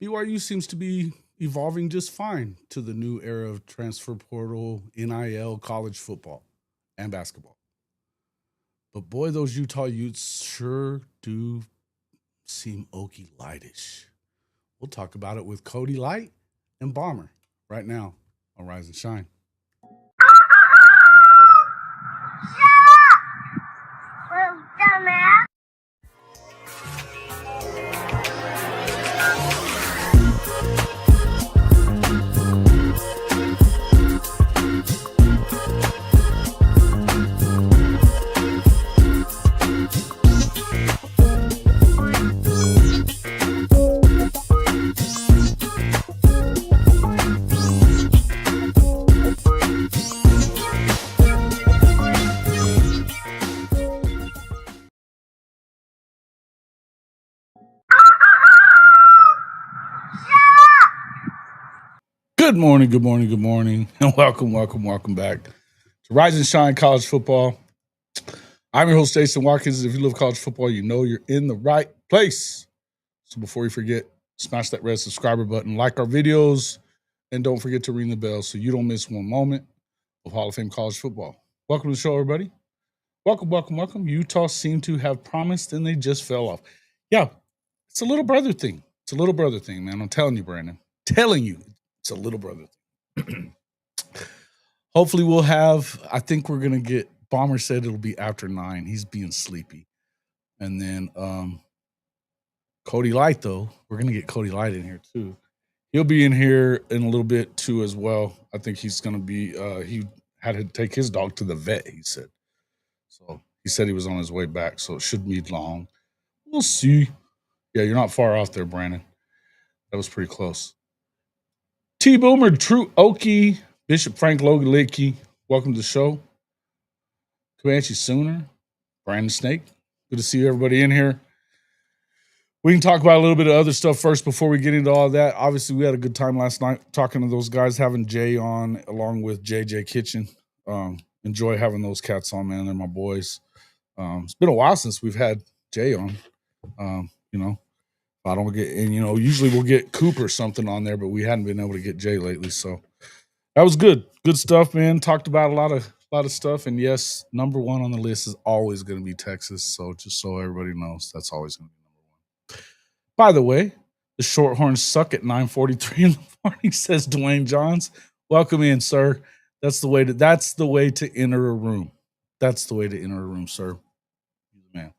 BYU seems to be evolving just fine to the new era of transfer portal, NIL, college football, and basketball. But boy, those Utah Utes sure do seem Okie lightish. We'll talk about it with Cody Light and Bomber right now on Rise and Shine. Good morning, and welcome back to Rise and Shine College Football. I'm your host, Jason Watkins. If you love college football, you know you're in the right place. So before you forget, smash that red subscriber button, like our videos, and don't forget to ring the bell so you don't miss one moment of Hall of Fame college football. Welcome to the show, everybody. Welcome. Utah seemed to have promised, and they just fell off. Yeah, it's a little brother thing. Man. I'm telling you, Brandon. It's a little brother thing. Hopefully we'll have, I think we're going to get, Bomber said it'll be after 9. He's being sleepy. And then Cody Light, though, we're going to get Cody Light in here, too. He'll be in here in a little bit, too, as well. I think he's going to be, he had to take his dog to the vet, he said. So he said he was on his way back, so it shouldn't be long. We'll see. Yeah, you're not far off there, Brandon. That was pretty close. T-Boomer, True Okie, Bishop Frank Logalicki, welcome to the show. Comanche Sooner, Brandon Snake, good to see everybody in here. We can talk about a little bit of other stuff first before we get into all of that. Obviously, we had a good time last night talking to those guys, having Jay on along with JJ Kitchen. Enjoy having those cats on, man. They're my boys. It's been a while since we've had Jay on. I don't get, and usually we'll get Coop or something on there, but we hadn't been able to get Jay lately. So that was good stuff, man. Talked about a lot of stuff, and yes, number one on the list is always going to be Texas. So just so everybody knows, that's always going to be number one. By the way, the Shorthorns suck at 9:43 in the morning, says Dwayne Johns. Welcome in, sir. That's the way to enter a room. That's the way to enter a room, sir. Man.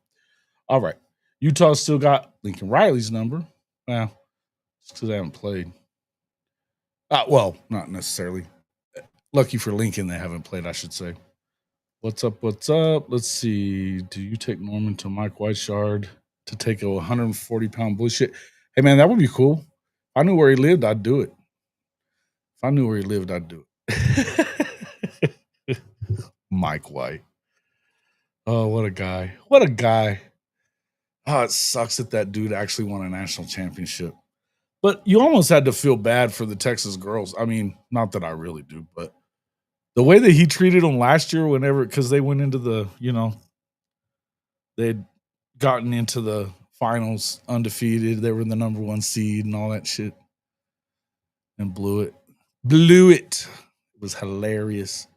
All right. Utah still got Lincoln Riley's number. Well, because they haven't played. Well, not necessarily. Lucky for Lincoln, they haven't played, I should say. What's up? Let's see. Do you take Norman to Mike Whiteshard to take a 140-pound bullshit? Hey, man, that would be cool. If I knew where he lived, I'd do it. Mike White. Oh, what a guy. Oh, it sucks that dude actually won a national championship. But you almost had to feel bad for the Texas girls. I mean, not that I really do, but the way that he treated them last year because they went into the, they'd gotten into the finals undefeated. They were the number 1 seed and all that shit. And blew it. It was hilarious.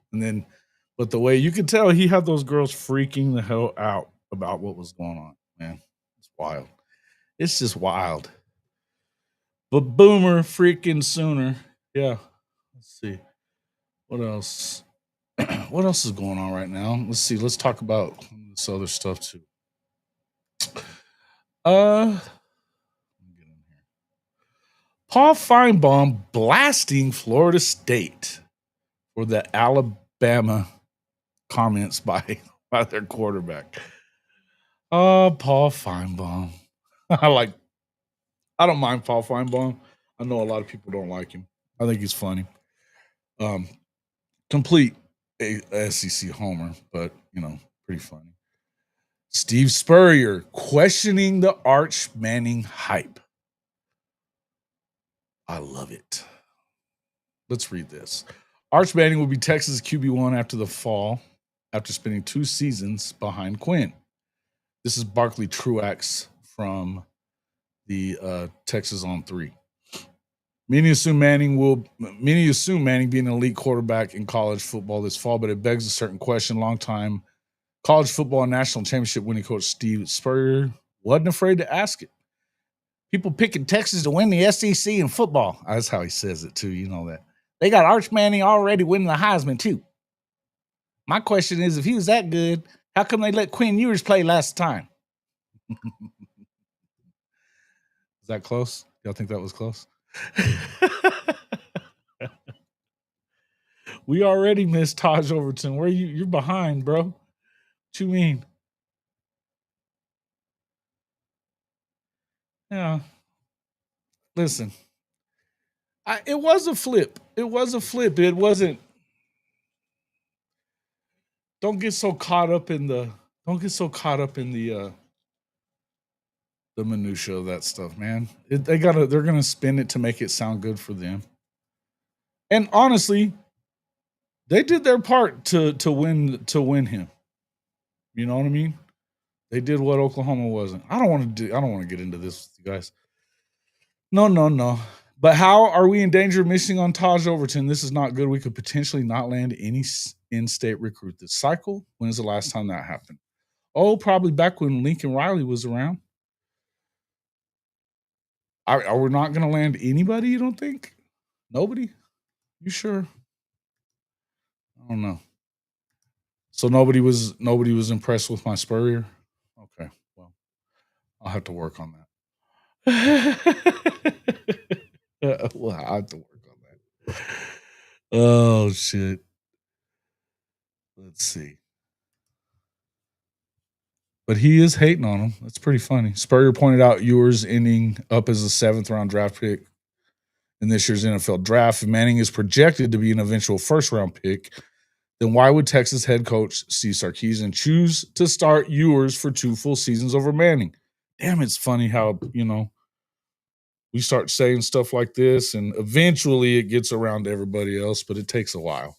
But the way you could tell he had those girls freaking the hell out about what was going on, man. Wild. It's just wild. But Boomer freaking Sooner. Yeah. Let's see. What else? What else is going on right now? Let's see. Let's talk about this other stuff too. Paul Feinbaum blasting Florida State for the Alabama comments by their quarterback. Paul Feinbaum. I don't mind Paul Feinbaum. I know a lot of people don't like him. I think he's funny. Complete SEC homer, but pretty funny. Steve Spurrier questioning the Arch Manning hype. I love it. Let's read this. Arch Manning will be Texas QB1 after the fall, after spending 2 seasons behind Quinn. This is Barkley Truax from the Texas on 3. Many assume Manning being an elite quarterback in college football this fall, but it begs a certain question. Long-time college football and national championship winning coach Steve Spurrier wasn't afraid to ask it. People picking Texas to win the SEC in football. That's how he says it too. You know that. They got Arch Manning already winning the Heisman too. My question is, if he was that good, how come they let Quinn Ewers play last time? Is that close? Y'all think that was close? We already missed Taj Overton. Where you're behind, bro. What you mean? Yeah. Listen. It was a flip. It was a flip. It wasn't. Don't get so caught up in the minutia of that stuff, man. They're gonna spin it to make it sound good for them. And honestly, they did their part to win him. You know what I mean? They did what Oklahoma wasn't. I don't want to get into this with you guys. No. But how are we in danger of missing on Taj Overton? This is not good. We could potentially not land any in-state recruit this cycle. When is the last time that happened? Oh, probably back when Lincoln Riley was around. Are we not going to land anybody, you don't think? Nobody? You sure? I don't know. So nobody was impressed with my Spurrier? Okay. Well, I'll have to work on that. Well, I'll have to work on that. Oh shit. Let's see. But he is hating on him. That's pretty funny. Spurrier pointed out Ewers ending up as a 7th-round draft pick in this year's NFL draft. If Manning is projected to be an eventual first-round pick, then why would Texas head coach Steve Sarkisian choose to start Ewers for 2 full seasons over Manning? Damn, it's funny how, we start saying stuff like this and eventually it gets around to everybody else, but it takes a while.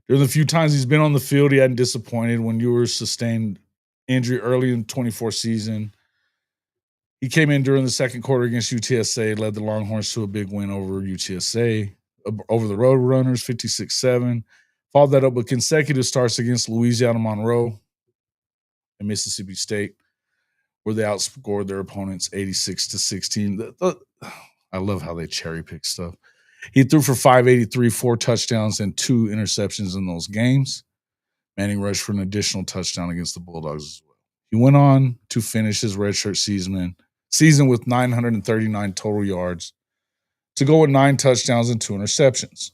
During the few times he's been on the field, he hadn't disappointed. When Ewers sustained injury early in the 24 season, he came in during the second quarter against UTSA, led the Longhorns to a big win over UTSA, over the Roadrunners, 56-7. Followed that up with consecutive starts against Louisiana Monroe and Mississippi State, where they outscored their opponents 86-16. I love how they cherry pick stuff. He threw for 583, 4 touchdowns, and 2 interceptions in those games. Manning rushed for an additional touchdown against the Bulldogs as well. He went on to finish his redshirt season with 939 total yards, to go with 9 touchdowns and 2 interceptions.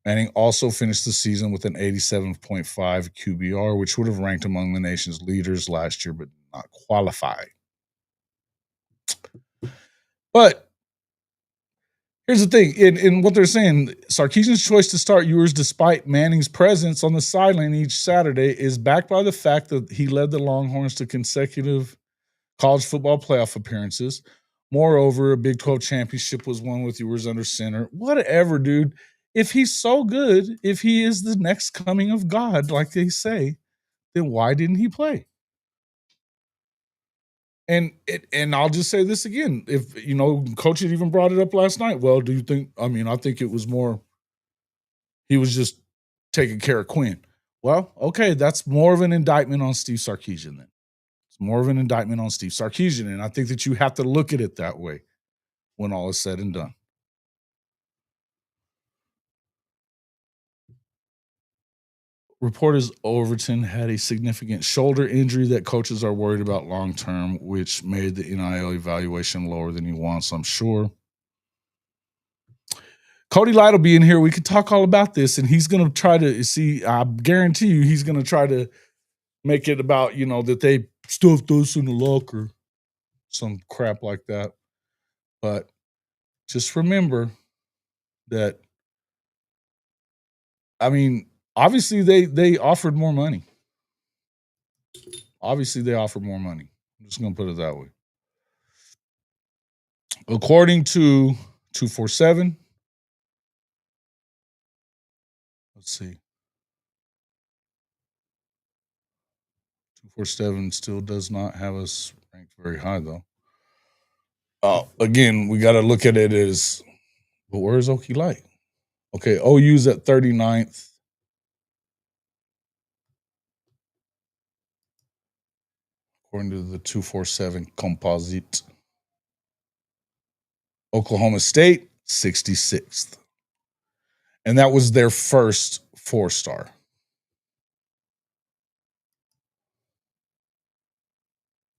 Manning also finished the season with an 87.5 QBR, which would have ranked among the nation's leaders last year, but not qualify. But here's the thing, in what they're saying, Sarkisian's choice to start Ewers despite Manning's presence on the sideline each Saturday is backed by the fact that he led the Longhorns to consecutive college football playoff appearances. Moreover, a Big 12 championship was won with Ewers under center. Whatever, dude. If he's so good, if he is the next coming of God, like they say, then why didn't he play? And I'll just say this again. If, Coach had even brought it up last night. Well, do you think, I think it was more, he was just taking care of Quinn. Well, okay, that's more of an indictment on Steve Sarkisian then. It's more of an indictment on Steve Sarkisian, and I think that you have to look at it that way when all is said and done. Reporters Overton had a significant shoulder injury that coaches are worried about long term, which made the NIL evaluation lower than he wants, I'm sure. Cody Light will be in here. We could talk all about this, and he's going to try to see. I guarantee you, he's going to try to make it about that they stuffed us in the locker, some crap like that. But just remember that. Obviously they offered more money. Obviously they offered more money. I'm just going to put it that way. According to 247, let's see. 247 still does not have us ranked very high, though. again, we got to look at it as, but where's Okie Light? Okay, OU's at 39th. According to the 247 composite. Oklahoma State, 66th. And that was their first 4-star.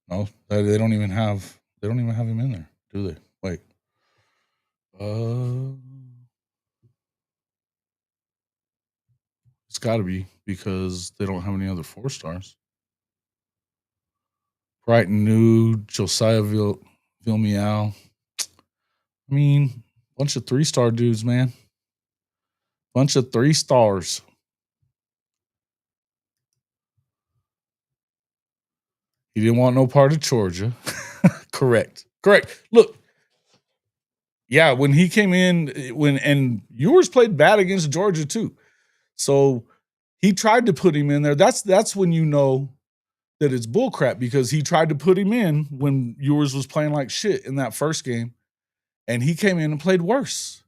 No, they don't even have him in there, do they? Wait. It's got to be because they don't have any other 4-stars. Brighton New, Josiah Vilmial. I mean, bunch of 3-star dudes, man. Bunch of 3 stars. He didn't want no part of Georgia. Correct. Look, yeah, when he came in, and Ewers played bad against Georgia too. So he tried to put him in there. That's when you know that it's bullcrap, because he tried to put him in when Ewers was playing like shit in that first game, and he came in and played worse.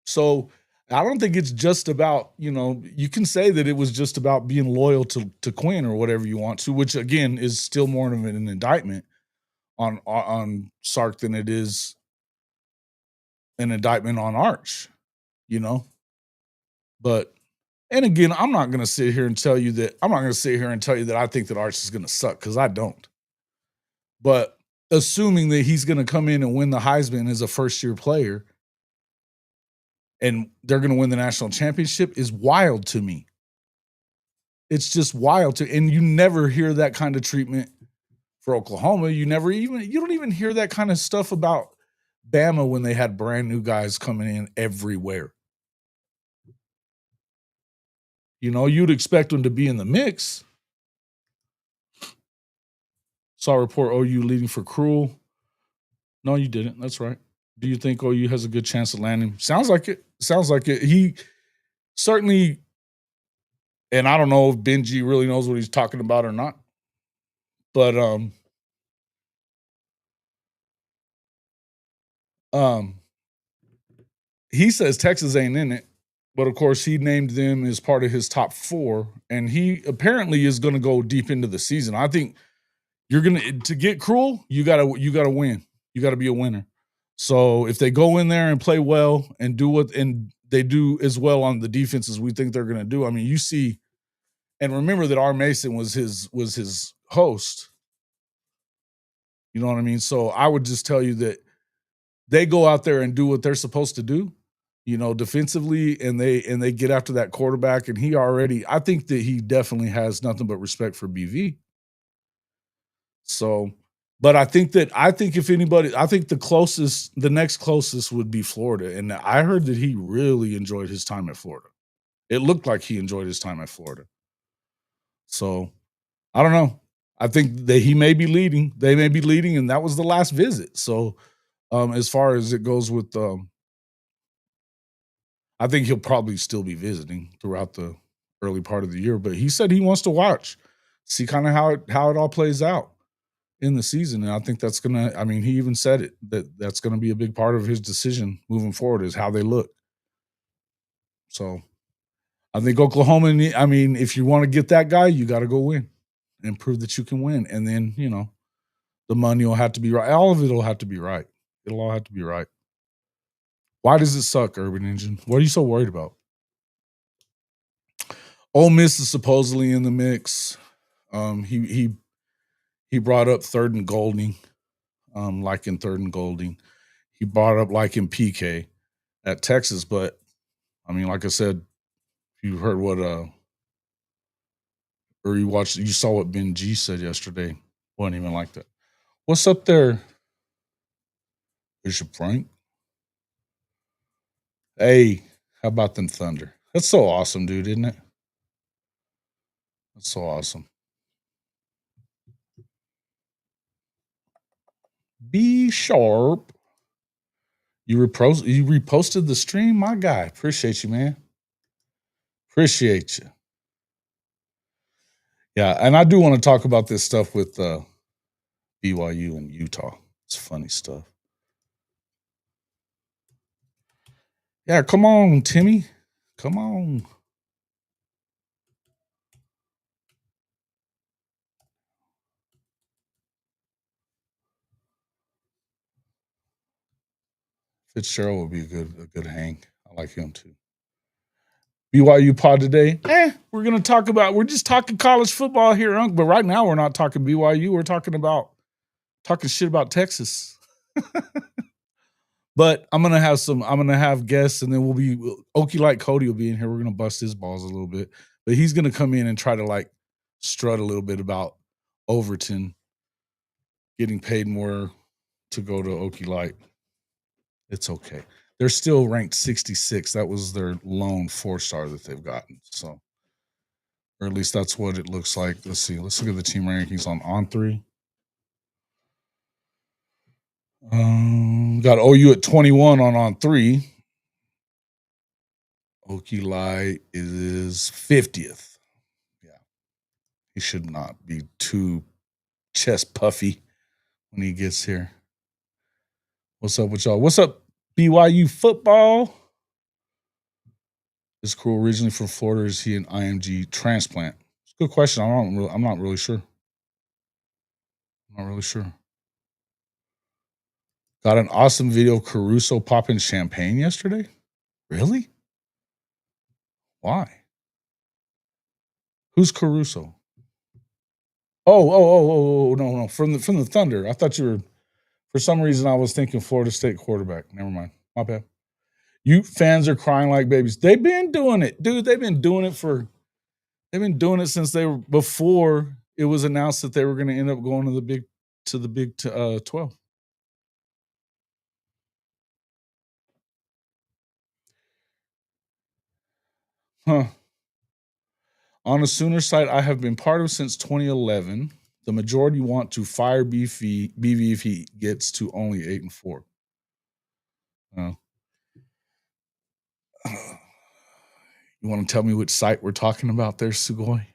So I don't think it's just about, you can say that it was just about being loyal to Quinn or whatever you want to, which again is still more of an indictment on Sark than it is an indictment on Arch, But, and again, I'm not going to sit here and tell you that I think that Arch is going to suck, because I don't. But assuming that he's going to come in and win the Heisman as a first-year player and they're going to win the national championship is wild to me. It's just wild and you never hear that kind of treatment for Oklahoma. You don't even hear that kind of stuff about Bama when they had brand new guys coming in everywhere. You'd expect them to be in the mix. Saw a report OU leading for Cruel. No, you didn't. That's right. Do you think OU has a good chance of landing? Sounds like it. He certainly, and I don't know if Benji really knows what he's talking about or not, but he says Texas ain't in it, but of course he named them as part of his top 4, and he apparently is going to go deep into the season. I think to get Cruel, you gotta win. You gotta be a winner. So if they go in there and play well and and they do as well on the defense as we think they're going to do, I mean, you see, and remember that R. Mason was his host. You know what I mean? So I would just tell you that they go out there and do what they're supposed to do, defensively, and they get after that quarterback. And I think that he definitely has nothing but respect for BV. So, but I think if anybody, I think the next closest would be Florida. And I heard that he really enjoyed his time at Florida. It looked like he enjoyed his time at Florida. So I don't know. I think that they may be leading, and that was the last visit. So as far as it goes with, I think he'll probably still be visiting throughout the early part of the year, but he said he wants to watch, see kind of how it all plays out in the season. And I think that's he even said that's going to be a big part of his decision moving forward, is how they look. So I think Oklahoma, if you want to get that guy, you got to go win and prove that you can win. And then, the money will have to be right. All of it will have to be right. It'll all have to be right. Why does it suck, Urban Engine? What are you so worried about? Ole Miss is supposedly in the mix. He brought up third and Golding, like in third and Golding. He brought up like in PK at Texas, but like I said, you heard what or you saw what Ben G said yesterday. Wasn't even like that. What's up there, Bishop Frank? Hey, how about them Thunder? That's so awesome, dude, isn't it? That's so awesome. Be sharp. You reposted the stream, my guy. Appreciate you, man. Appreciate you. Yeah, and I do want to talk about this stuff with BYU and Utah. It's funny stuff. Yeah, come on, Timmy. Come on. Fitzgerald would be a good hang. I like him too. BYU pod today. We're just talking college football here, Unc. But right now we're not talking BYU. We're talking shit about Texas. But I'm gonna have guests, and then Okie like Cody will be in here. We're gonna bust his balls a little bit. But he's gonna come in and try to like strut a little bit about Overton getting paid more to go to Okie Light. It's okay. They're still ranked 66. That was their lone 4-star that they've gotten. So, or at least that's what it looks like. Let's see. Let's look at the team rankings on 3. Got OU at 21 on 3. Okie Light is 50th. Yeah. He should not be too chest puffy when he gets here. What's up with y'all? What's up, BYU football? This crew originally from Florida. Is he an IMG transplant? It's a good question. I'm not really sure. Got an awesome video of Caruso popping champagne yesterday. Really? Why? Who's Caruso? Oh, no. From the Thunder. I thought you were, for some reason I was thinking Florida State quarterback. Never mind. My bad. Ute fans are crying like babies. They've been doing it, dude. They've been doing it since they were before it was announced that they were going to end up going to the Big 12. Huh. On the Sooner side, I have been part of since 2011. The majority want to fire BV if he gets to only 8-4. You want to tell me which site we're talking about there, Sugoi?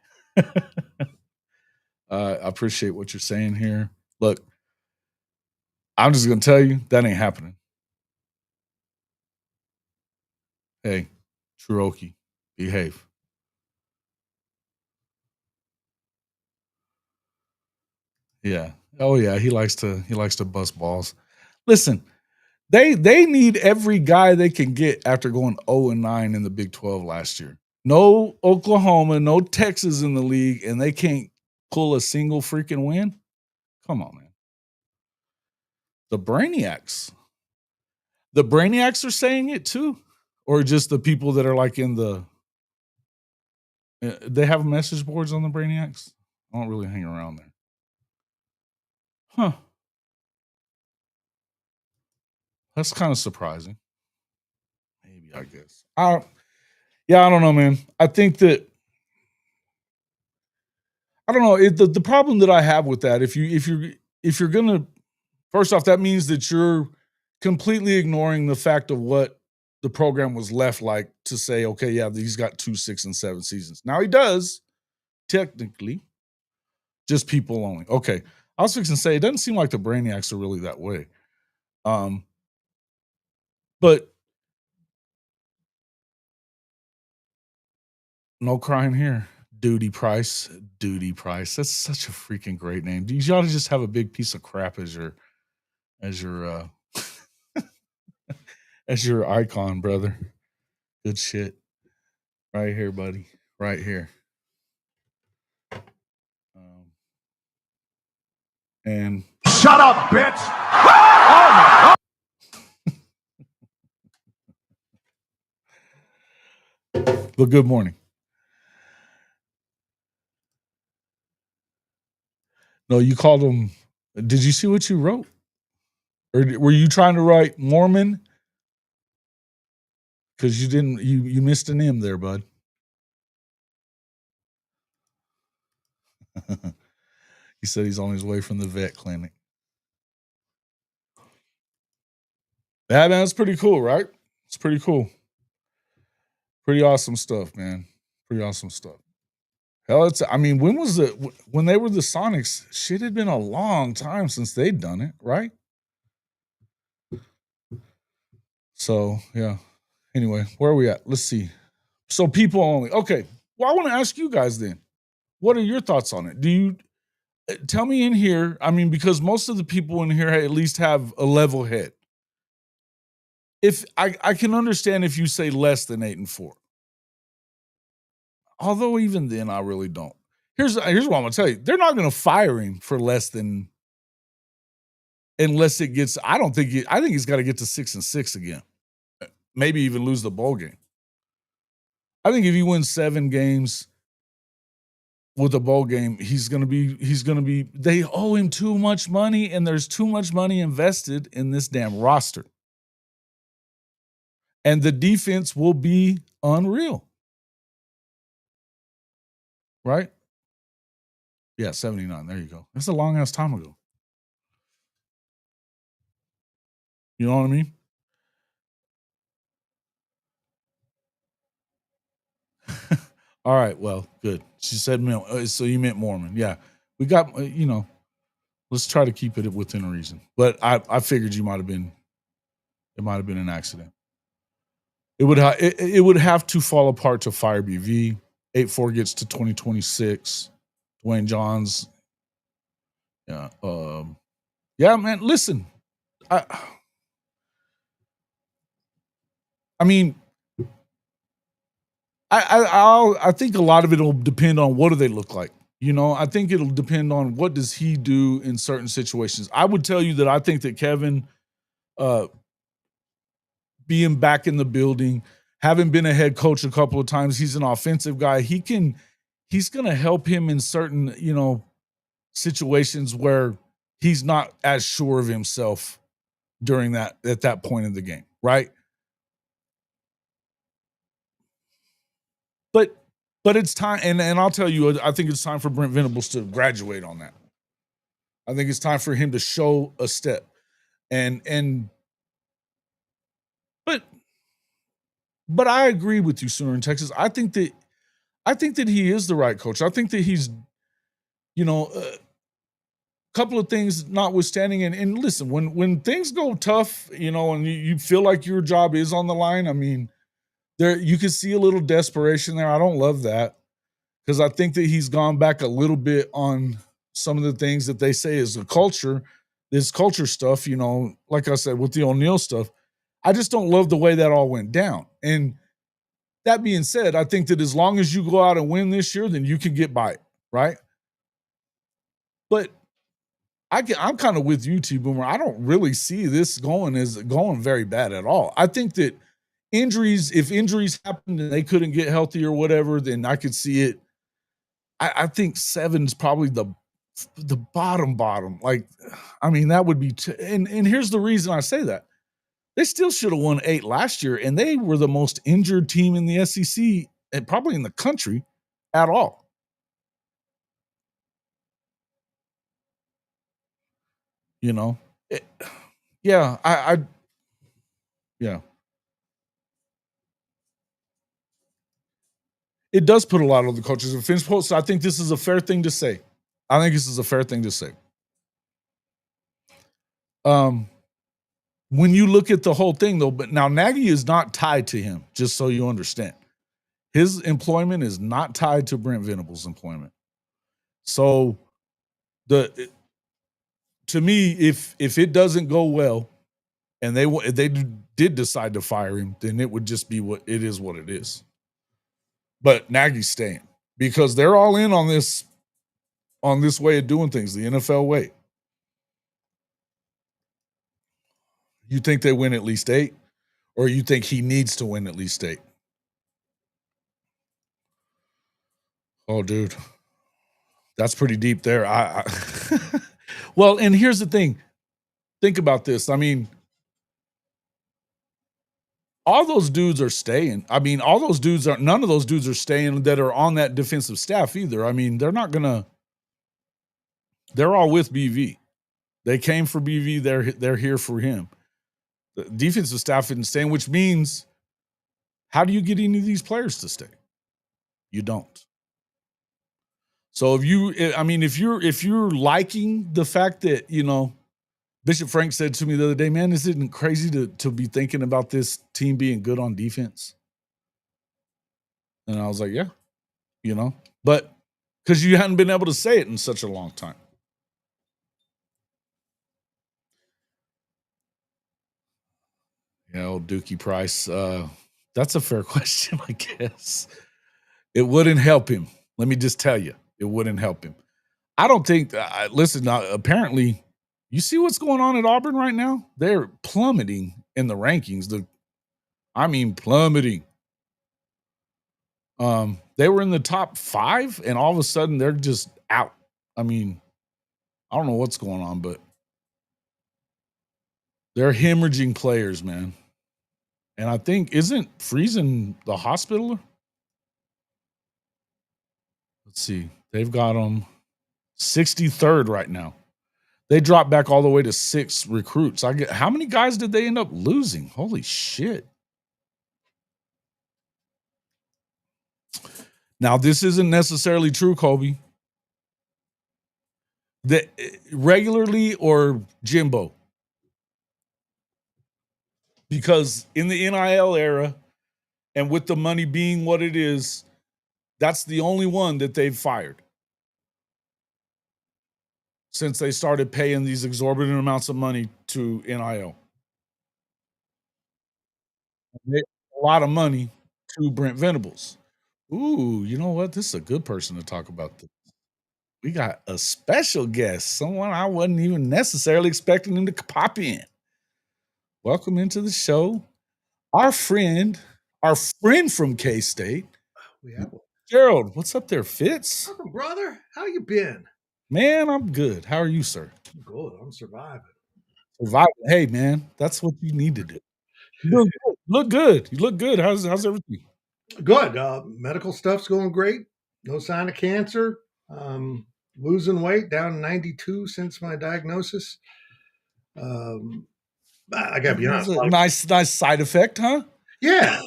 I appreciate what you're saying here. Look, I'm just going to tell you, that ain't happening. Hey, Truoki, behave. Yeah. Oh yeah, he likes to bust balls. Listen, they need every guy they can get after going 0-9 in the Big 12 last year. No Oklahoma, no Texas in the league, and they can't pull a single freaking win. Come on, man. The Brainiacs are saying it too, or just the people that are like in the. They have message boards on the Brainiacs. I don't really hang around there. Huh. That's kind of surprising. Maybe, I guess. I don't know, man. I think that I don't know. The problem that I have with that, if you're gonna, first off, that means that you're completely ignoring the fact of what the program was left like to say, okay, yeah, he's got 2 6 and 7 seasons. Now he does, technically, just people only. Okay. I was fixing to say it doesn't seem like the Brainiacs are really that way. But no crying here. Duty Price. That's such a freaking great name. You ought to just have a big piece of crap as your as your icon, brother. Good shit. Right here, buddy. Right here. And shut up, bitch. But good morning. No, you called him. Did you see what you wrote? Or were you trying to write Mormon? Because you didn't. You missed an M there, bud. He said he's on his way from the vet clinic. Yeah, man, it's pretty cool, right? It's pretty cool. Pretty awesome stuff, man. Pretty awesome stuff. Hell, when was it when they were the Sonics? Shit had been a long time since they'd done it, right? So yeah. Anyway, where are we at? Let's see. So people only. Okay. Well, I want to ask you guys then. What are your thoughts on it? Do you tell me in here? Because most of the people in here at least have a level head. If I can understand if you say less than 8-4. Although even then, I really don't. Here's what I'm gonna tell you. They're not gonna fire him for less than, unless it gets. I think he's got to get to 6-6 again. Maybe even lose the bowl game. I think if he wins 7 games with a bowl game, he's gonna be. They owe him too much money, and there's too much money invested in this damn roster. And the defense will be unreal. Right? Yeah, 79. There you go. That's a long ass time ago. You know what I mean? All right. Well, good. She said, so you meant Mormon. Yeah. We got, let's try to keep it within reason. But I figured it might have been an accident. It would have to fall apart to fire BV. 8-4 gets to 2026. Dwayne Johns. Yeah. Yeah, man. Listen, I think a lot of it will depend on what do they look like. I think it'll depend on what does he do in certain situations. I would tell you that I think that Kevin, being back in the building, having been a head coach a couple of times, he's an offensive guy. He's going to help him in certain, situations where he's not as sure of himself at that point in the game, right? But it's time, and I'll tell you, I think it's time for Brent Venables to graduate on that. I think it's time for him to show a step. But I agree with you, Sooner in Texas. I think that he is the right coach. I think that he's, a couple of things notwithstanding. And listen, when things go tough, and you feel like your job is on the line, there you can see a little desperation there. I don't love that, because I think that he's gone back a little bit on some of the things that they say is this culture stuff, like I said, with the O'Neal stuff. I just don't love the way that all went down. And that being said, I think that as long as you go out and win this year, then you can get by it, right? But I'm kind of with you, T-Boomer. I don't really see this going very bad at all. I think that if injuries happened and they couldn't get healthy or whatever, then I could see it. I think 7 is probably the bottom. Like, that would be and here's the reason I say that. They still should have won 8 last year, and they were the most injured team in the SEC and probably in the country at all. Yeah, yeah. It does put a lot on the coaches and Finn's post. So I think this is a fair thing to say. When you look at the whole thing, though, but now Nagy is not tied to him, just so you understand. His employment is not tied to Brent Venables' employment. So to me, if it doesn't go well, and they did decide to fire him, then it would just be what it is. But Nagy's staying because they're all in on this way of doing things, the NFL way. You think they win at least 8, or you think he needs to win at least 8? Oh, dude, that's pretty deep there. Well, and here's the thing. Think about this. All those dudes are staying. None of those dudes are staying that are on that defensive staff either. They're all with BV. They came for BV. They're here for him. The defensive staff isn't staying, which means, how do you get any of these players to stay? You don't. So if you're liking the fact that, Bishop Frank said to me the other day, man, isn't it crazy to be thinking about this team being good on defense? And I was like, yeah, but because you hadn't been able to say it in such a long time. Old Dookie Price. That's a fair question, I guess. It wouldn't help him. Let me just tell you, it wouldn't help him. I don't think, listen, apparently, you see what's going on at Auburn right now? They're plummeting in the rankings. Plummeting. They were in the top 5, and all of a sudden, they're just out. I don't know what's going on, but they're hemorrhaging players, man. And I think, isn't Friesen the hospital? Let's see. They've got them 63rd right now. They dropped back all the way to 6 recruits. How many guys did they end up losing? Holy shit. Now, this isn't necessarily true, Kobe. Regularly or Jimbo? Because in the NIL era, and with the money being what it is, that's the only one that they've fired since they started paying these exorbitant amounts of money to NIL. A lot of money to Brent Venables. Ooh, you know what? This is a good person to talk about this. We got a special guest, someone I wasn't even necessarily expecting him to pop in. Welcome into the show. Our friend from K-State. We have Gerald, what's up there, Fitz? Welcome, brother. How you been? Man, I'm good. How are you, sir? I'm good. I'm surviving. Surviving. Hey, man, that's what you need to do. You look good. You look good. How's everything? Good. Medical stuff's going great. No sign of cancer. Losing weight, down 92 since my diagnosis. I gotta be honest. Nice side effect, huh? Yeah.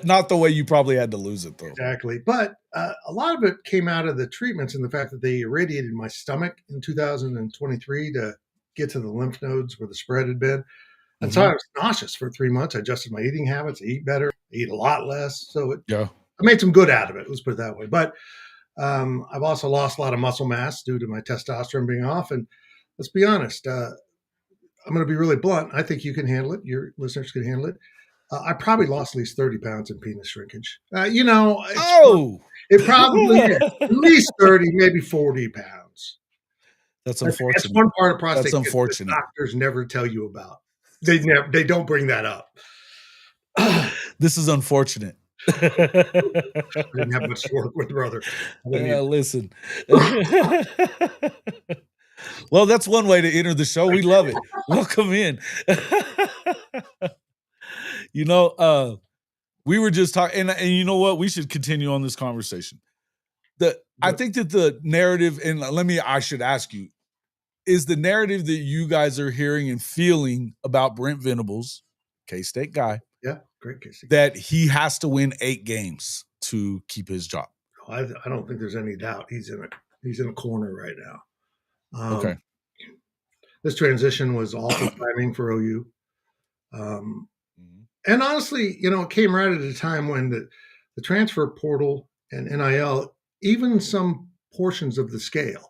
Not the way you probably had to lose it, though. Exactly. But a lot of it came out of the treatments and the fact that they irradiated my stomach in 2023 to get to the lymph nodes where the spread had been. And so I was nauseous for 3 months. I adjusted my eating habits. I eat better. I eat a lot less. So I made some good out of it. Let's put it that way. But I've also lost a lot of muscle mass due to my testosterone being off. And let's be honest, I'm going to be really blunt. I think you can handle it. Your listeners can handle it. I probably lost at least 30 pounds in penis shrinkage. It probably is. At least 30, maybe 40 pounds. That's unfortunate. That's one part of prostate That's unfortunate. that doctors never tell you about. They don't bring that up. This is unfortunate. I didn't have much to work with, brother. Listen. Well, that's one way to enter the show. We love it. Welcome in. We were just talking, and you know what? We should continue on this conversation. I think that the narrative, and I should ask you, is the narrative that you guys are hearing and feeling about Brent Venables, K-State guy, great K-State, that he has to win 8 games to keep his job? I don't think there's any doubt. He's in a corner right now. Okay. This transition was awful timing for OU. And honestly, it came right at a time when the transfer portal and NIL, even some portions of the scale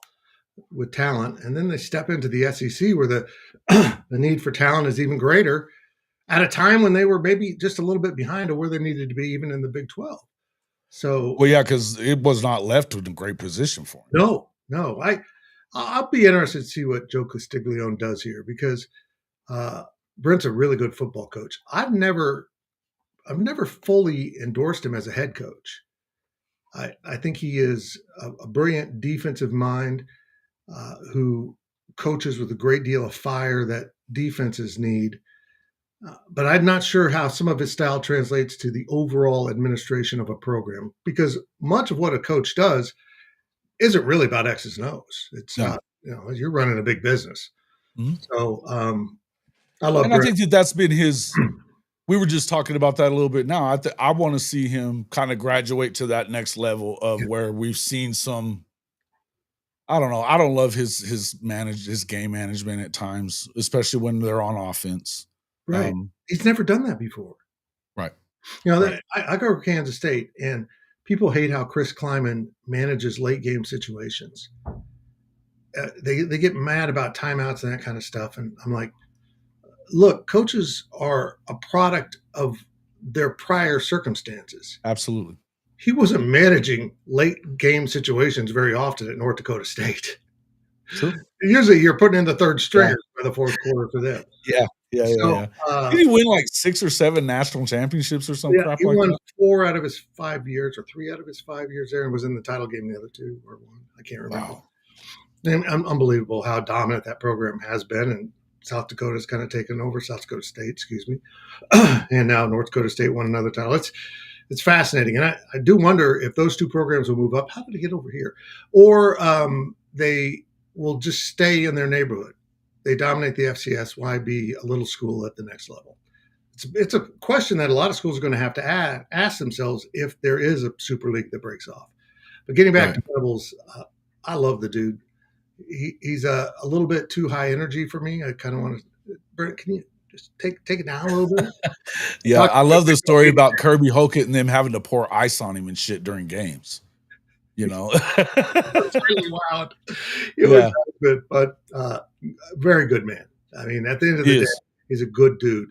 with talent, and then they step into the SEC where the need for talent is even greater at a time when they were maybe just a little bit behind of where they needed to be even in the Big 12. So, well, yeah, because it was not left in a great position for him. No. I'll be interested to see what Joe Castiglione does here because Brent's a really good football coach. I've never fully endorsed him as a head coach. I think he is a brilliant defensive mind who coaches with a great deal of fire that defenses need. But I'm not sure how some of his style translates to the overall administration of a program because much of what a coach does isn't really about X's and O's. It's not, you're running a big business. Mm-hmm. So I love Brent. I think that's been his We were just talking about that a little bit now. I want to see him kind of graduate to that next level of where we've seen some. I don't know. I don't love his game management at times, especially when they're on offense. Right. He's never done that before. Right. I go to Kansas State, and people hate how Chris Kleiman manages late game situations. They get mad about timeouts and that kind of stuff, and I'm like, look, coaches are a product of their prior circumstances. Absolutely. He wasn't managing late game situations very often at North Dakota State. True. Usually you're putting in the third stringers by the fourth quarter for them. Yeah. Did he win like 6 or 7 national championships or something? Yeah, he won 4 out of his 5 years, or 3 out of his 5 years there, and was in the title game the other 2 or 1. I can't remember. Wow. And unbelievable how dominant that program has been, and South Dakota's kind of taken over. South Dakota State, excuse me, and now North Dakota State won another title. It's fascinating, and I do wonder if those 2 programs will move up. How did they get over here? Or they will just stay in their neighborhood. They dominate the FCS. Why be a little school at the next level? It's a question that a lot of schools are going to have to ask themselves if there is a super league that breaks off. But getting back to Venables, I love the dude. He's a little bit too high energy for me. I kind of want to, Brent, can you just take it down a little bit? Yeah, I love the story about Kirby Hockett and them having to pour ice on him and shit during games. You know, it's really wild. It was good, but very good man. I mean, at the end of the day, he's a good dude,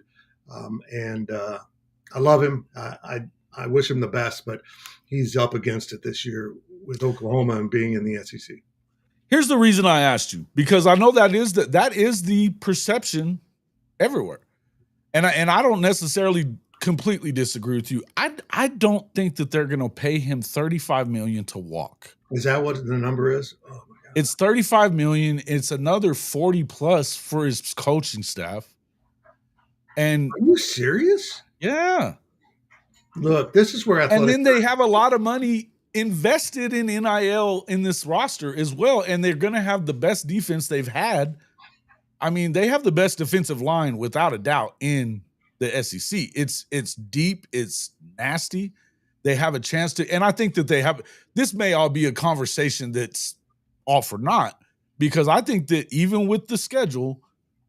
and I love him. I wish him the best, but he's up against it this year with Oklahoma and being in the SEC. Here's the reason I asked you, because I know that is the perception everywhere, and I don't necessarily completely disagree with you. I don't think that they're going to pay him $35 million to walk. Is that what the number is? Oh my God. It's $35 million. It's another 40 plus for his coaching staff. And are you serious? Yeah. Look, this is where and then they have a lot of money invested in NIL in this roster as well, and they're going to have the best defense they've had. I mean, they have the best defensive line without a doubt in the SEC. It's deep, it's nasty. They have a chance to, and I think that this may all be a conversation that's all for naught, because I think that even with the schedule,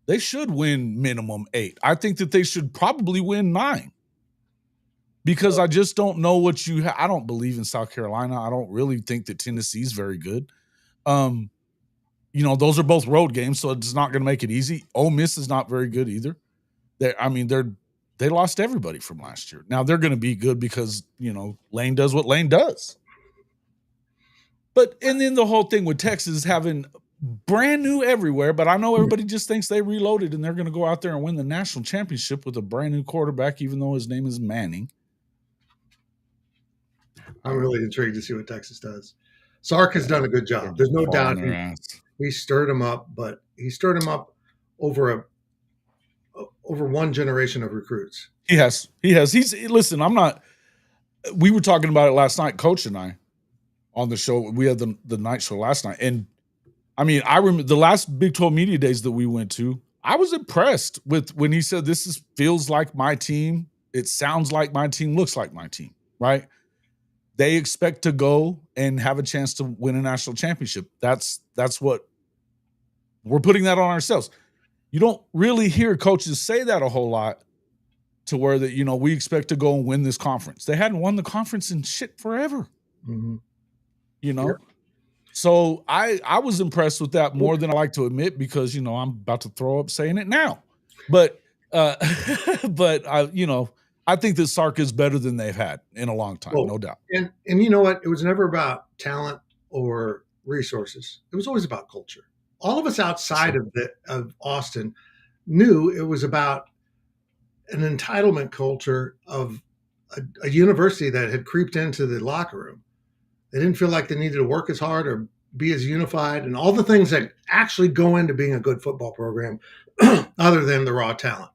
they should win minimum 8. I think that they should probably win 9, because I just don't know what you I don't believe in South Carolina. I don't really think that Tennessee's very good. Those are both road games, so it's not going to make it easy. Ole Miss is not very good either. They lost everybody from last year. Now they're going to be good because, Lane does what Lane does. And then the whole thing with Texas having brand new everywhere, but I know everybody just thinks they reloaded and they're going to go out there and win the national championship with a brand new quarterback, even though his name is Manning. I'm really intrigued to see what Texas does. Sark has done a good job. There's no doubt he stirred him up, but he stirred him up over one generation of recruits. He has. Listen, we were talking about it last night, Coach and I, on the show. We had the night show last night. And I mean, I remember the last Big 12 Media Days that we went to, I was impressed with when he said, feels like my team. It sounds like my team, looks like my team, right? They expect to go and have a chance to win a national championship. That's what we're putting that on ourselves. You don't really hear coaches say that a whole lot, to where that, we expect to go and win this conference. They hadn't won the conference in shit forever. Mm-hmm. Sure. So I was impressed with that more than I like to admit, because, I'm about to throw up saying it now. But I think that Sark is better than they've had in a long time, no doubt. And you know what? It was never about talent or resources. It was always about culture. All of us outside of Austin knew it was about an entitlement culture of a university that had creeped into the locker room. They didn't feel like they needed to work as hard or be as unified, and all the things that actually go into being a good football program other than the raw talent.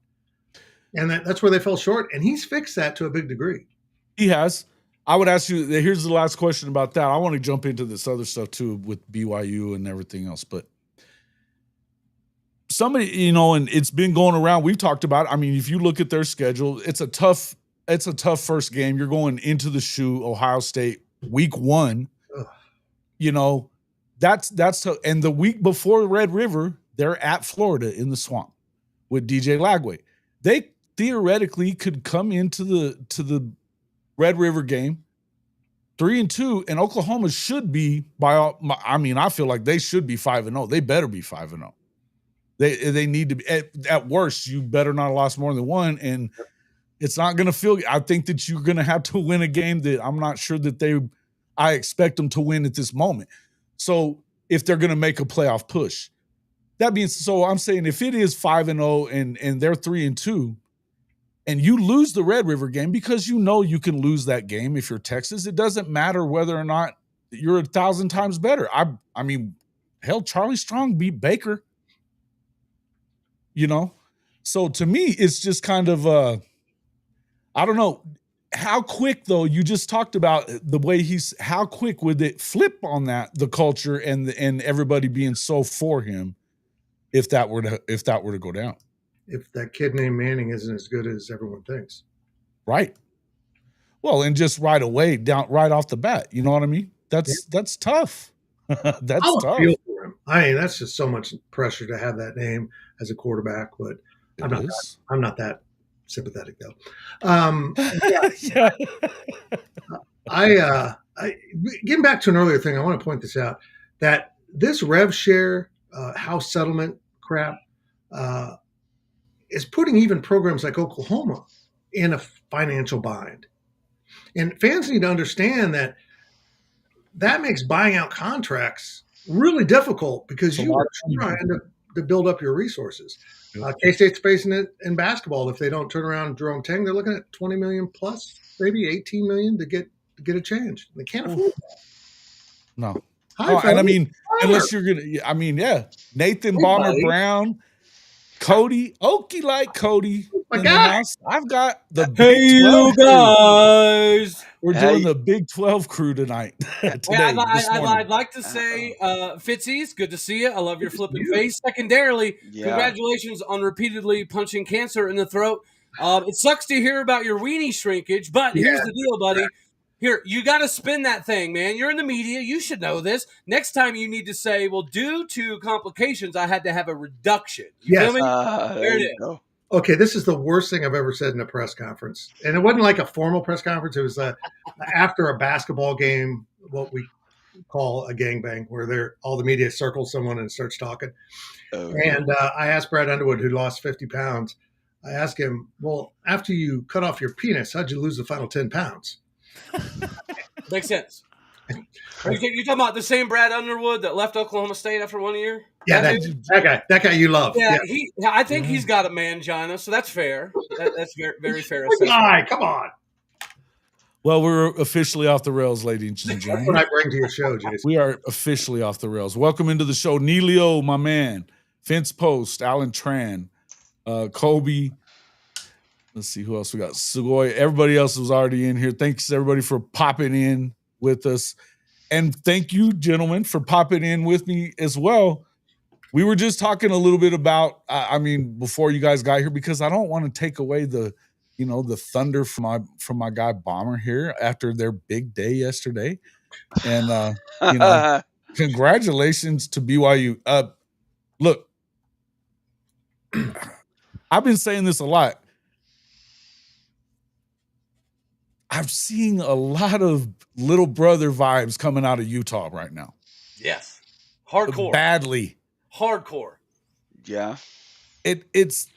And that's where they fell short, and he's fixed that to a big degree. He has. I would ask you, here's the last question about that. I want to jump into this other stuff too with BYU and everything else. But somebody, and it's been going around. We've talked about it. I mean, if you look at their schedule, it's a tough first game. You're going into the shoe, Ohio State, week 1. Ugh. That's and the week before Red River, they're at Florida in the Swamp with DJ Lagway. They theoretically could come into the Red River game 3-2, and Oklahoma should be I feel like they should be 5-0. They better be 5-0. They need to be at worst. You better not have lost more than one, and it's not going to feel. I think that you're going to have to win a game that I'm not sure that I expect them to win at this moment. So if they're going to make a playoff push, that means so I'm saying if it is 5-0 and they're 3-2, and you lose the Red River game because you can lose that game if you're Texas, it doesn't matter whether or not you're 1,000 times better. I mean, hell, Charlie Strong beat Baker. So to me, it's just kind of I don't know how quick though. You just talked about the way how quick would it flip on the culture and everybody being so for him if that were to go down. If that kid named Manning isn't as good as everyone thinks. Right. Well, and just right away, right off the bat, you know what I mean? That's tough. That's tough. Feel for him. I mean, that's just so much pressure to have that name as a quarterback, but I'm not that sympathetic though. Yeah. I getting back to an earlier thing, I want to point this out, that this rev share house settlement crap is putting even programs like Oklahoma in a financial bind. And fans need to understand that makes buying out contracts really difficult because you are trying to build up your resources. K-State's facing it in basketball. If they don't turn around Jerome Tang, they're looking at $20 million plus, maybe $18 million to get a change. They can't afford that. No. And I mean, unless you're gonna, Nathan Bomber Brown, Cody, Okie like Cody. My God. I've got the Big 12 guys. We're doing the Big 12 crew tonight. I'd like to say, Fitzies, good to see you. I love your flipping face. Secondarily, congratulations on repeatedly punching cancer in the throat. It sucks to hear about your weenie shrinkage, but here's the deal, buddy. Here, you got to spin that thing, man. You're in the media. You should know this. Next time you need to say, well, due to complications, I had to have a reduction. You feel me? There it is. Go. Okay, this is the worst thing I've ever said in a press conference. And it wasn't like a formal press conference. It was after a basketball game, what we call a gangbang, where all the media circles someone and starts talking. And I asked Brad Underwood, who lost 50 pounds, I asked him, well, after you cut off your penis, how'd you lose the final 10 pounds? Makes sense. Are you talking about the same Brad Underwood that left Oklahoma State after 1 year? Yeah, that guy you love. Yeah. I think he's got a mangina, so that's fair. That's very, very fair. Come on. Well, we're officially off the rails, ladies and gentlemen. That's what I bring to your show, Jason. We are officially off the rails. Welcome into the show, Neilio, my man, Fence Post, Alan Tran, Kobe. Let's see who else we got. Sugoi. Everybody else was already in here. Thanks, everybody, for popping in with us. And thank you, gentlemen, for popping in with me as well. We were just talking a little bit about, before you guys got here, because I don't want to take away the thunder from my guy Bomber here after their big day yesterday. And, congratulations to BYU. Look, I've been saying this a lot. I'm seeing a lot of little brother vibes coming out of Utah right now. Yes. Hardcore. Badly. Hardcore. Yeah. It's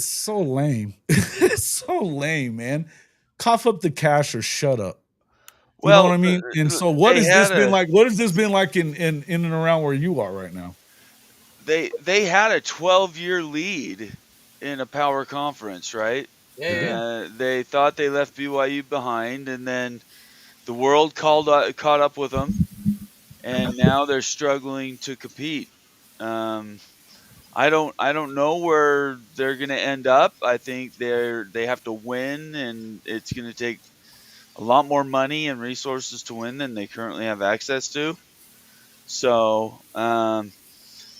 so lame. It's so lame, man. Cough up the cash or shut up. You know what I mean? And so what has this been like? What has this been like in and around where you are right now? They had a 12-year lead in a power conference, right? Yeah. They thought they left BYU behind, and then the world caught up with them, and now they're struggling to compete. I don't know where they're going to end up. I think they have to win, and it's going to take a lot more money and resources to win than they currently have access to. So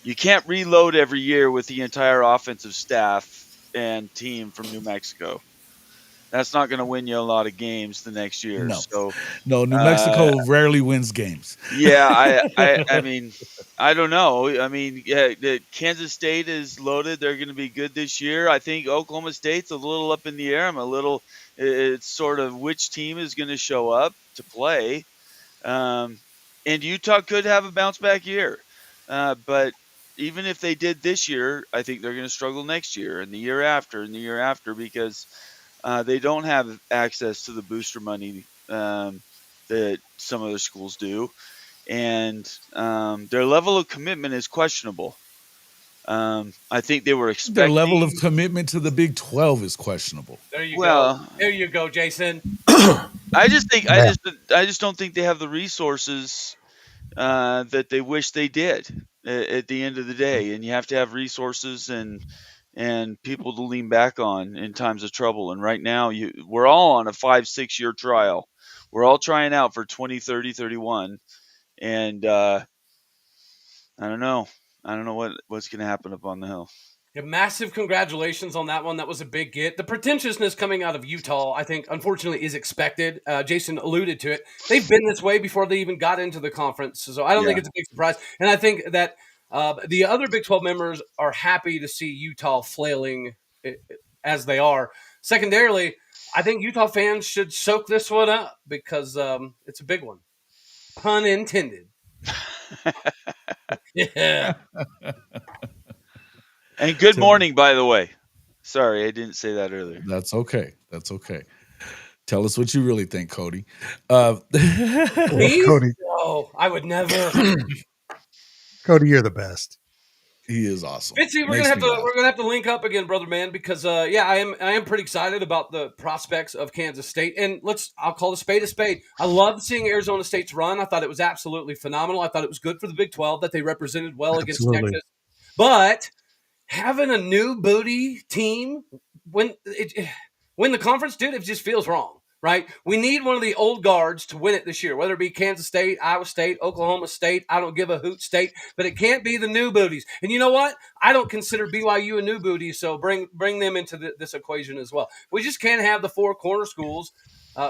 You can't reload every year with the entire offensive staff and team from New Mexico. That's not going to win you a lot of games the next year. No, New Mexico rarely wins games. Yeah, I mean, I don't know. I mean, Kansas State is loaded. They're going to be good this year. I think Oklahoma State's a little up in the air. It's sort of which team is going to show up to play. And Utah could have a bounce back year. But even if they did this year, I think they're going to struggle next year and the year after because they don't have access to the booster money that some other schools do. And their level of commitment is questionable. I think they were expecting their level of commitment to the Big 12 is questionable. There you go. There you go, Jason. I just don't think they have the resources that they wish they did at the end of the day. And you have to have resources and people to lean back on in times of trouble. And right now we're all on a 5-6 year trial. We're all trying out for 20, 30, 31. And I don't know. I don't know what's going to happen up on the hill. Yeah, massive congratulations on that one. That was a big get. The pretentiousness coming out of Utah, I think, unfortunately, is expected. Jason alluded to it. They've been this way before they even got into the conference. So I don't think it's a big surprise. And I think that the other Big 12 members are happy to see Utah flailing as they are. Secondarily, I think Utah fans should soak this one up because it's a big one. Pun intended. Yeah. And good morning, by the way. Sorry, I didn't say that earlier. That's okay. Tell us what you really think, Cody. Me? Cody. No, I would never. Cody, you're the best. He is awesome. Fitzy, we're gonna have to link up again, brother man, because I am pretty excited about the prospects of Kansas State. And I'll call a spade a spade. I loved seeing Arizona State's run. I thought it was absolutely phenomenal. I thought it was good for the Big 12 that they represented well against Texas. But having a new booty team when the conference, dude, it just feels wrong, right? We need one of the old guards to win it this year, whether it be Kansas State, Iowa State, Oklahoma State. I don't give a hoot state, but it can't be the new booties. And you know what? I don't consider BYU a new booty, so bring them into this equation as well. We just can't have the four corner schools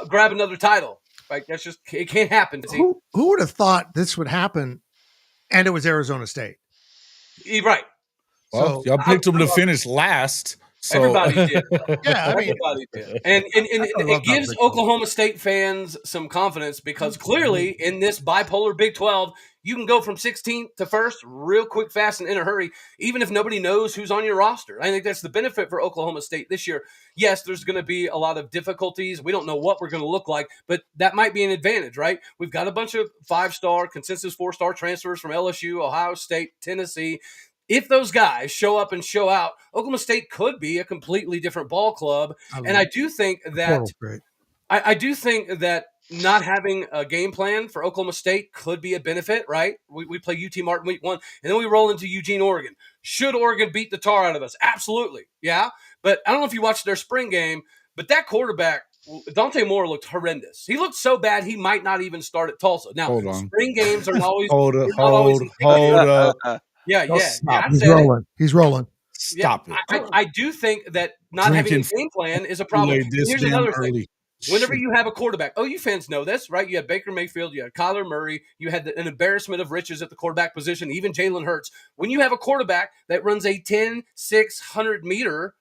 grab another title. Right? It can't happen. Who would have thought this would happen? And it was Arizona State. Right. Well, y'all picked them to finish last. So. Everybody did. Yeah, everybody did. And it gives Oklahoma State fans some confidence because clearly in this bipolar Big 12, you can go from 16th to 1st real quick, fast, and in a hurry, even if nobody knows who's on your roster. I think that's the benefit for Oklahoma State this year. Yes, there's going to be a lot of difficulties. We don't know what we're going to look like, but that might be an advantage, right? We've got a bunch of 5-star, consensus 4-star transfers from LSU, Ohio State, Tennessee. If those guys show up and show out, Oklahoma State could be a completely different ball club. And I do think that I do think that not having a game plan for Oklahoma State could be a benefit, right? We play UT Martin week 1, and then we roll into Eugene, Oregon. Should Oregon beat the tar out of us? Absolutely, yeah. But I don't know if you watched their spring game, but that quarterback, Dante Moore, looked horrendous. He looked so bad he might not even start at Tulsa. Now, spring games are always hold up. Yeah. He's rolling. Stop it. I do think that not having a game plan is a problem. Here's another thing. Whenever you have a quarterback, you fans know this, right? You had Baker Mayfield, you had Kyler Murray, you had an embarrassment of riches at the quarterback position, even Jalen Hurts. When you have a quarterback that runs a 10-600 meter,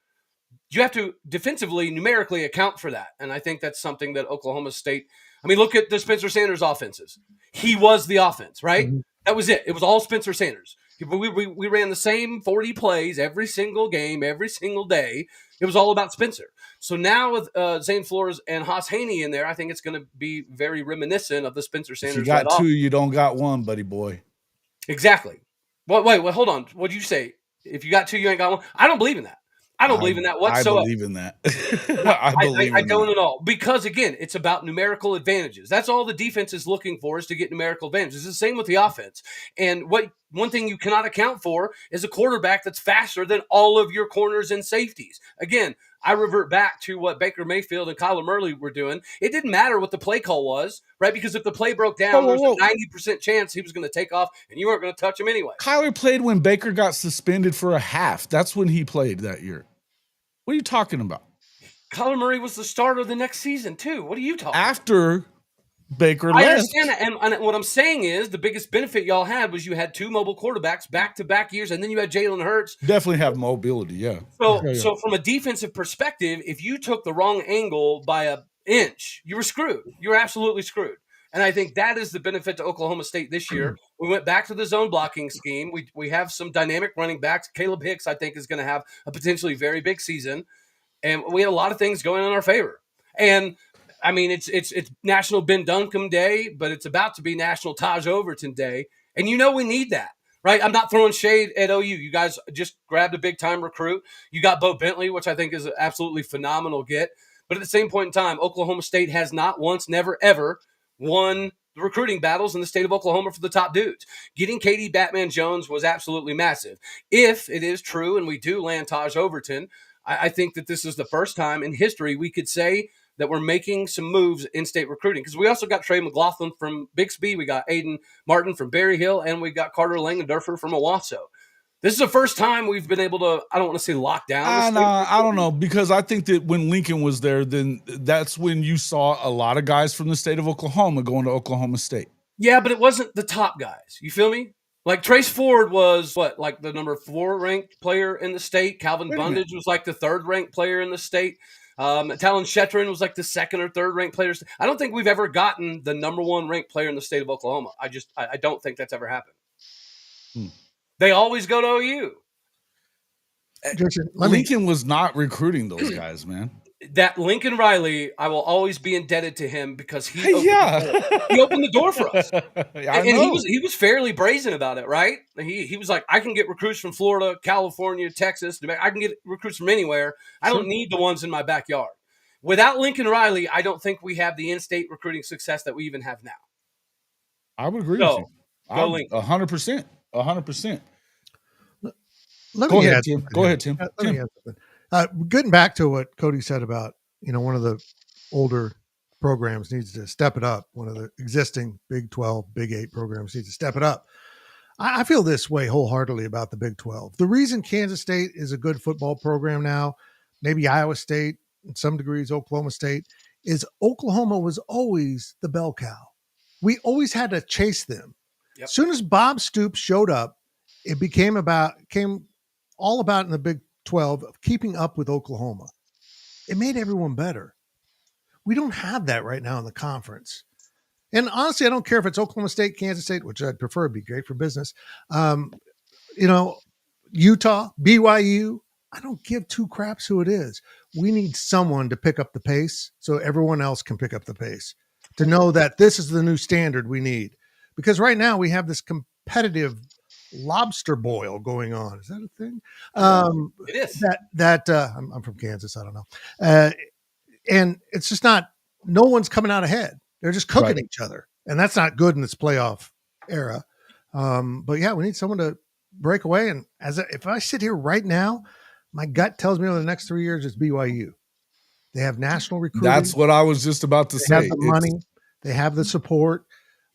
you have to defensively, numerically account for that. And I think that's something that Oklahoma State, look at the Spencer Sanders offenses. He was the offense, right? Mm-hmm. That was it. It was all Spencer Sanders. We ran the same 40 plays every single game, every single day. It was all about Spencer. So now with Zane Flores and Haas Haney in there, I think it's going to be very reminiscent of the Spencer Sanders. If you got two, you don't got one, buddy boy. Exactly. Wait, hold on. What did you say? If you got two, you ain't got one? I don't believe in that. I don't believe in that whatsoever. I believe in that. I don't at all. Because, again, it's about numerical advantages. That's all the defense is looking for, is to get numerical advantages. It's the same with the offense. And what one thing you cannot account for is a quarterback that's faster than all of your corners and safeties. Again, I revert back to what Baker Mayfield and Kyler Murray were doing. It didn't matter what the play call was, right? Because if the play broke down, there was a 90% chance he was going to take off and you weren't going to touch him anyway. Kyler played when Baker got suspended for a half. That's when he played that year. What are you talking about? Kyler Murray was the starter the next season, too. What are you talking about? After Baker left. I understand that. And what I'm saying is the biggest benefit y'all had was you had two mobile quarterbacks back-to-back years, and then you had Jalen Hurts. Definitely have mobility, yeah. So from a defensive perspective, if you took the wrong angle by an inch, you were screwed. You were absolutely screwed. And I think that is the benefit to Oklahoma State this year. We went back to the zone blocking scheme. We have some dynamic running backs. Caleb Hicks, I think, is going to have a potentially very big season. And we had a lot of things going in our favor. And I mean, it's National Ben Duncombe Day, but it's about to be National Taj Overton Day. And we need that, right? I'm not throwing shade at OU. You guys just grabbed a big-time recruit. You got Bo Bentley, which I think is an absolutely phenomenal get. But at the same point in time, Oklahoma State has not once, never, ever won the recruiting battles in the state of Oklahoma for the top dudes. Getting Katie Batman Jones was absolutely massive. If it is true and we do land Taj Overton, I think that this is the first time in history we could say that we're making some moves in state recruiting, because we also got Trey McLaughlin from Bixby, we got Aiden Martin from Berry Hill, and we got Carter Langendorfer from Owasso. This is the first time we've been able to, I don't want to say lock down. I don't know, because I think that when Lincoln was there, then that's when you saw a lot of guys from the state of Oklahoma going to Oklahoma State. Yeah, but it wasn't the top guys. You feel me? Like Trace Ford was like the number 4 ranked player in the state. Calvin Bundage was like the 3rd ranked player in the state. Talon Shetron was like the 2nd or 3rd ranked player. I don't think we've ever gotten the number 1 ranked player in the state of Oklahoma. I don't think that's ever happened. They always go to OU. Lincoln was not recruiting those guys, man. That Lincoln Riley, I will always be indebted to him because he opened the door for us. And he was fairly brazen about it, right? He was like, I can get recruits from Florida, California, Texas. I can get recruits from anywhere. I don't need the ones in my backyard. Without Lincoln Riley, I don't think we have the in-state recruiting success that we even have now. I would agree with you. 100%. 100%. Go ahead, Tim. Let me add something. Getting back to what Cody said about, one of the older programs needs to step it up. One of the existing Big 12, Big 8 programs needs to step it up. I feel this way wholeheartedly about the Big 12. The reason Kansas State is a good football program now, maybe Iowa State, in some degrees Oklahoma State, is Oklahoma was always the bell cow. We always had to chase them. Yep. As soon as Bob Stoops showed up, it came all about in the Big 12 of keeping up with Oklahoma. It made everyone better. We don't have that right now in the conference. And honestly, I don't care if it's Oklahoma State, Kansas State, which I'd prefer, it'd be great for business. Utah, BYU, I don't give 2 craps who it is. We need someone to pick up the pace so everyone else can pick up the pace, to know that this is the new standard we need. Because right now we have this competitive lobster boil going on. Is that a thing? It is. I'm from Kansas. I don't know. And it's just not, no one's coming out ahead. They're just cooking each other. And that's not good in this playoff era. But yeah, we need someone to break away. And if I sit here right now, my gut tells me over the next 3 years, it's BYU. They have national recruiting. That's what I was just about to say. They have the money. They have the support.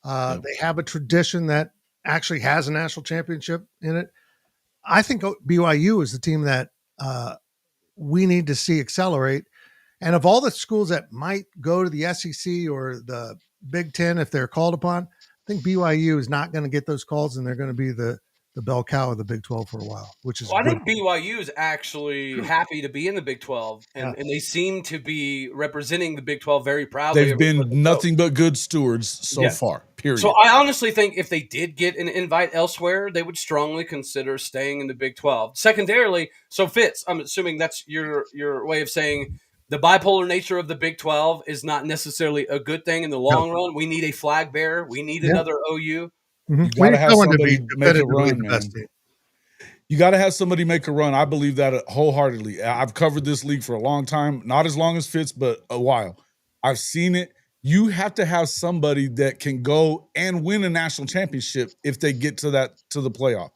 They have a tradition that actually has a national championship in it. I think BYU is the team that we need to see accelerate. And of all the schools that might go to the SEC or the Big Ten, if they're called upon, I think BYU is not going to get those calls, and they're going to be the bell cow of the Big 12 for a while, which is I think BYU is actually happy to be in the Big 12, and they seem to be representing the Big 12 very proudly. They've been nothing but good stewards so far, period. So I honestly think if they did get an invite elsewhere, they would strongly consider staying in the Big 12. Secondarily, so Fitz, I'm assuming that's your way of saying the bipolar nature of the Big 12 is not necessarily a good thing in the long run. We need a flag bearer. We need another OU. Mm-hmm. You got to have somebody make a run, man. You got to have somebody make a run. I believe that wholeheartedly. I've covered this league for a long time, not as long as Fitz, but a while. I've seen it. you have to have somebody that can go and win a national championship if they get to the playoff,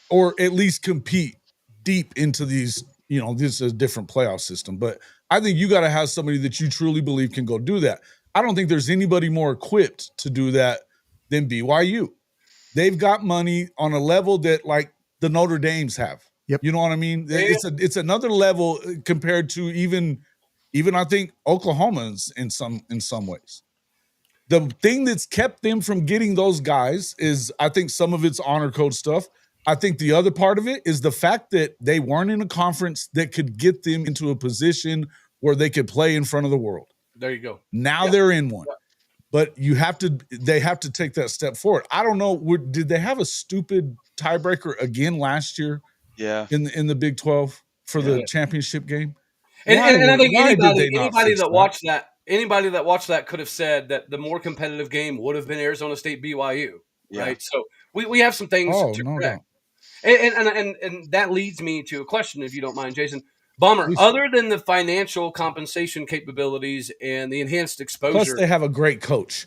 or at least compete deep into these. This is a different playoff system, but I think you got to have somebody that you truly believe can go do that. I don't think there's anybody more equipped to do that than BYU. They've got money on a level that like the Notre Dames have. Yep. You know what I mean? Yeah. It's another level compared to even I think Oklahoma's in some ways. The thing that's kept them from getting those guys is, I think, some of it's honor code stuff. I think the other part of it is the fact that they weren't in a conference that could get them into a position where they could play in front of the world. There you go. Now they're in one. But they have to take that step forward. I don't know. Did they have a stupid tiebreaker again last year? Yeah. In the Big 12 for the championship game? And I think anybody that watched that could have said that the more competitive game would have been Arizona State BYU, right? So we have some things to correct. And that leads me to a question, if you don't mind, Jason. Bomber, other than the financial compensation capabilities and the enhanced exposure, plus they have a great coach.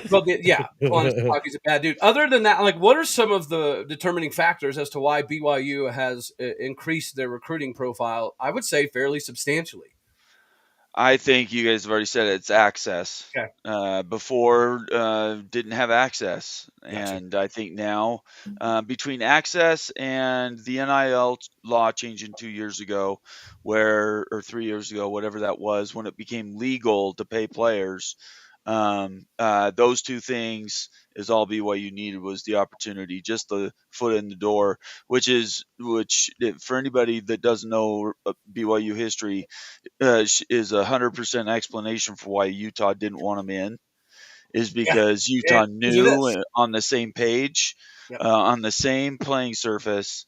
Well, yeah, he's a bad dude. Other than that, like, what are some of the determining factors as to why BYU has increased their recruiting profile? I would say fairly substantially. I think you guys have already said it. It's access. Okay. Before, didn't have access. Gotcha. And I think now, between access and the NIL law changing 2 years ago, or 3 years ago, whatever that was, when it became legal to pay players, those two things is all BYU needed, was the opportunity, just the foot in the door, which for anybody that doesn't know BYU history, is 100% explanation for why Utah didn't want them in, is because Utah knew on the same page, on the same playing surface,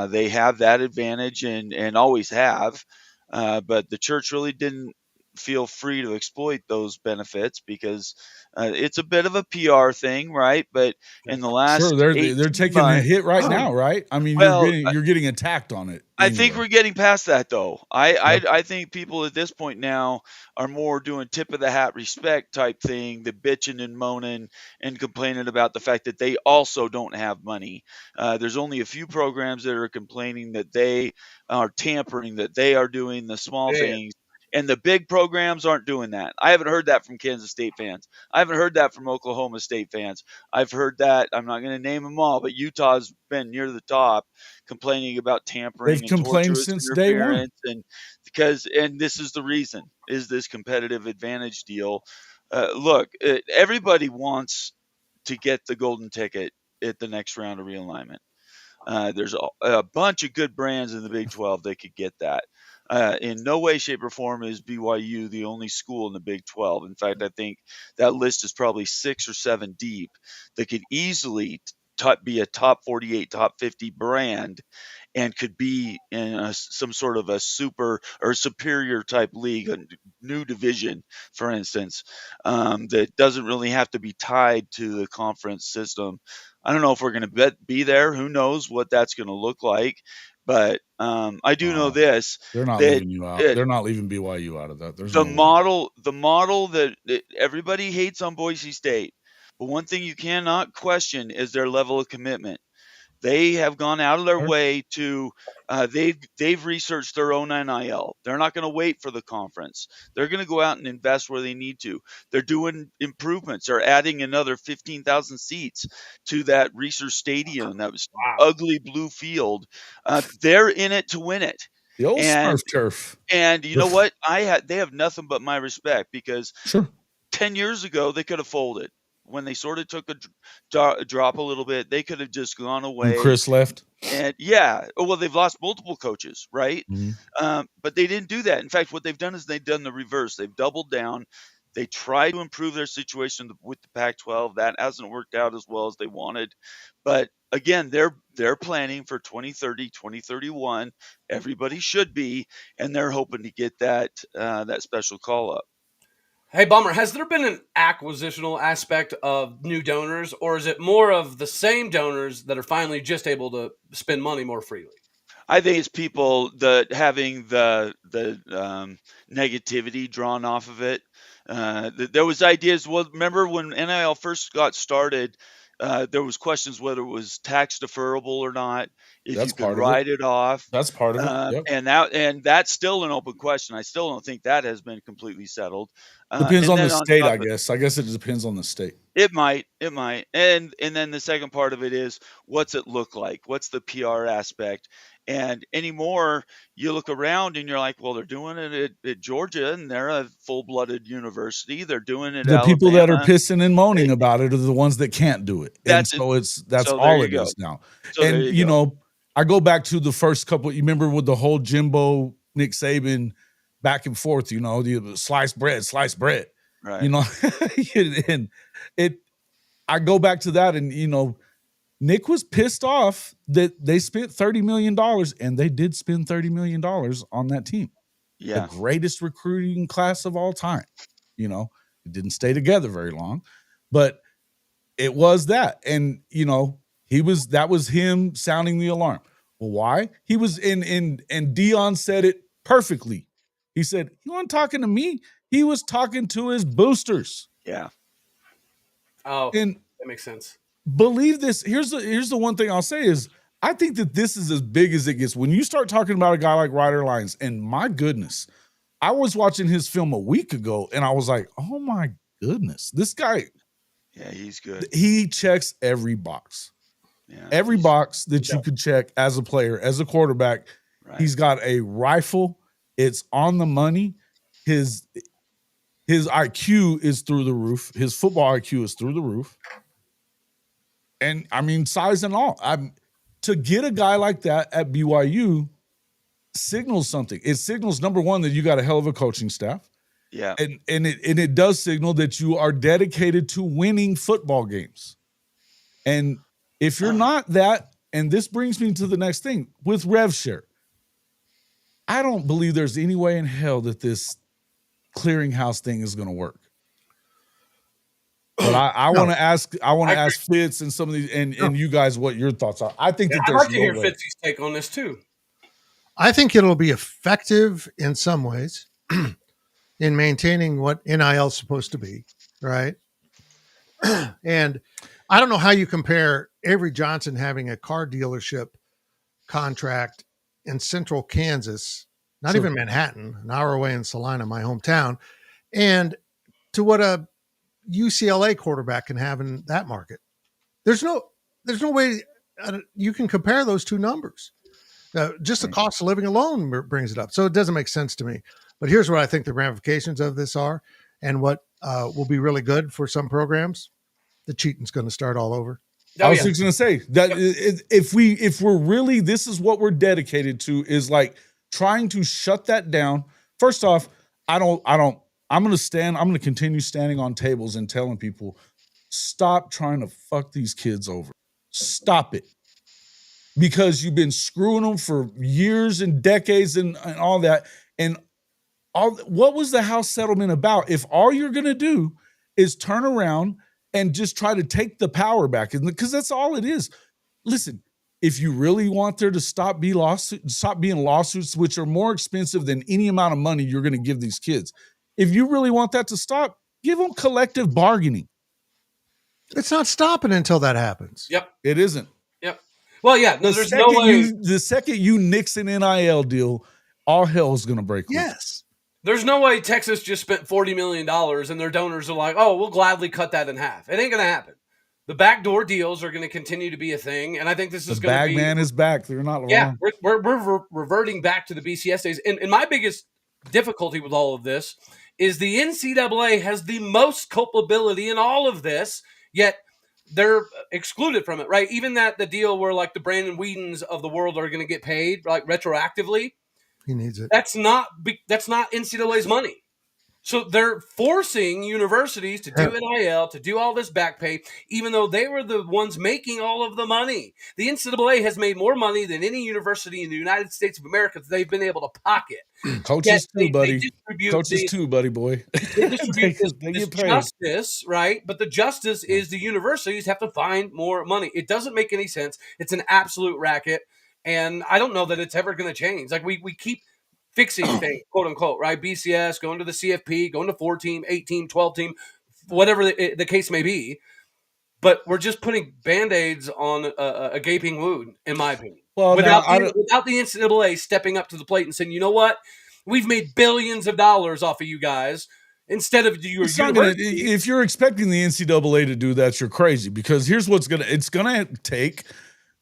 they have that advantage and always have, but the church really didn't feel free to exploit those benefits because it's a bit of a PR thing, right? But in the last they're taking a hit right now, right? I mean, you're getting attacked on it. I think we're getting past that, though. I think people at this point now are more doing tip of the hat respect type thing, the bitching and moaning and complaining about the fact that they also don't have money. There's only a few programs that are complaining that they are tampering, that they are doing the small things. And the big programs aren't doing that. I haven't heard that from Kansas State fans. I haven't heard that from Oklahoma State fans. I've heard that. I'm not going to name them all, but Utah's been near the top complaining about tampering. They've complained since day one. And this is the reason, is this competitive advantage deal. Look, everybody wants to get the golden ticket at the next round of realignment. There's a bunch of good brands in the Big 12 that could get that. In no way, shape, or form is BYU the only school in the Big 12. In fact, I think that list is probably 6 or 7 deep that could easily be a top 48, top 50 brand and could be in some sort of a super or superior type league, a new division, for instance, that doesn't really have to be tied to the conference system. I don't know if we're going to be there. Who knows what that's going to look like? But I do know this: they're not leaving you out. They're not leaving BYU out of that. There's the model that everybody hates on Boise State, but one thing you cannot question is their level of commitment. They have gone out of their way to they've researched their own NIL. They're not going to wait for the conference. They're going to go out and invest where they need to. They're doing improvements. They're adding another 15,000 seats to that Research Stadium, that was ugly blue field. They're in it to win it. The old Smurf turf. And you know what? They have nothing but my respect, because 10 years ago they could have folded. When they sort of took a drop a little bit, they could have just gone away. When Chris left. And they've lost multiple coaches, right? Mm-hmm. But they didn't do that. In fact, what they've done is they've done the reverse. They've doubled down. They tried to improve their situation with the Pac-12. That hasn't worked out as well as they wanted. But again, they're planning for 2030, 2031. Everybody should be, and they're hoping to get that special call up. Hey, Bomber, has there been an acquisitional aspect of new donors, or is it more of the same donors that are finally just able to spend money more freely? I think it's people that having the negativity drawn off of it. There was ideas. Well, remember when NIL first got started, there was questions whether it was tax deferrable or not, if That's you could part of write it off. That's part of it. Yep. And that's still an open question. I still don't think that has been completely settled. Depends on the state, I top of- guess. I guess it depends on the state. It might. And then the second part of it is, what's it look like? What's the PR aspect? And anymore, you look around and you're like, well, they're doing it at Georgia, and they're a full-blooded university. They're doing it. The people that are Alabama. pissing and moaning about it are the ones that can't do it. That's and so it. that's So all there it you is go. now. So And there you go. know, I go back to the first couple. You remember with the whole Jimbo, Nick Saban back and forth. You know, the sliced bread. Right. You know, and I go back to that, and you know, Nick was pissed off that they spent $30 million, and they did spend $30 million on that team. Yeah. The greatest recruiting class of all time. You know, it didn't stay together very long, but it was that. And, you know, that was him sounding the alarm. Well, why? He was and Dion said it perfectly. He said, he wasn't talking to me. He was talking to his boosters. Yeah. Oh, and that makes sense. Believe this. Here's the one thing I'll say is, I think that this is as big as it gets. When you start talking about a guy like Ryder Lyons, and my goodness, I was watching his film a week ago, and I was like, oh my goodness, this guy. Yeah, he's good. He checks every box. Yeah, every box that you could check as a player, as a quarterback. Right. He's got a rifle. It's on the money. His IQ is through the roof. His football IQ is through the roof. And I mean, size and all. To get a guy like that at BYU signals something. It signals, number one, that you got a hell of a coaching staff. Yeah. And it does signal that you are dedicated to winning football games. And if you're not that, and this brings me to the next thing with rev share, I don't believe there's any way in hell that this clearinghouse thing is going to work. But I want to ask Fitz and some of these and you guys what your thoughts are. I think that I'd there's like to hear Fitz's take on this too. I think it'll be effective in some ways in maintaining what NIL is supposed to be, right? And I don't know how you compare Avery Johnson having a car dealership contract in central Kansas, not even Manhattan, an hour away in Salina, my hometown, and to what a UCLA quarterback can have in that market. There's no way you can compare those two numbers. Just the cost of living alone brings it up. So it doesn't make sense to me. But here's what I think the ramifications of this are, and what will be really good for some programs. The cheating's going to start all over. I was just going to say that if we're really, this is what we're dedicated to, is like trying to shut that down. First off, I'm going to continue standing on tables and telling people, stop trying to fuck these kids over. Stop it. Because you've been screwing them for years and decades and all that. And what was the house settlement about? If all you're going to do is turn around and just try to take the power back, because that's all it is. Listen, if you really want there to stop being lawsuits, which are more expensive than any amount of money you're going to give these kids, if you really want that to stop, give them collective bargaining. It's not stopping until that happens. Yep. It isn't. Yep. Well, yeah, there's no way. The second you nix an NIL deal, all hell is going to break loose. Yes. There's no way Texas just spent $40 million and their donors are like, oh, we'll gladly cut that in half. It ain't going to happen. The backdoor deals are going to continue to be a thing, and I think this is going to be. The bag man is back. They're not wrong. Yeah, we're reverting back to the BCS days. And my biggest difficulty with all of this is the NCAA has the most culpability in all of this, yet they're excluded from it, right? Even the deal where like the Brandon Whedons of the world are going to get paid like retroactively. He needs it. That's not NCAA's money. So they're forcing universities to do NIL, to do all this back pay, even though they were the ones making all of the money. The NCAA has made more money than any university in the United States of America that they've been able to pocket. Coaches too, buddy. Coaches too, buddy boy. They distribute this justice, right? But the justice is the universities have to find more money. It doesn't make any sense. It's an absolute racket. And I don't know that it's ever going to change. Like we keep fixing things, quote unquote, right? BCS, going to the CFP, going to 4-team, 8-team, 12-team, whatever the case may be. But we're just putting Band-Aids on a gaping wound, in my opinion. Well, without the NCAA stepping up to the plate and saying, you know what? We've made billions of dollars off of you guys. Instead of your university. If you're expecting the NCAA to do that, you're crazy, because here's what's it's gonna take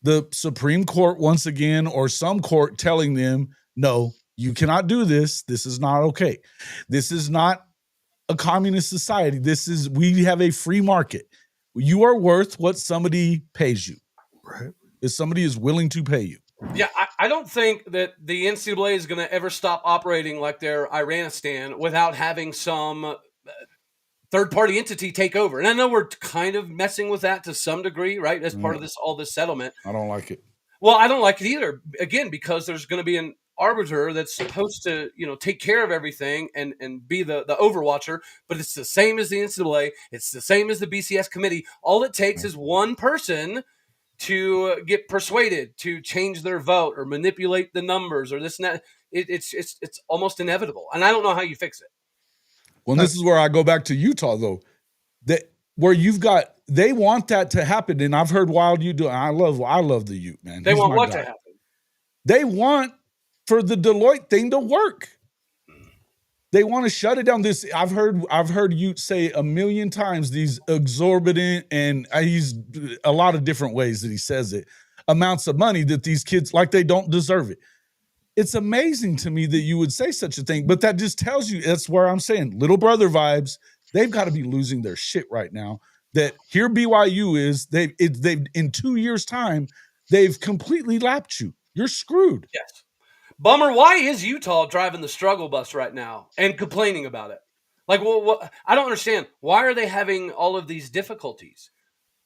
the Supreme Court once again, or some court, telling them, no, you cannot do this. This is not okay. This is not a communist society. We have a free market. You are worth what somebody pays you. Right. If somebody is willing to pay you. Yeah, I don't think that the NCAA is going to ever stop operating like their Iranistan without having some third-party entity take over. And I know we're kind of messing with that to some degree, right, as part of all this settlement. I don't like it. Well, I don't like it either, again, because there's going to be an arbiter that's supposed to, take care of everything and be the overwatcher, but it's the same as the NCAA. It's the same as the BCS committee. All it takes is one person to get persuaded to change their vote or manipulate the numbers or this and that. It's almost inevitable, and I don't know how you fix it. Well, this is where I go back to Utah, though, where they want that to happen, and I've heard Wild Ute do it. I love the Ute, man. They want what to happen? They want for the Deloitte thing to work. They want to shut it down. I've heard Ute say a million times these exorbitant, and he's a lot of different ways that he says it, amounts of money that these kids, like, they don't deserve it. It's amazing to me that you would say such a thing, but that just tells you, that's where I'm saying little brother vibes. They've got to be losing their shit right now. That here BYU is, they've in 2 years' time, they've completely lapped you. You're screwed. Yes. Bummer, why is Utah driving the struggle bus right now and complaining about it? Like, well, I don't understand. Why are they having all of these difficulties?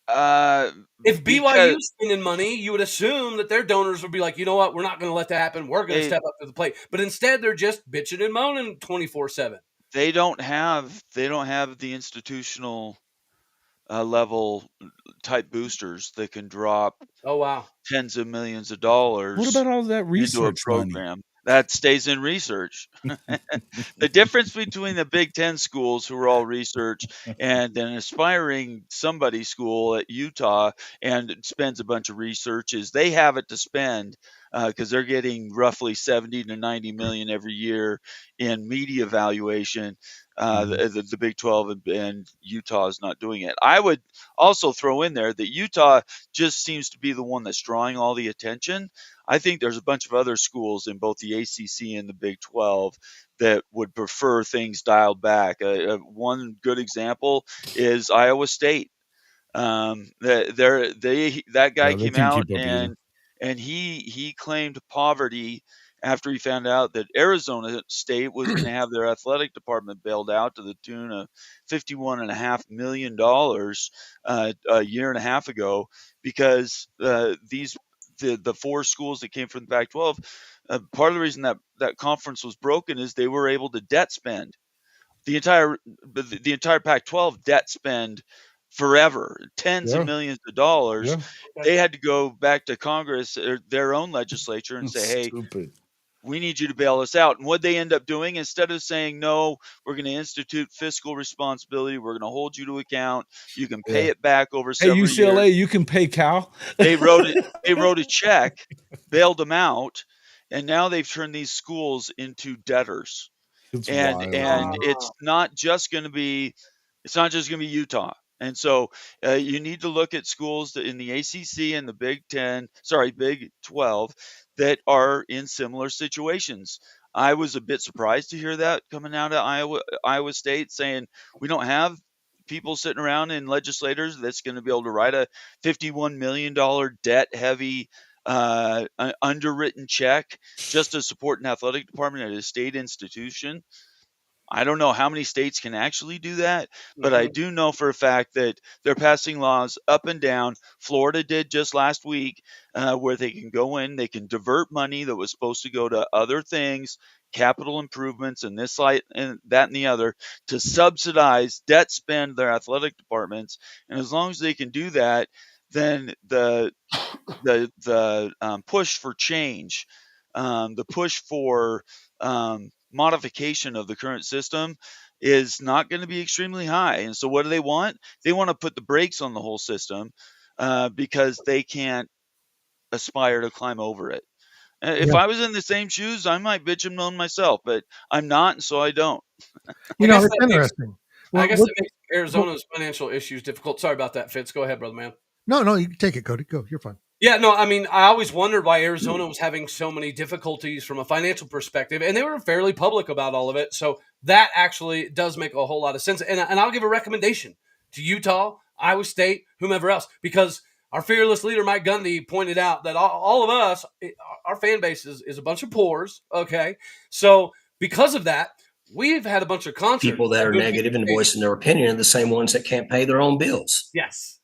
If BYU's spending money, you would assume that their donors would be like, you know what, we're not going to let that happen. We're going to step up to the plate. But instead, they're just bitching and moaning 24/7. They don't have the institutional level type boosters that can drop tens of millions of dollars. What about all that research into a program? Money? That stays in research. The difference between the Big Ten schools, who are all research, and an aspiring somebody school at Utah and spends a bunch of research, is they have it to spend because they're getting roughly 70 to 90 million every year in media valuation. The Big 12 and Utah is not doing it. I would also throw in there that Utah just seems to be the one that's drawing all the attention. I think there's a bunch of other schools in both the ACC and the Big 12 that would prefer things dialed back. One good example is Iowa State. That guy came out and he claimed poverty after he found out that Arizona State was going to have their athletic department bailed out to the tune of $51.5 million a year and a half ago, because the four schools that came from the Pac-12, part of the reason that conference was broken is they were able to debt spend. The entire Pac-12 debt spend forever, tens of millions of dollars. Yeah. They had to go back to Congress or their own legislature and say, hey, we need you to bail us out. And what they end up doing, instead of saying, no, we're going to institute fiscal responsibility, we're going to hold you to account, you can pay it back over several years. Hey, UCLA, you can pay Cal. They wrote a check, bailed them out, and now they've turned these schools into debtors. It's not just going to be Utah. And so you need to look at schools in the ACC and the Big 12 that are in similar situations. I was a bit surprised to hear that coming out of Iowa State, saying we don't have people sitting around in legislators that's going to be able to write a $51 million debt-heavy underwritten check just to support an athletic department at a state institution. I don't know how many states can actually do that, but I do know for a fact that they're passing laws up and down. Florida did just last week, where they can go in, they can divert money that was supposed to go to other things, capital improvements and this, and that, and the other, to subsidize debt spend their athletic departments. And as long as they can do that, then the push for change the push for modification of the current system is not going to be extremely high. And so what do they want? They want to put the brakes on the whole system because they can't aspire to climb over it. If I was in the same shoes, I might bitch and moan myself, but I'm not, and so I don't. It's interesting. I guess it makes Arizona's financial issues difficult. Sorry about that, Fitz. Go ahead, brother man. No, you can take it, Cody. Go. You're fine. Yeah, no, I mean, I always wondered why Arizona was having so many difficulties from a financial perspective, and they were fairly public about all of it. So that actually does make a whole lot of sense. And I'll give a recommendation to Utah, Iowa State, whomever else, because our fearless leader, Mike Gundy, pointed out that all of us, our fan base is a bunch of poors, okay? So because of that, we've had a bunch of concerts. People that are negative and voicing their opinion are the same ones that can't pay their own bills. Yes.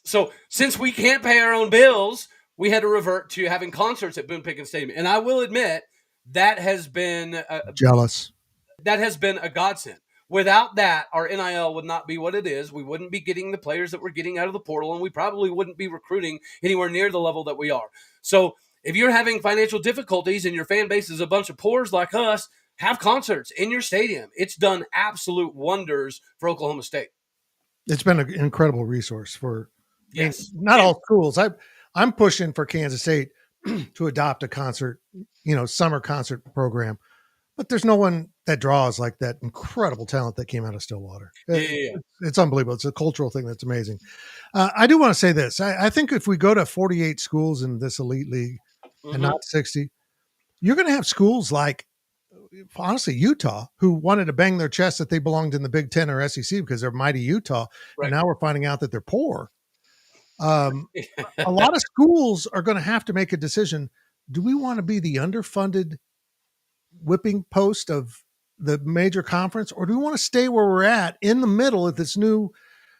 So since we can't pay our own bills, we had to revert to having concerts at Boone Pickens Stadium. And I will admit that has been jealous. That has been a godsend. Without that, our NIL would not be what it is. We wouldn't be getting the players that we're getting out of the portal, and we probably wouldn't be recruiting anywhere near the level that we are. So if you're having financial difficulties and your fan base is a bunch of poors like us, have concerts in your stadium. It's done absolute wonders for Oklahoma State. It's been an incredible resource for not all schools. I'm pushing for Kansas State to adopt a concert, summer concert program, but there's no one that draws like that incredible talent that came out of Stillwater. It's unbelievable. It's a cultural thing that's amazing. I do want to say this. I think if we go to 48 schools in this elite league and not 60, you're going to have schools like, honestly, Utah, who wanted to bang their chest that they belonged in the Big Ten or SEC because they're mighty Utah. Right. And now we're finding out that they're poor. A lot of schools are going to have to make a decision. Do we want to be the underfunded whipping post of the major conference, or do we want to stay where we're at in the middle of this new,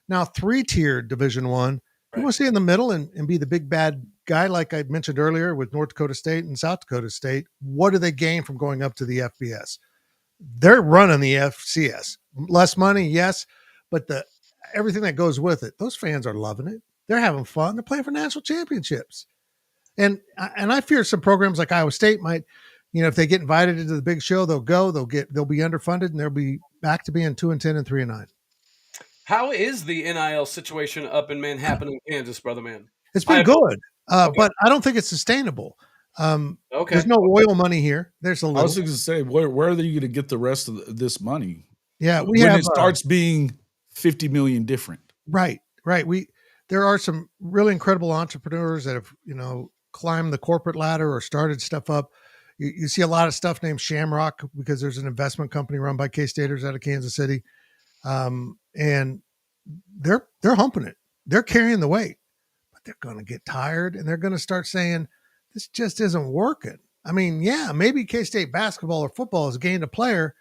now 3-tiered Division I? Right. We want to stay in the middle and be the big bad guy, like I mentioned earlier with North Dakota State and South Dakota State. What do they gain from going up to the FBS? They're running the FCS. Less money, yes, but everything that goes with it. Those fans are loving it. They're having fun. They're playing for national championships. And I fear some programs like Iowa State might, if they get invited into the big show, they'll go. They'll be underfunded, and they'll be back to being 2-10 and 3-9. How is the NIL situation up in Manhattan and Kansas, brother man? It's been good. But I don't think it's sustainable. There's no oil money here. There's a little. I was going to say, where are they going to get the rest of this money? Yeah, when it starts being 50 million different. Right. There are some really incredible entrepreneurs that have climbed the corporate ladder or started stuff up. You see a lot of stuff named Shamrock because there's an investment company run by K-Staters out of Kansas City, and they're humping it. They're carrying the weight. They're going to get tired and they're going to start saying, this just isn't working. I mean, yeah, maybe K-State basketball or football has gained a player,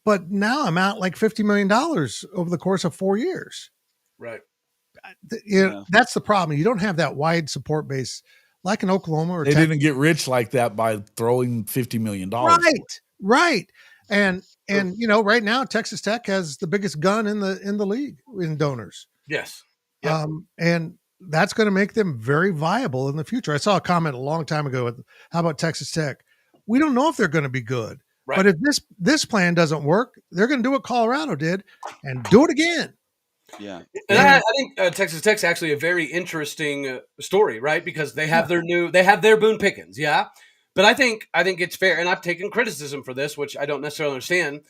but now I'm out like $50 million over the course of 4 years. Right. That's the problem. You don't have that wide support base like in Oklahoma. They didn't get rich like that by throwing $50 million. Right. And right now Texas Tech has the biggest gun in the league in donors. Yes. Yep. And that's going to make them very viable in the future. I saw a comment a long time ago. How about Texas Tech? We don't know if they're going to be good, right. But if this plan doesn't work, they're going to do what Colorado did and do it again. Yeah. And I think Texas Tech's actually a very interesting story, right? Because they have their Boone Pickens. Yeah. But I think it's fair. And I've taken criticism for this, which I don't necessarily understand.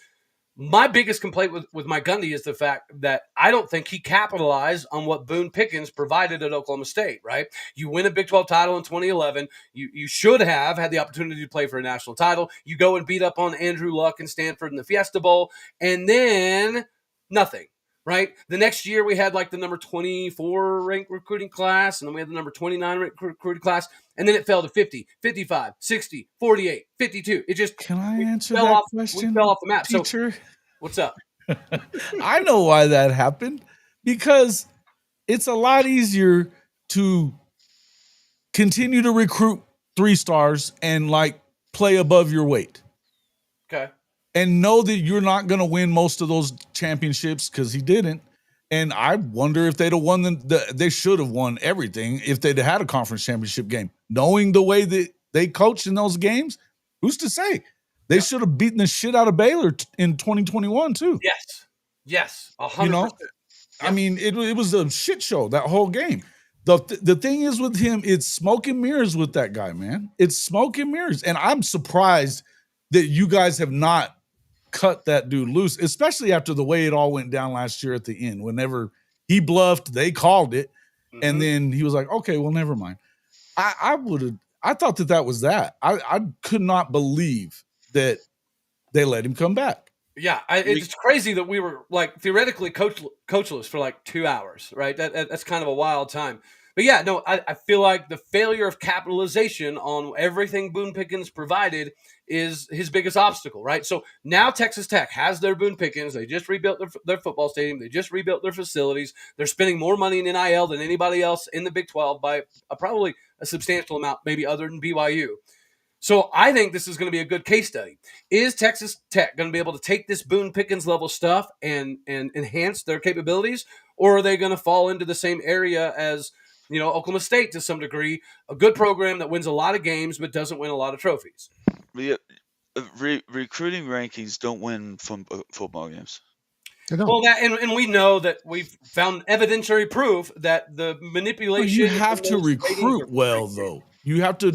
My biggest complaint with Mike Gundy is the fact that I don't think he capitalized on what Boone Pickens provided at Oklahoma State, right? You win a Big 12 title in 2011. You should have had the opportunity to play for a national title. You go and beat up on Andrew Luck and Stanford in the Fiesta Bowl, and then nothing, right? The next year we had like the number 24 ranked recruiting class, and then we had the number 29 ranked recruiting class, and then it fell to 50, 55, 60, 48, 52. It just Can I answer that question? We fell off the map. Teacher? So what's up? I know why that happened, because it's a lot easier to continue to recruit 3 stars and like play above your weight. Okay. And know that you're not going to win most of those championships, because he didn't. And I wonder if they'd have won they should have won everything if they'd had a conference championship game. Knowing the way that they coached in those games, who's to say? They should have beaten the shit out of Baylor in 2021 too. Yes, 100%. I mean, it was a shit show, that whole game. The thing is with him, it's smoke and mirrors with that guy, man. It's smoke and mirrors. And I'm surprised that you guys have not cut that dude loose, especially after the way it all went down last year at the end. Whenever he bluffed, they called it. And then he was like, okay, well, never mind. I thought that was that. I could not believe that they let him come back. Yeah, it's crazy that we were like theoretically coachless for like 2 hours, right? That's kind of a wild time. But yeah, no, I feel like the failure of capitalization on everything Boone Pickens provided is his biggest obstacle, right? So now Texas Tech has their Boone Pickens. They just rebuilt their football stadium. They just rebuilt their facilities. They're spending more money in NIL than anybody else in the Big 12 by probably a substantial amount, maybe other than BYU. So I think this is going to be a good case study. Is Texas Tech going to be able to take this Boone Pickens level stuff and enhance their capabilities, or are they going to fall into the same area as Oklahoma State to some degree, a good program that wins a lot of games but doesn't win a lot of trophies? Recruiting rankings don't win football games. Well, and we know that we've found evidentiary proof that the manipulation. You have to recruit well, though. You have to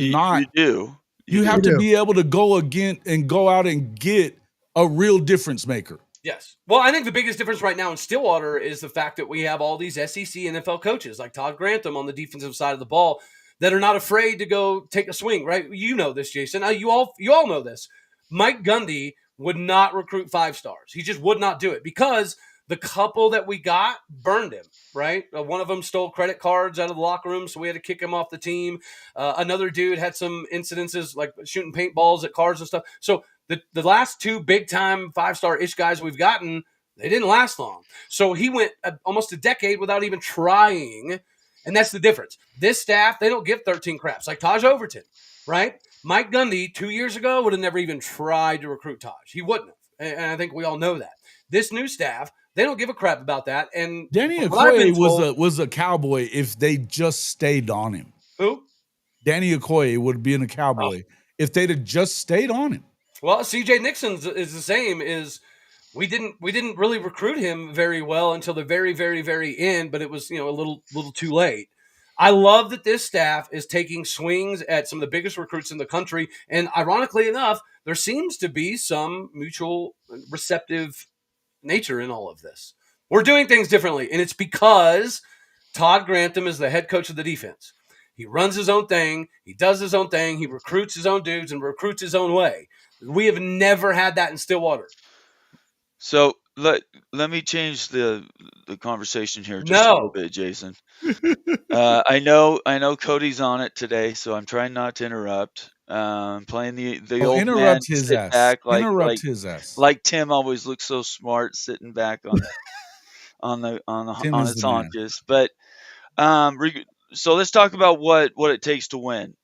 not. You do. You have to be able to go again and go out and get a real difference maker. Yes. Well, I think the biggest difference right now in Stillwater is the fact that we have all these SEC NFL coaches like Todd Grantham on the defensive side of the ball that are not afraid to go take a swing, right? You know this, Jason. You all know this. Mike Gundy would not recruit 5 stars. He just would not do it because the couple that we got burned him, right? One of them stole credit cards out of the locker room, so we had to kick him off the team. Another dude had some incidences like shooting paintballs at cars and stuff. So the last 2 big-time 5-star-ish guys we've gotten, they didn't last long. So he went almost a decade without even trying, and that's the difference. This staff, they don't give 13 craps, like Taj Overton, right? Mike Gundy 2 years ago would have never even tried to recruit Taj. He wouldn't have, and I think we all know that. This new staff, they don't give a crap about that. And Danny Okoye was a Cowboy if they just stayed on him. Who? Danny Okoye would be in a Cowboy if they'd have just stayed on him. Well, CJ Nixon's is the same. Is we didn't really recruit him very well until the very, very, very end, but it was a little too late. I love that this staff is taking swings at some of the biggest recruits in the country, and ironically enough, there seems to be some mutual receptive nature in all of this. We're doing things differently, and it's because Todd Grantham is the head coach of the defense. He runs his own thing. He does his own thing. He recruits his own dudes and recruits his own way. We have never had that in Stillwater. So let me change the conversation here just a little bit, Jason. I know Cody's on it today, so I'm trying not to interrupt. Playing the old interrupt man, his ass. Back his ass. Like Tim always looks so smart sitting back on his haunches. But so let's talk about what it takes to win.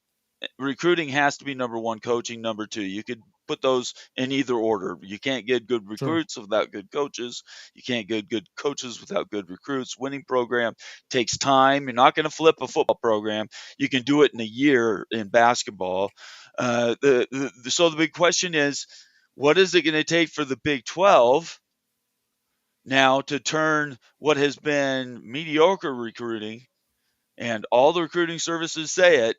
Recruiting has to be number 1, coaching number 2. You could put those in either order. You can't get good recruits without good coaches. You can't get good coaches without good recruits. Winning program takes time. You're not going to flip a football program. You can do it in a year in basketball. So the big question is, what is it going to take for the Big 12 now to turn what has been mediocre recruiting, and all the recruiting services say it,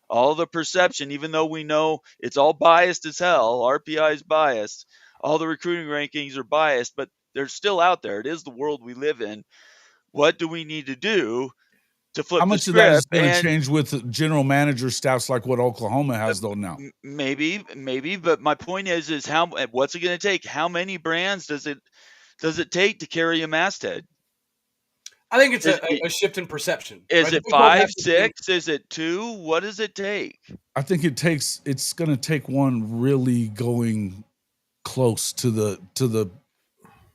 all the perception, even though we know it's all biased as hell, RPI is biased, all the recruiting rankings are biased, but they're still out there. It is the world we live in. What do we need to do to flip How much the of that is script? going to change with general manager staffs like what Oklahoma has, though, now? Maybe. But my point is what's it going to take? How many brands does it take to carry a masthead? I think it's a shift in perception. Is it 5, 6? Is it 2? What does it take? I think it's going to take one really going close to the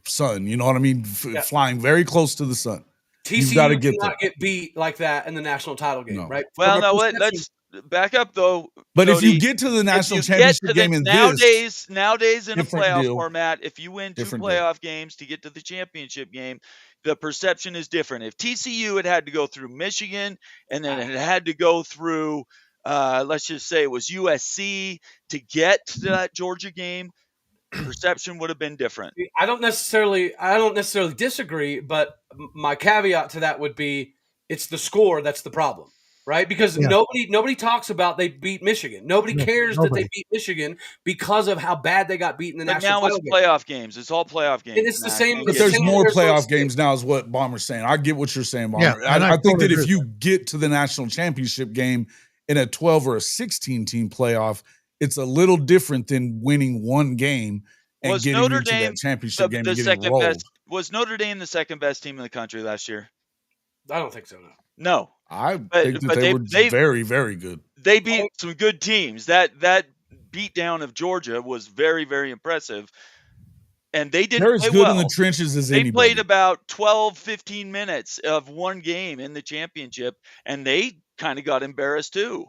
sun. You know what I mean? Flying very close to the sun. TCU did not get beat like that in the national title game, right? Well, no, let's back up though. But Cody, if you get to the national championship game in nowadays in a playoff format, if you win 2 playoff games to get to the championship game, the perception is different. If TCU had to go through Michigan and then it had to go through let's just say it was USC to get to that Georgia game, perception would have been different. I don't necessarily disagree, but my caveat to that would be it's the score that's the problem, right? Because nobody talks about they beat Michigan. Nobody cares that they beat Michigan because of how bad they got beat in the national title game. Now it's playoff games. It's all playoff games. And it's the same. But there's more playoff games now is what Bomber's saying. I get what you're saying, Bomber. Yeah, I think that if you get to the national championship game in a 12 or a 16 team playoff, it's a little different than winning one game and getting into that championship game and getting rolled. Was Notre Dame the second best team in the country last year? I don't think so, no. I think that they were very, very good. They beat some good teams. That beatdown of Georgia was very, very impressive. And they didn't play good well. in the trenches as anybody. They played about 12, 15 minutes of one game in the championship, and they kind of got embarrassed too.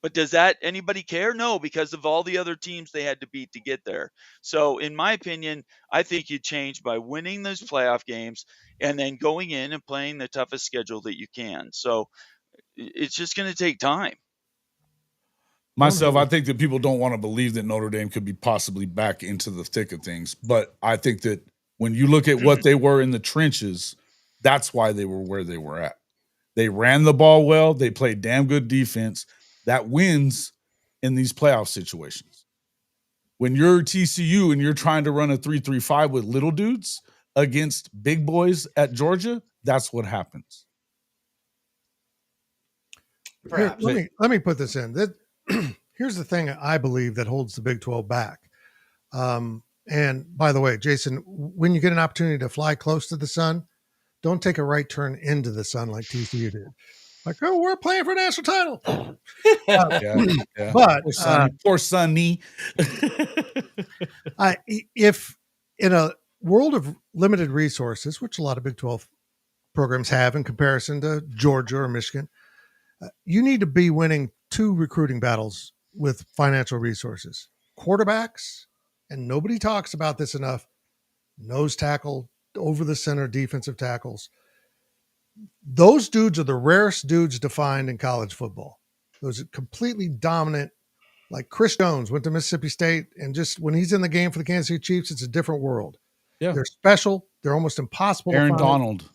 But does anybody care? No, because of all the other teams they had to beat to get there. So in my opinion, I think you change by winning those playoff games and then going in and playing the toughest schedule that you can. So it's just going to take time. Myself, I think that people don't want to believe that Notre Dame could be possibly back into the thick of things. But I think that when you look at what they were in the trenches, that's why they were where they were at. They ran the ball well. They played damn good defense. That wins in these playoff situations. When you're TCU and you're trying to run a 3-3-5 with little dudes against big boys at Georgia, that's what happens. Here, let me put this in. Here's the thing I believe that holds the Big 12 back. And by the way, Jason, when you get an opportunity to fly close to the sun, don't take a right turn into the sun like TCU did. Like, oh, we're playing for a national title. But poor Sonny. If in a world of limited resources, which a lot of Big 12 programs have in comparison to Georgia or Michigan, you need to be winning 2 recruiting battles with financial resources. Quarterbacks, and nobody talks about this enough, nose tackle, over the center defensive tackles. Those dudes are the rarest dudes to find in college football. Those are completely dominant. Like Chris Jones went to Mississippi State, and just when he's in the game for the Kansas City Chiefs, it's a different world. Yeah, they're special. They're almost impossible. Aaron to find. Donald,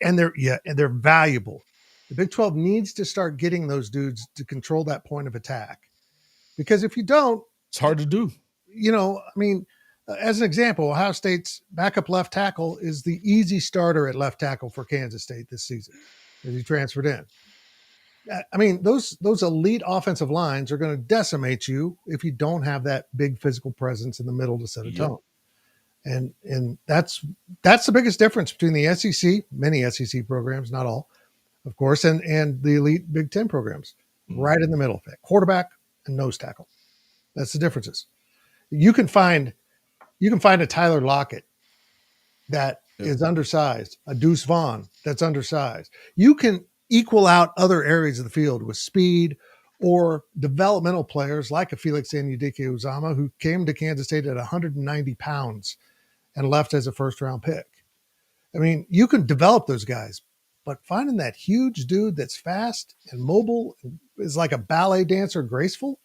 and they're valuable. The Big 12 needs to start getting those dudes to control that point of attack, because if you don't, it's hard to do. As an example, Ohio State's backup left tackle is the easy starter at left tackle for Kansas State this season as he transferred in. Those elite offensive lines are going to decimate you if you don't have that big physical presence in the middle to set a tone. And that's the biggest difference between the SEC, many SEC programs, not all, of course, and the elite Big Ten programs, right in the middle, quarterback and nose tackle. That's the differences. You can find a Tyler Lockett that is undersized, a Deuce Vaughn that's undersized. You can equal out other areas of the field with speed or developmental players like a Felix Anudike-Uzomah, who came to Kansas State at 190 pounds and left as a first-round pick. You can develop those guys, but finding that huge dude that's fast and mobile is like a ballet dancer, graceful,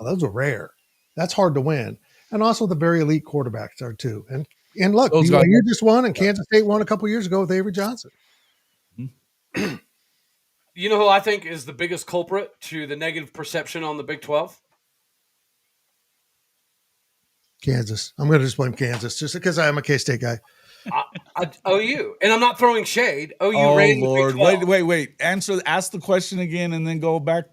those are rare. That's hard to win. And also the very elite quarterbacks are too. And look, BYU just won, and Kansas State won a couple years ago with Avery Johnson. You know who I think is the biggest culprit to the negative perception on the Big 12? Kansas. I'm going to just blame Kansas just because I am a K-State guy. OU. And I'm not throwing shade. OU ran the Big 12. Wait. Ask the question again and then go back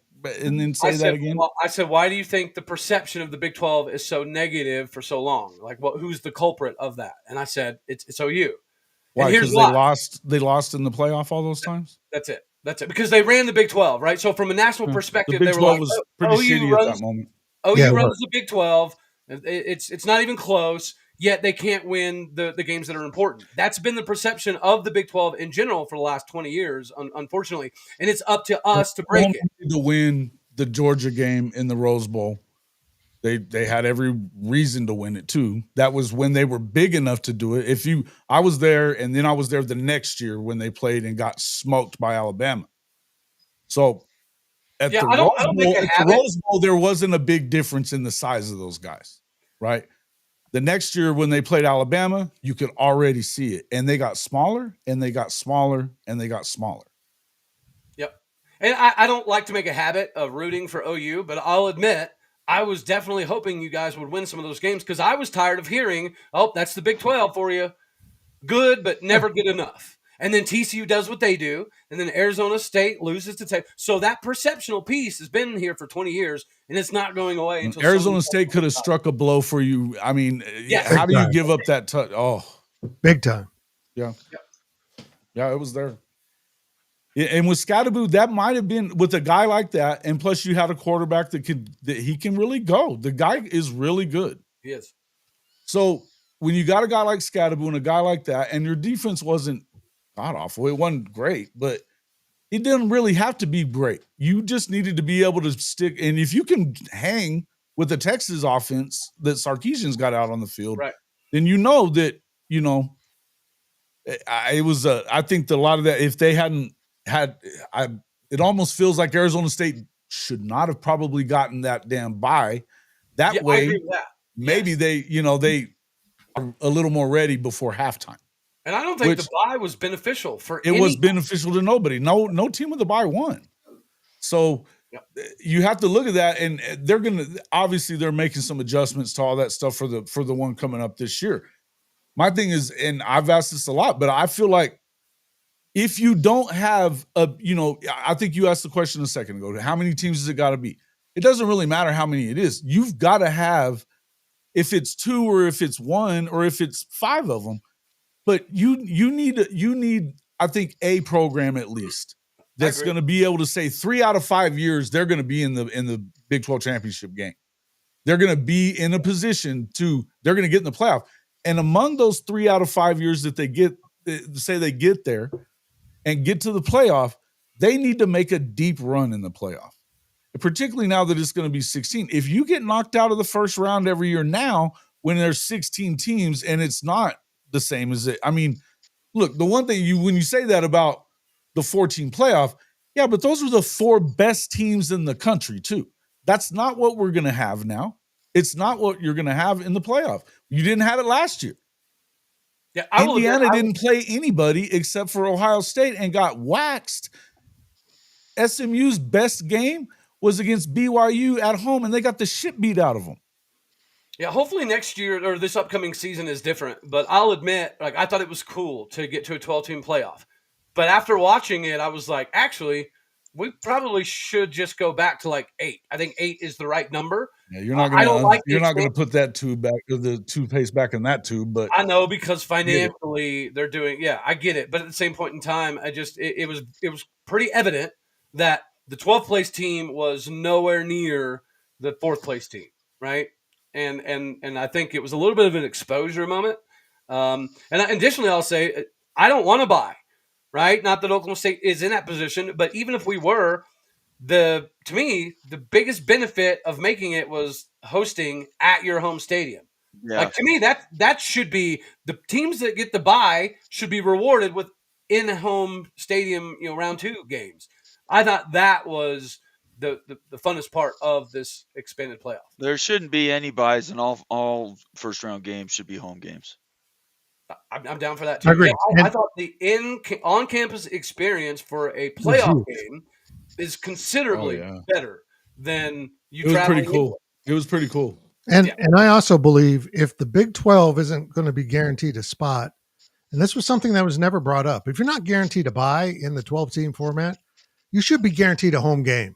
and then say that again. Well, I said, why do you think the perception of the Big 12 is so negative for so long? Like, who's the culprit of that? And I said, it's OU. Why? Because they lost in the playoff all those times? That's it. Because they ran the Big 12, right? So from a national perspective, they were like, was pretty shitty at that moment. OU runs the Big 12. It's not even close, yet they can't win the games that are important. That's been the perception of the Big 12 in general for the last 20 years, unfortunately. And it's up to us to break it. To win the Georgia game in the Rose Bowl, they had every reason to win it too. That was when they were big enough to do it. I was there, and then I was there the next year when they played and got smoked by Alabama. So At the Rose Bowl, there wasn't a big difference in the size of those guys, right? The next year when they played Alabama, you could already see it. And they got smaller, and they got smaller, and they got smaller. Yep. And I don't like to make a habit of rooting for OU, but I'll admit I was definitely hoping you guys would win some of those games because I was tired of hearing, oh, that's the Big 12 for you. Good, but never good enough. And then TCU does what they do, and then Arizona State loses to Texas. So that perceptional piece has been here for 20 years, and it's not going away until Arizona State could have struck a blow for you. I mean, how do you give up that touch? Oh, big time. Yeah. Yeah, it was there. And with Scatterboot, that might have been with a guy like that, and plus you had a quarterback that he can really go. The guy is really good. He is. So when you got a guy like Scatterboot and a guy like that, and your defense wasn't god awful, it wasn't great, but it didn't really have to be great. You just needed to be able to stick. And if you can hang with the Texas offense that Sarkisian's got out on the field, right, then you know that, you know, it was I think that a lot of that, if they hadn't had, it almost feels like Arizona State should not have probably gotten that damn bye. That way, I agree with that. Maybe they, you know, they are a little more ready before halftime. And I don't think the bye was beneficial for it was beneficial to nobody. No team with the bye won. So you have to look at that, and they're gonna obviously they're making some adjustments to all that stuff for the one coming up this year. My thing is, and I've asked this a lot, but I feel like if you don't have a, you know, I think you asked the question a second ago, how many teams has it got to be? It doesn't really matter how many it is. You've got to have, if it's 2 or if it's 1 or if it's 5 of them. But you need I think a program at least that's going to be able to say 3 out of 5 years they're going to be in the Big 12 championship game. They're going to be in a position they're going to get in the playoff. And among those 3 out of 5 years that they get there and get to the playoff, they need to make a deep run in the playoff. Particularly now that it's going to be 16. If you get knocked out of the first round every year now when there's 16 teams and it's not the same as it. I mean, look, the one thing when you say that about the 14 playoff, yeah, but those are the 4 best teams in the country too. That's not what we're going to have now. It's not what you're going to have in the playoff. You didn't have it last year. Yeah, Indiana didn't play anybody except for Ohio State and got waxed. SMU's best game was against BYU at home, and they got the shit beat out of them. Yeah, hopefully next year or this upcoming season is different. But I'll admit, like, I thought it was cool to get to a 12-team playoff. But after watching it, I was like, actually, we probably should just go back to like 8. I think 8 is the right number. Yeah, you're not going to put that tube back, or the toothpaste back in that tube. But I know, because financially they're doing. Yeah, I get it. But at the same point in time, it was pretty evident that the 12th place team was nowhere near the 4th place team, right? And I think it was a little bit of an exposure moment. And additionally, I'll say I don't want to buy, right? Not that Oklahoma State is in that position, but even if we were, to me, the biggest benefit of making it was hosting at your home stadium. Yeah. Like, to me, that should be the teams that get the bye should be rewarded with in-home stadium, round 2 games. I thought that was the funnest part of this expanded playoff. There shouldn't be any buys, and all first round games should be home games. I'm down for that too. I agree. Yeah, I thought the on campus experience for a playoff game is considerably better than you. It was pretty cool. It was pretty cool. And I also believe if the Big 12 isn't going to be guaranteed a spot, and this was something that was never brought up, if you're not guaranteed a bye in the 12-team format, you should be guaranteed a home game.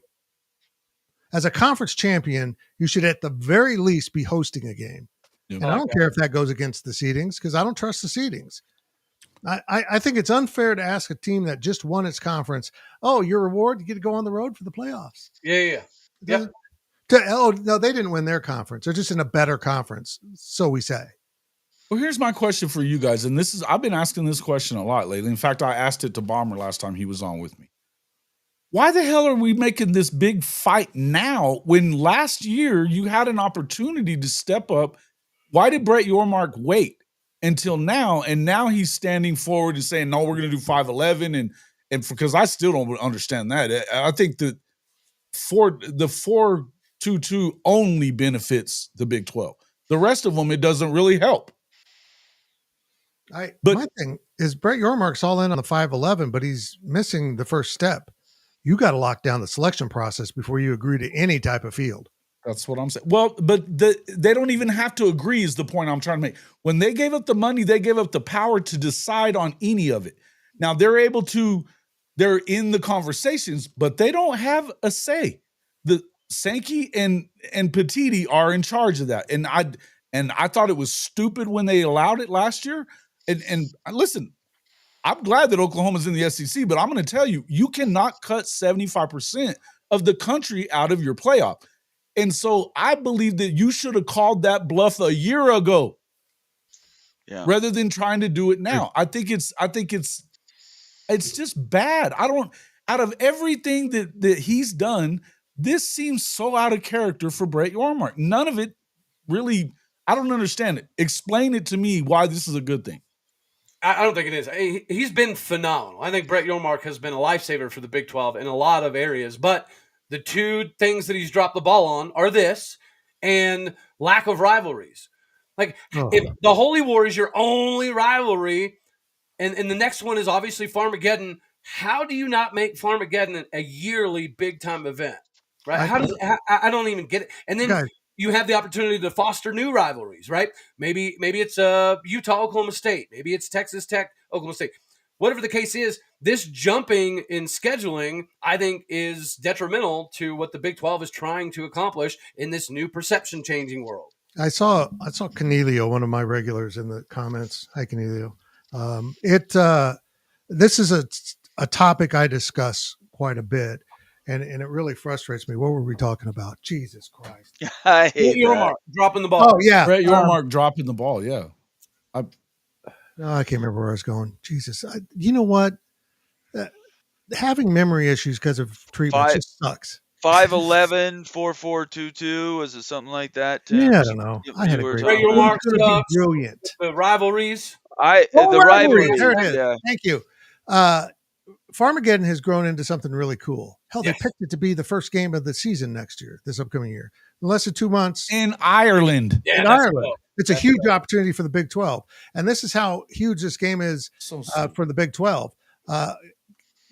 As a conference champion, you should at the very least be hosting a game. Yeah. And I don't care if that goes against the seedings, because I don't trust the seedings. I think it's unfair to ask a team that just won its conference, oh, your reward, you get to go on the road for the playoffs. Yeah. No, they didn't win their conference. They're just in a better conference, so we say. Well, here's my question for you guys, and I've been asking this question a lot lately. In fact, I asked it to Bomber last time he was on with me. Why the hell are we making this big fight now when last year you had an opportunity to step up? Why did Brett Yormark wait until now? And now he's standing forward and saying, no, we're going to do 5'11", and because I still don't understand that. I think that the 4-2-2 only benefits the Big 12. The rest of them, it doesn't really help. My thing is Brett Yormark's all in on the 5-11, but he's missing the first step. You got to lock down the selection process before you agree to any type of field. That's what I'm saying. Well, but they don't even have to agree is the point I'm trying to make. When they gave up the money, they gave up the power to decide on any of it. Now they're they're in the conversations, but they don't have a say. The Sankey and Petiti are in charge of that. And I thought it was stupid when they allowed it last year. And listen, I'm glad that Oklahoma's in the SEC, but I'm going to tell you, you cannot cut 75% of the country out of your playoff. And so I believe that you should have called that bluff a year ago, rather than trying to do it now. I think it's just bad. Out of everything that he's done, this seems so out of character for Brett Yormark. None of it really, I don't understand it. Explain it to me why this is a good thing. I don't think it is. He's been phenomenal. I think Brett Yormark has been a lifesaver for the Big 12 in a lot of areas, but the two things that he's dropped the ball on are this and lack of rivalries. Like, if the Holy War is your only rivalry, and the next one is obviously Farmageddon, how do you not make Farmageddon a yearly big-time event? Right? I don't even get it. And then you have the opportunity to foster new rivalries, right? Maybe it's Utah, Oklahoma State. Maybe it's Texas Tech, Oklahoma State. Whatever the case is, this jumping in scheduling, I think, is detrimental to what the Big 12 is trying to accomplish in this new perception-changing world. I saw Cornelio, one of my regulars, in the comments. Hi, Cornelio. This is a topic I discuss quite a bit, and it really frustrates me. What were we talking about? Jesus Christ! I hate Yormark dropping the ball. Oh yeah, Brett Yormark dropping the ball. Yeah, I can't remember where I was going. Jesus, you know what? Having memory issues because of treatment just sucks. 5'11", 4'4", was it something like that? Tim? Yeah, I don't know. I had a great Yormark brilliant. The rivalries. The rivalries. There it is. Yeah. Thank you. Farmageddon has grown into something really cool. Hell, they picked it to be the first game of the season next year, this upcoming year. In less than 2 months. In Ireland. Yeah, in Ireland. Cool. It's a huge opportunity for the Big 12. And this is how huge this game is for the Big 12.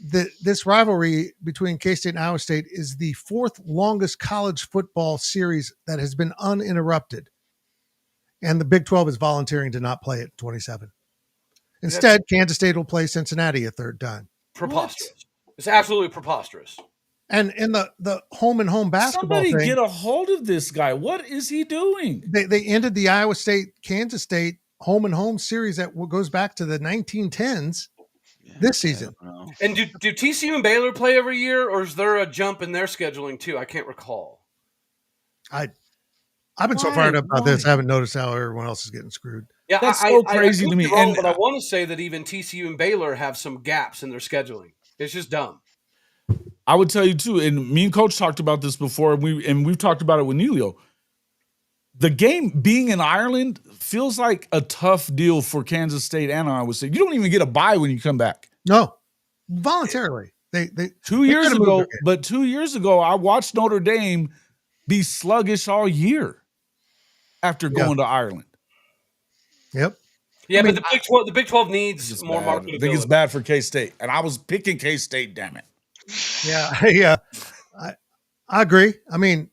This rivalry between K-State and Iowa State is the fourth longest college football series that has been uninterrupted. And the Big 12 is volunteering to not play it 27. Instead, Kansas State will play Cincinnati a third time. Preposterous. What? It's absolutely preposterous. And in the home and home basketball Somebody thing, get a hold of this guy. What is he doing? They ended the Iowa State, Kansas State home and home series that goes back to the 1910s this season. And do TCU and Baylor play every year, or is there a jump in their scheduling too? I can't recall. I've been so fired up about this. I haven't noticed how everyone else is getting screwed. Yeah, that's so crazy to me. But I want to say that even TCU and Baylor have some gaps in their scheduling. It's just dumb. I would tell you too, and me and Coach talked about this before, and we've talked about it with Nelio. The game being in Ireland feels like a tough deal for Kansas State and Iowa State. You don't even get a bye when you come back. No, voluntarily. They 2 years ago, but 2 years ago, I watched Notre Dame be sluggish all year after going to Ireland. Yep. Yeah, but the Big 12 needs more marketability. I think it's bad for K-State, and I was picking K-State. Damn it. Yeah. I agree. I mean,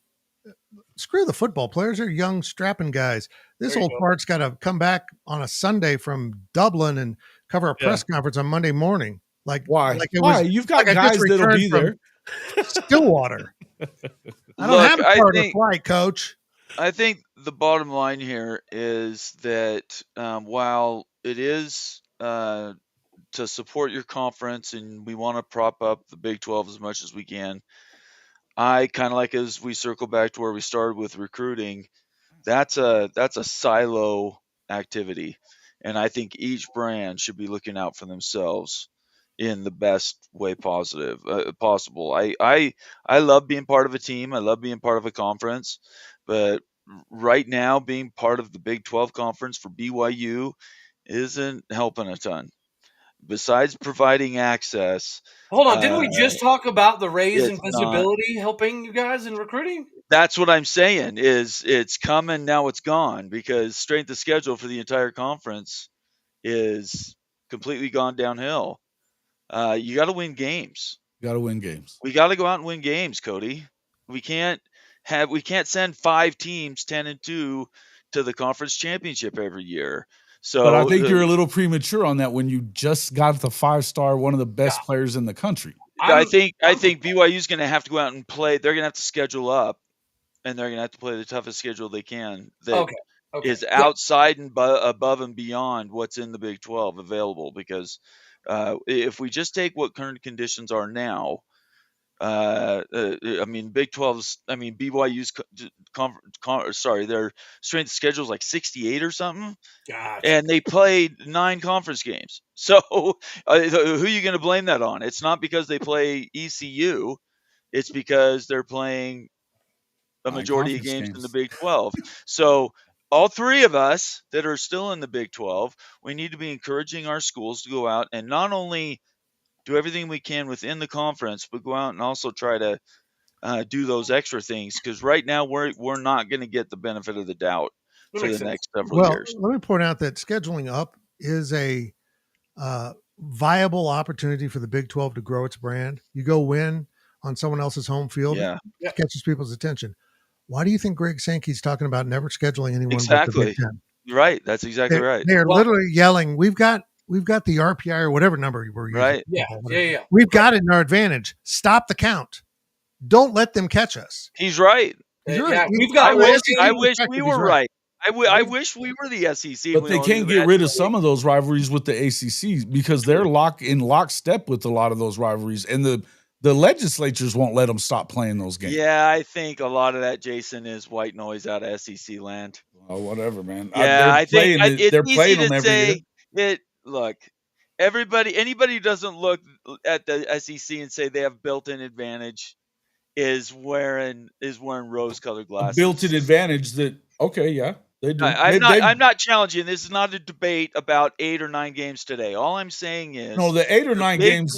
screw the football players. They're young, strapping guys. This old part's got to come back on a Sunday from Dublin and cover a press conference on Monday morning. Like why? Why? You've got guys that'll be there. Stillwater. I don't have a part of flight, Coach. I think the bottom line here is that while it is to support your conference and we want to prop up the Big 12 as much as we can, I kind of like, as we circle back to where we started with recruiting, that's a silo activity. And I think each brand should be looking out for themselves in the best way possible. I love being part of a team. I love being part of a conference. But right now, being part of the Big 12 conference for BYU isn't helping a ton. besides providing access. Hold on, didn't we just talk about the raise in it's visibility helping you guys in recruiting? That's what I'm saying. Is it's coming now? It's gone because strength of schedule for the entire conference is completely gone downhill. You got to win games. You got to win games. We got to go out and win games, Cody. We can't send 5 teams 10-2 to the conference championship every year. So, but I think you're a little premature on that when you just got the 5-star, one of the best players in the country. I think BYU is going to have to go out and play. They're going to have to schedule up, and they're going to have to play the toughest schedule they can. That is outside and above and beyond what's in the Big 12 available. Because if we just take what current conditions are now, Big 12's. BYU's their strength of schedule is like 68 or something. Gotcha. And they played 9 conference games. So who are you going to blame that on? It's not because they play ECU. It's because they're playing a majority of games in the Big 12. So all 3 of us that are still in the Big 12, we need to be encouraging our schools to go out and not only do everything we can within the conference, but go out and also try to do those extra things. Because right now we're not going to get the benefit of the doubt for the next several years. Let me point out that scheduling up is a viable opportunity for the Big 12 to grow its brand. You go win on someone else's home field, it catches people's attention. Why do you think Greg Sankey's talking about never scheduling anyone but the Big 10? Right. That's exactly right. They're literally yelling, we've got the RPI or whatever number we're using. Right. Yeah. We've got it in our advantage. Stop the count. Don't let them catch us. He's right. We've got. I wish we were right. I wish we were the SEC. But they can't get rid of some of those rivalries with the ACC because they're in lockstep with a lot of those rivalries, and the legislatures won't let them stop playing those games. Yeah, I think a lot of that, Jason, is white noise out of SEC land. Oh, whatever, man. Yeah, they're playing them every year. Look, anybody who doesn't look at the SEC and say they have built-in advantage is wearing rose-colored glasses. A built-in advantage that they do. I'm not challenging. This is not a debate about 8 or 9 games today. All I'm saying is the 8 or 9 games.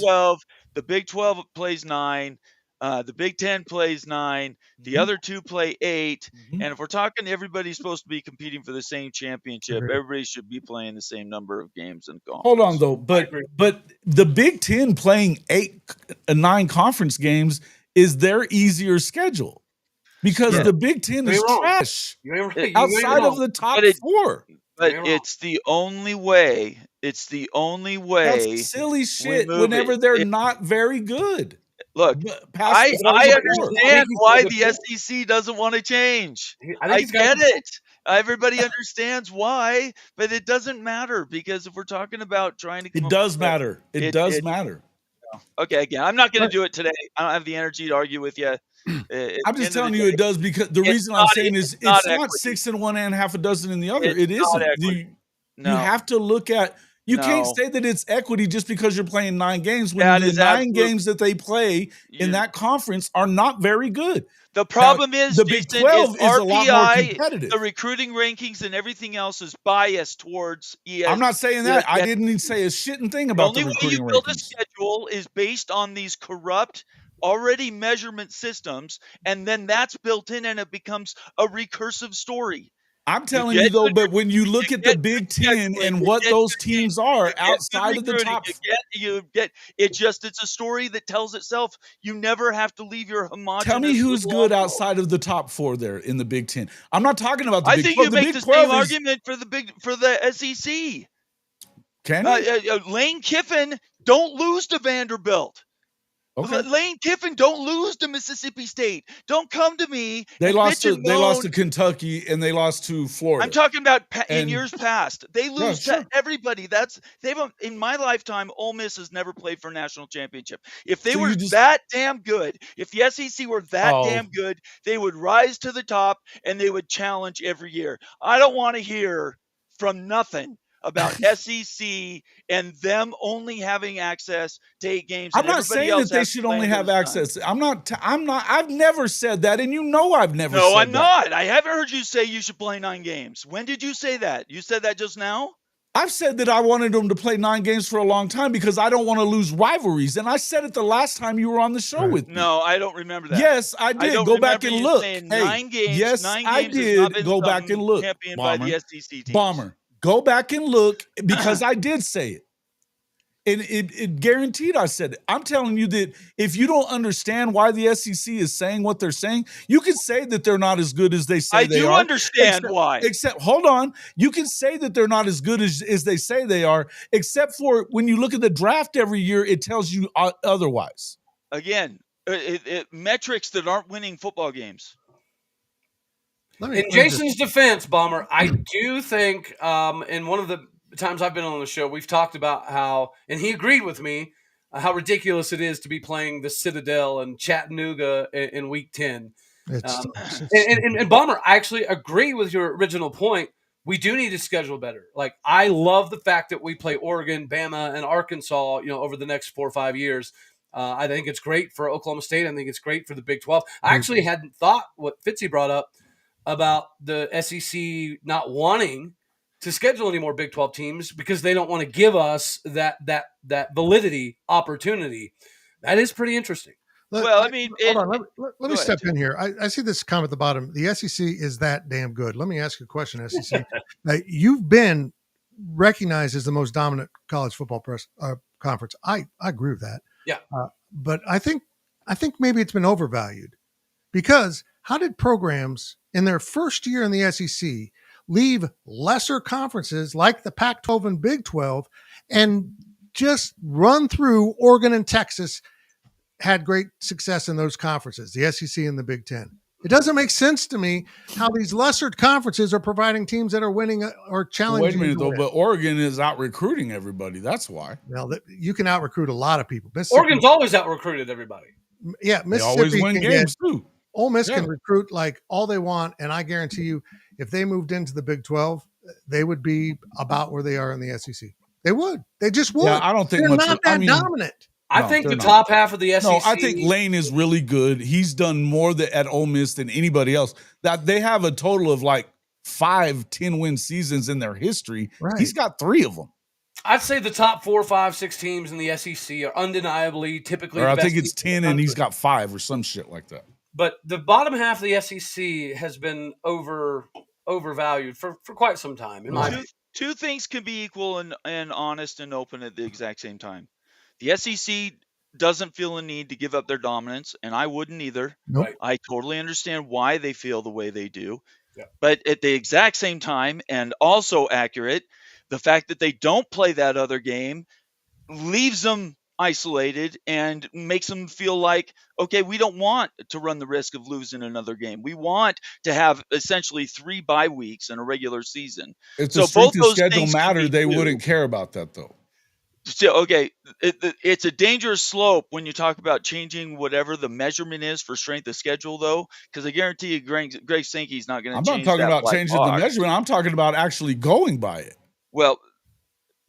The Big 12 plays 9. The Big 10 plays 9. The other 2 play 8. And if we're talking everybody's supposed to be competing for the same championship, everybody should be playing the same number of games in conference. Hold on, though. But the Big 10 playing 9 conference games is their easier schedule. Because the Big 10 is trash outside of the top 4. But it's the only way. It's the only way. That's silly shit whenever they're not very good. Look, I understand why the SEC doesn't want to change. I get it. Everybody understands why, but it doesn't matter because if we're talking about trying to it does matter. It does matter. Okay, again, I'm not going to do it today. I don't have the energy to argue with you. I'm just telling you it does because the reason I'm saying is it's not 6 in one and half a dozen in the other. It isn't. You have to look at. You can't say that it's equity just because you're playing 9 games when the 9 games that they play in that conference are not very good. The problem is the Big 12 is a lot more competitive. The recruiting rankings and everything else is biased towards ES. I'm not saying that. I didn't even say a shitting thing about the recruiting rankings. The only way you build a schedule is based on these corrupt already measurement systems, and then that's built in and it becomes a recursive story. I'm telling you though, but when you look at the Big 10 and what those teams are outside of the top, it's a story that tells itself. You never have to leave your homogeneous. Tell me who's good outside of the top 4 there in the Big 10. I'm not talking about the Big 12. I think you make the same argument for the SEC. Can you? Lane Kiffin don't lose to Vanderbilt. Okay. Lane Kiffin don't lose to Mississippi State. Don't come to me. They lost to Kentucky and they lost to Florida. I'm talking about in years past. They lose to everybody. In my lifetime, Ole Miss has never played for a national championship. If they were that damn good, if the SEC were that damn good, they would rise to the top and they would challenge every year. I don't want to hear from nothing about SEC and them only having access to 8 games. I'm not saying that they should only have access. I've never said that, and I've never said that. No, I'm not. I haven't heard you say you should play 9 games. When did you say that? You said that just now? I've said that I wanted them to play 9 games for a long time because I don't want to lose rivalries. And I said it the last time you were on the show with me. No, I don't remember that. Yes, I did. Go back and look. Hey, 9 games. Yes, 9 I games has not did. been Go back and look. Championed Bomber, by the SEC teams. Bomber, go back and look because I did say it. And it guaranteed I said it. I'm telling you that if you don't understand why the SEC is saying what they're saying, you can say that they're not as good as they say they are. I do understand why. Except, hold on. You can say that they're not as good as they say they are, except for when you look at the draft every year, it tells you otherwise. Again, metrics that aren't winning football games. In Jason's defense, Bomber, I do think in one of the times I've been on the show, we've talked about how, and he agreed with me, how ridiculous it is to be playing the Citadel and Chattanooga in Week 10. And Bomber, I actually agree with your original point. We do need to schedule better. Like, I love the fact that we play Oregon, Bama, and Arkansas, over the next 4 or 5 years. I think it's great for Oklahoma State. I think it's great for the Big 12. I actually hadn't thought what Fitzy brought up about the SEC not wanting to schedule any more Big 12 teams because they don't want to give us that validity opportunity. That is pretty interesting. Well, I mean, hold on. Let me step in here. I see this comment at the bottom. The SEC is that damn good. Let me ask you a question, SEC. You've been recognized as the most dominant college football conference. I agree with that. Yeah. But I think maybe it's been overvalued because how did programs in their first year in the SEC leave lesser conferences like the Pac-12 and Big 12 and just run through Oregon and Texas, had great success in those conferences, the SEC and the Big 10. It doesn't make sense to me how these lesser conferences are providing teams that are winning or challenging. Wait a minute, though, but Oregon is out-recruiting everybody. That's why. Well, you can out-recruit a lot of people. Oregon's always out-recruited everybody. Yeah, Mississippi they always win games, too. Ole Miss can recruit like all they want, and I guarantee you, if they moved into the Big 12, they would be about where they are in the SEC. They would. They just would. Yeah, I don't think they're not that dominant. I think the top half of the SEC. No, I think Lane is really good. He's done more at Ole Miss than anybody else. That they have a total of like 5 10-win seasons in their history. Right. He's got 3 of them. I'd say the top 4, 5, 6 teams in the SEC are undeniably typically. Or I think it's 10 and he's got 5 or some shit like that. But the bottom half of the SEC has been overvalued for quite some time. In my opinion. Two things can be equal and honest and open at the exact same time. The SEC doesn't feel a need to give up their dominance, and I wouldn't either. Nope. I totally understand why they feel the way they do. Yeah. But at the exact same time, and also accurate, the fact that they don't play that other game leaves them isolated and makes them feel like, okay, we don't want to run the risk of losing another game. We want to have essentially 3 bye weeks in a regular season. If the strength of schedule mattered, they wouldn't care about that, though. So, okay, it's a dangerous slope when you talk about changing whatever the measurement is for strength of schedule, though, because I guarantee you Greg Sankey's not going to change that. I'm not talking about changing the measurement. I'm talking about actually going by it. Well,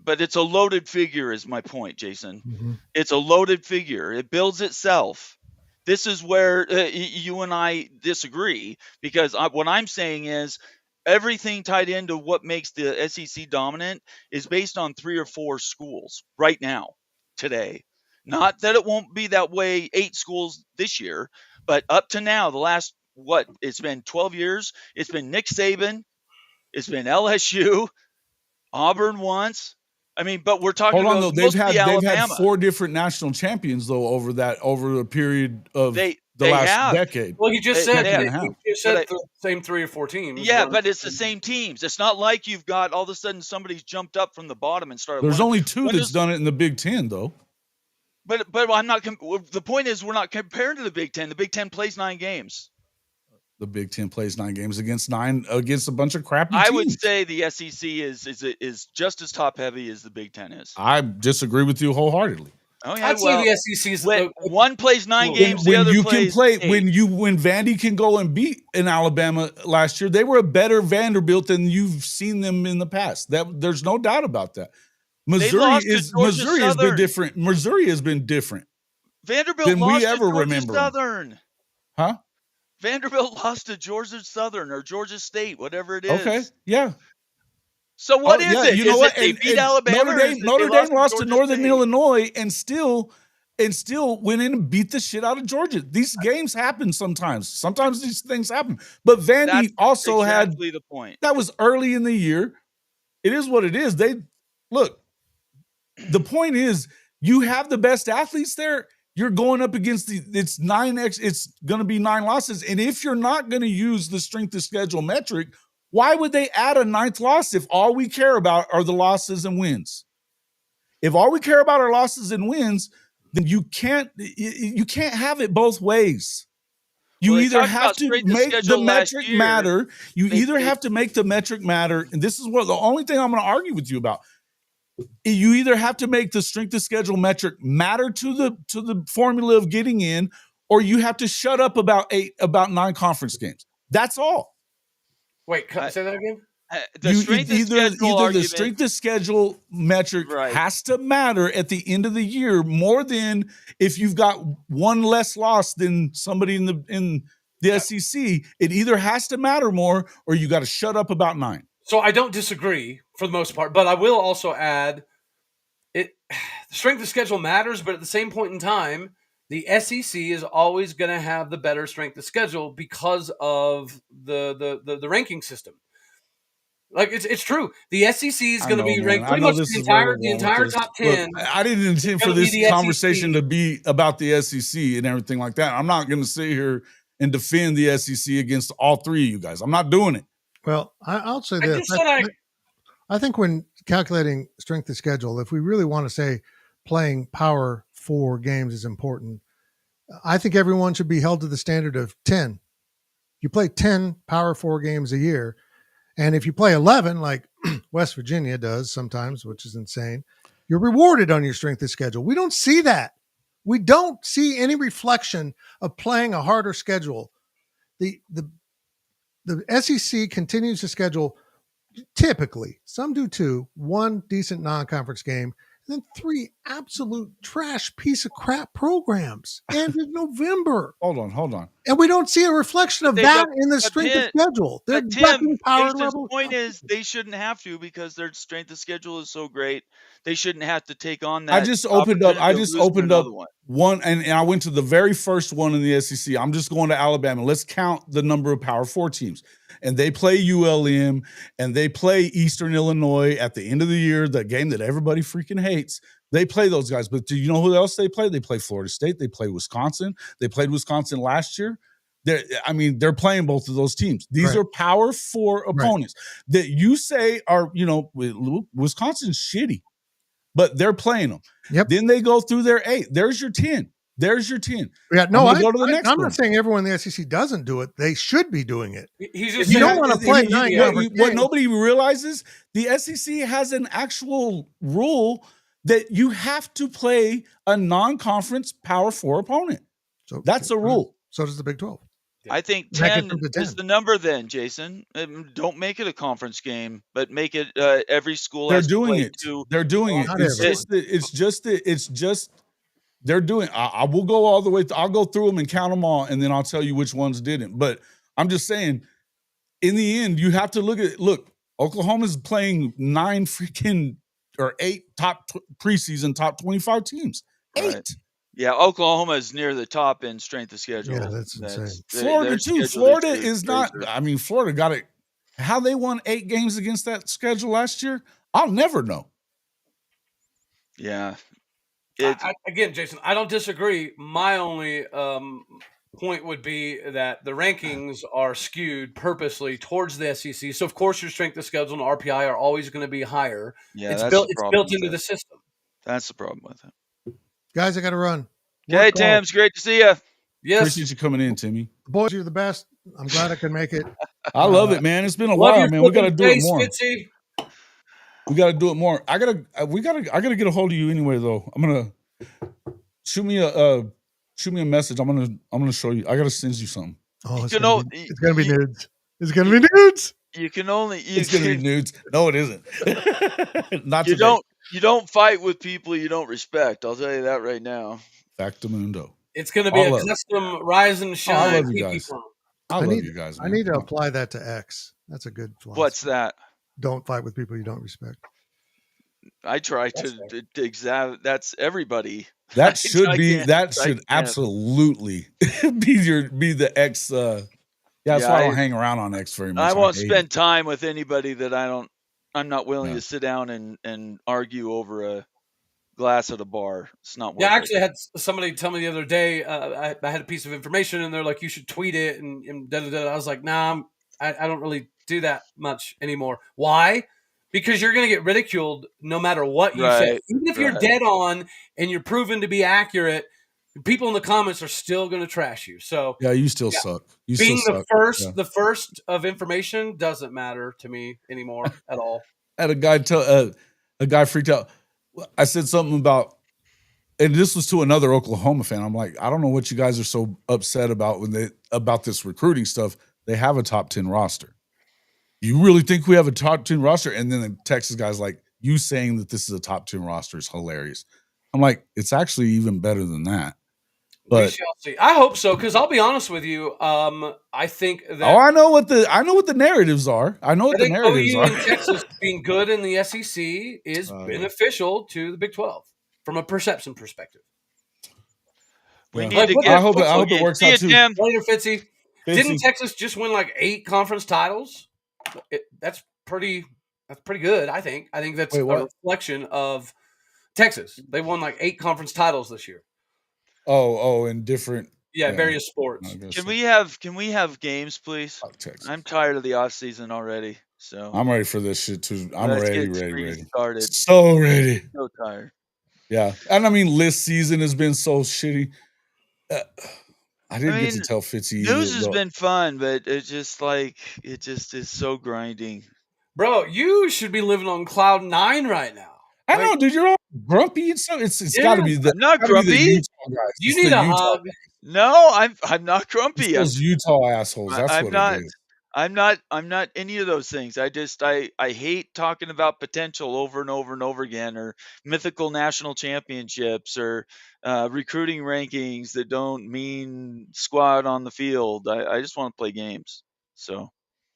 but it's a loaded figure is my point, Jason. Mm-hmm. It's a loaded figure. It builds itself. This is where you and I disagree, because what I'm saying is everything tied into what makes the SEC dominant is based on 3 or 4 schools right now, today. Not that it won't be that way 8 schools this year, but up to now, the last, it's been 12 years. It's been Nick Saban. It's been LSU, Auburn once. I mean, but we're talking about they've had 4 different national champions though over a period of the last decade. Well, you just said the same 3 or 4 teams. Yeah, but it's the same teams. It's not like you've got all of a sudden somebody's jumped up from the bottom and started. There's only 2 that's done it in the Big Ten though. But I'm not. The point is we're not comparing to the Big Ten. The Big Ten plays 9 games. The Big Ten plays 9 games against a bunch of crappy teams. I would say the SEC is just as top heavy as the Big Ten is. I disagree with you wholeheartedly. Oh yeah, I'd say the SEC is one plays 9 games. The other plays 8. When Vandy can go and beat in Alabama last year, they were a better Vanderbilt than you've seen them in the past. There's no doubt about that. Missouri has been different. Missouri has been different. Vanderbilt than lost we ever to Georgia remember. Southern. Huh? Vanderbilt lost to Georgia Southern or Georgia State, whatever it is. Okay, yeah. So what is it? You know is what? They beat Alabama. Notre Dame lost to Northern State? Illinois and still went in and beat the shit out of Georgia. These games happen sometimes. Sometimes these things happen. But Vandy also had the point. That was early in the year. It is what it is. Look. The point is, you have the best athletes there. You're going up against it's 9x. It's going to be 9 losses. And if you're not going to use the strength of schedule metric, why would they add a 9th loss if all we care about are the losses and wins? If all we care about are losses and wins, then you can't have it both ways. You either have to make the metric matter. You either have to make the metric matter, and this is what the only thing I'm going to argue with you about. You either have to make the strength of schedule metric matter to the formula of getting in, or you have to shut up about 9 conference games. That's all. Wait, say that again? The strength of schedule metric has to matter at the end of the year more than if you've got one less loss than somebody in the SEC. It either has to matter more, or you got to shut up about 9. So I don't disagree for the most part, but I will also add the strength of schedule matters, but at the same point in time, the SEC is always going to have the better strength of schedule because of the ranking system. Like it's true. The SEC is going to be ranked pretty much the entire top 10. Look, I didn't intend for this conversation to be about the SEC and everything like that. I'm not going to sit here and defend the SEC against all 3 of you guys. I'm not doing it. Well, I'll say this. I think when calculating strength of schedule, if we really want to say playing Power 4 games is important, I think everyone should be held to the standard of 10. You play 10 Power 4 games a year, and if you play 11, like West Virginia does sometimes, which is insane, you're rewarded on your strength of schedule. We don't see that. We don't see any reflection of playing a harder schedule. The SEC continues to schedule, typically, some do 2, 1 decent non-conference game, and then 3 absolute trash piece of crap programs. And in November. Hold on. And we don't see a reflection of that in the strength of schedule. They're Tim, power level. The point is they shouldn't have to because their strength of schedule is so great. They shouldn't have to take on that. I just opened up one, and I went to the very first one in the SEC. I'm just going to Alabama. Let's count the number of Power 4 teams. And they play ULM, and they play Eastern Illinois at the end of the year, the game that everybody freaking hates. They play those guys. But do you know who else they play? They play Florida State. They play Wisconsin. They played Wisconsin last year. They're playing both of those teams. These are Power 4 opponents that you say are, Wisconsin's shitty, but they're playing them. Yep. Then they go through their 8. There's your 10. Yeah, no, I'm not saying everyone in the SEC doesn't do it. They should be doing it. You don't want to play 9. What nobody realizes, the SEC has an actual rule that you have to play a non-conference Power 4 opponent. So that's a rule. So does the Big 12. I think 10 is the number then, Jason. Don't make it a conference game, but make it every school They're has doing to it. To, They're doing it. It's just they're doing. I will go all the way. I'll go through them and count them all, and then I'll tell you which ones didn't. But I'm just saying, in the end, you have to look. Oklahoma's playing 9 freaking or 8 preseason top 25 teams. 8. Right. Yeah, Oklahoma is near the top in strength of schedule. Yeah, that's insane. Florida too. Florida is not. I mean, Florida got it. How they won 8 games against that schedule last year, I'll never know. Yeah. Again, Jason, I don't disagree. My only point would be that the rankings are skewed purposely towards the SEC. So, of course, your strength of schedule and RPI are always going to be higher. Yeah, it's built into the system. That's the problem with it. Guys, I got to run. Okay, Tim, it's great to see you. Yes. Appreciate you coming in, Timmy. Boys, you're the best. I'm glad I could make it. I love it, man. It's been a while, man. We got to do it more. We got to do it more. I gotta get a hold of you anyway, though. I'm gonna shoot me a message. I'm gonna show you. I gotta send you something. Oh, it's gonna be nudes. It's gonna be nudes. It's gonna be nudes. No, it isn't. Not you today. You don't fight with people you don't respect. I'll tell you that right now. Factamundo. It's going to be a custom rise and shine. I love you guys. I love you guys. Man. I need to apply that to X. That's a good philosophy. What's that? don't fight with people you don't respect. I try to examine. That's everybody. That should absolutely be the X. That's why I don't hang around on X very much. I won't spend time with anybody that I'm not willing to sit down and argue over a glass at a bar. It's not worth it. I actually had somebody tell me the other day, I had a piece of information and they're like, you should tweet it and da-da-da. I was like, nah, I don't really do that much anymore. Why? Because you're going to get ridiculed no matter what you say. Even if you're dead on and you're proven to be accurate, people in the comments are still going to trash you. So you still suck. Being the first of information doesn't matter to me anymore at all. I had a guy freaked out. I said something about, and this was to another Oklahoma fan. I'm like, I don't know what you guys are so upset about about this recruiting stuff. They have a top 10 roster. You really think we have a top 10 roster? And then the Texas guy's like, you saying that this is a top 10 roster is hilarious. I'm like, it's actually even better than that. But we shall see. I hope so, because I'll be honest with you. I think that I know what the narratives are. I know what the narratives are. Texas being good in the SEC is beneficial to the Big 12 from a perception perspective. We need to get. I hope it works out too. Later, Fitzy. Didn't Texas just win like 8 conference titles? That's pretty good. I think that's a reflection of Texas. They won like 8 conference titles this year. Oh, in different various sports. Can we have games, please? I'm tired of the off season already. So I'm ready for this shit too. I'm ready. Started. So ready. So tired. Yeah, and I mean, list season has been so shitty. I didn't get to tell Fitzy. News has been fun, but it just is so grinding. Bro, you should be living on cloud 9 right now. I know, dude. You're all grumpy and stuff. It's got to be the. I'm not grumpy. You need a hug. No, I'm not grumpy. It's those Utah assholes. That's I'm what not. it is. I'm not any of those things. I hate talking about potential over and over and over again, or mythical national championships, or recruiting rankings that don't mean squat on the field. I just want to play games. So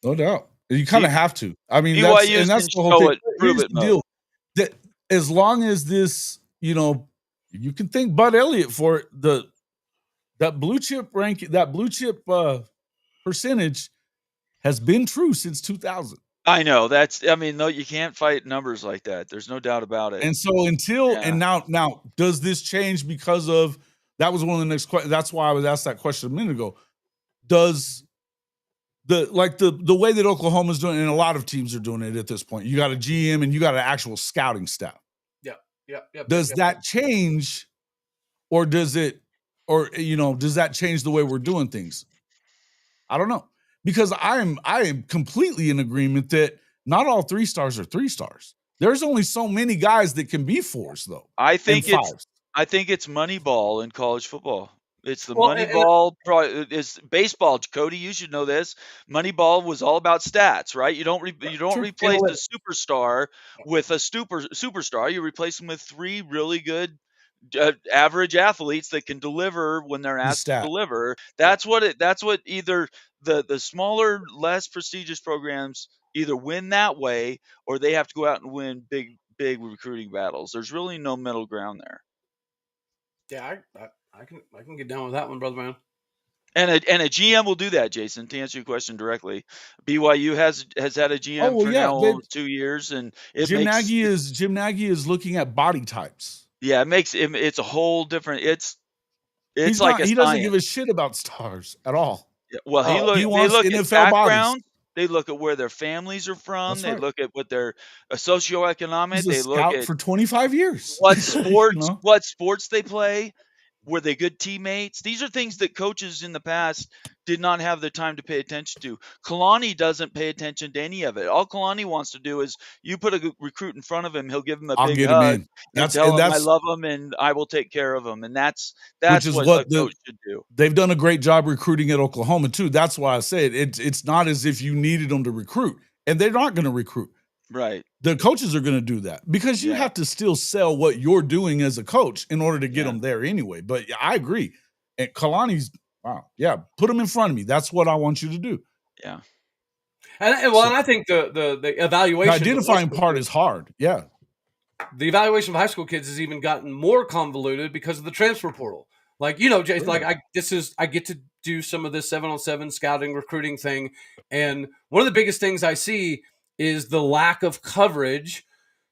no doubt, you kind of have to. I mean, that's the whole thing. Here's the deal. That as long as this, you can thank Bud Elliott for it. That blue chip ranking, that blue chip percentage has been true since 2000. I know no, you can't fight numbers like that. There's no doubt about it. And so and now, does this change because of that? Was one of the next questions. That's why I was asked that question a minute ago. Does the way that Oklahoma's doing, and a lot of teams are doing it at this point, you got a GM and you got an actual scouting staff. Yeah. Does that change, or does that change the way we're doing things? I don't know. Because I am completely in agreement that not all 3-stars are 3-stars. There's only so many guys that can be 4s, though. I think it's money ball in college football. It's the money ball. It's baseball. Cody, you should know this. Money ball was all about stats, right? You don't replace a superstar with a superstar. You replace them with 3 really good average athletes that can deliver when they're asked to deliver. That's what either the smaller, less prestigious programs either win that way, or they have to go out and win big recruiting battles. There's really no middle ground there. Yeah, I can get down with that one, brother man. And a GM will do that, Jason. To answer your question directly, BYU has had a GM 2 years, and Jim Nagy is looking at body types. Yeah, it's a whole different. It's he doesn't give a shit about stars at all. Yeah, well, they look at NFL background. They look at where their families are from. They look at what their socioeconomic. They look at for 25 years. What sports? What sports they play. Were they good teammates? These are things that coaches in the past did not have the time to pay attention to. Kalani doesn't pay attention to any of it. All Kalani wants to do is you put a recruit in front of him, he'll give him a big hug. Tell him I love him and I will take care of him. And that's what a coach should do. They've done a great job recruiting at Oklahoma too. That's why I say it's not as if you needed them to recruit, and they're not going to recruit. Right. The coaches are going to do that because you have to still sell what you're doing as a coach in order to get them there anyway. But I agree. And Kalani's, put him in front of me. That's what I want you to do. Yeah. And I think the evaluation, the identifying part is hard. Yeah. The evaluation of high school kids has even gotten more convoluted because of the transfer portal. Like, Jay, like I get to do some of this 7-on-7 scouting recruiting thing. And one of the biggest things I see is the lack of coverage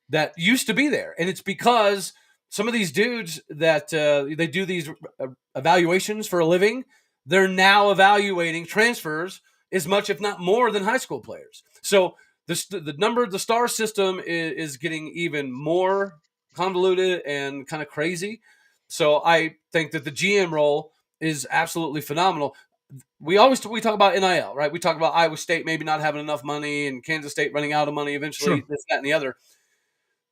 that used to be there. And it's because some of these dudes that they do these evaluations for a living, they're now evaluating transfers as much, if not more, than high school players. So the star system is getting even more convoluted and kind of crazy. So I think that the GM role is absolutely phenomenal. We talk about NIL, right? We talk about Iowa State maybe not having enough money and Kansas State running out of money eventually, this, that, and the other.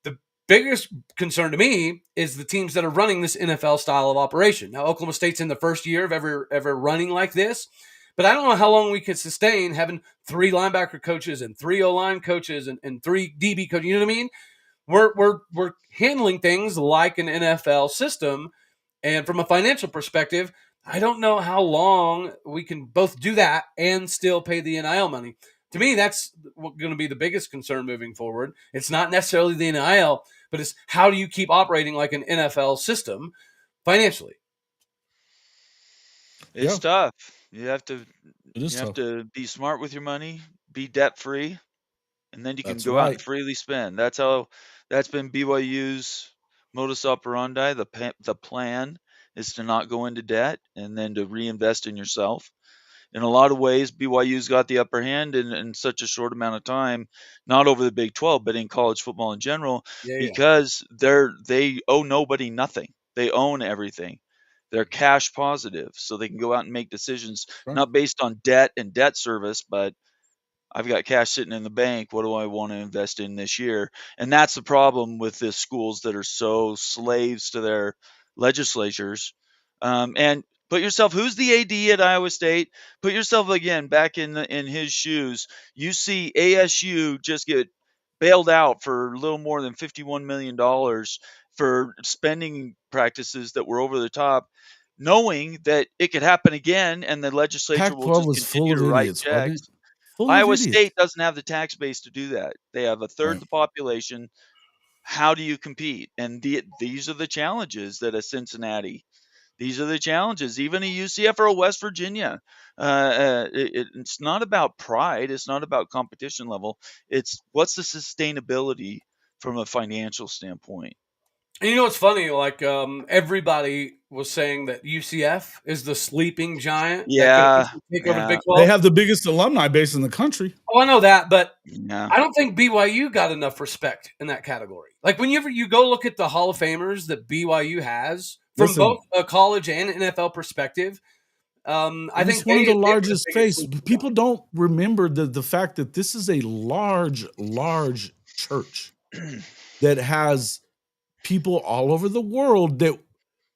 The biggest concern to me is the teams that are running this NFL style of operation. Now, Oklahoma State's in the first year of ever running like this. But I don't know how long we could sustain having 3 linebacker coaches and 3 O-line coaches and 3 DB coaches. You know what I mean? We're handling things like an NFL system. And from a financial perspective, I don't know how long we can both do that and still pay the NIL money. To me, that's going to be the biggest concern moving forward. It's not necessarily the NIL, but it's how do you keep operating like an NFL system financially? It's tough. You have to be smart with your money, be debt free, and then you can go out and freely spend. That's been BYU's modus operandi. The plan is to not go into debt and then to reinvest in yourself. In a lot of ways, BYU's got the upper hand in such a short amount of time, not over the Big 12, but in college football in general, because they owe nobody nothing. They own everything. They're cash positive, so they can go out and make decisions not based on debt and debt service, but I've got cash sitting in the bank. What do I want to invest in this year? And that's the problem with the schools that are so slaves to their legislatures. And put yourself, who's the AD at Iowa State? Put yourself again back in his shoes. You see ASU just get bailed out for a little more than $51 million for spending practices that were over the top, knowing that it could happen again and the legislature will just continue to write checks. Iowa State doesn't have the tax base to do that. They have a third the population. How do you compete? And these are the challenges that a Cincinnati, these are the challenges, even a UCF or a West Virginia. It's not about pride. It's not about competition level. It's what's the sustainability from a financial standpoint. And what's funny? Like everybody was saying that UCF is the sleeping giant. Yeah, take over the Big 12. They have the biggest alumni base in the country. Oh, I know that, but I don't think BYU got enough respect in that category. Like whenever you go look at the Hall of Famers that BYU has from both a college and NFL perspective, I think it's one of the largest face. People don't remember the fact that this is a large church that has people all over the world that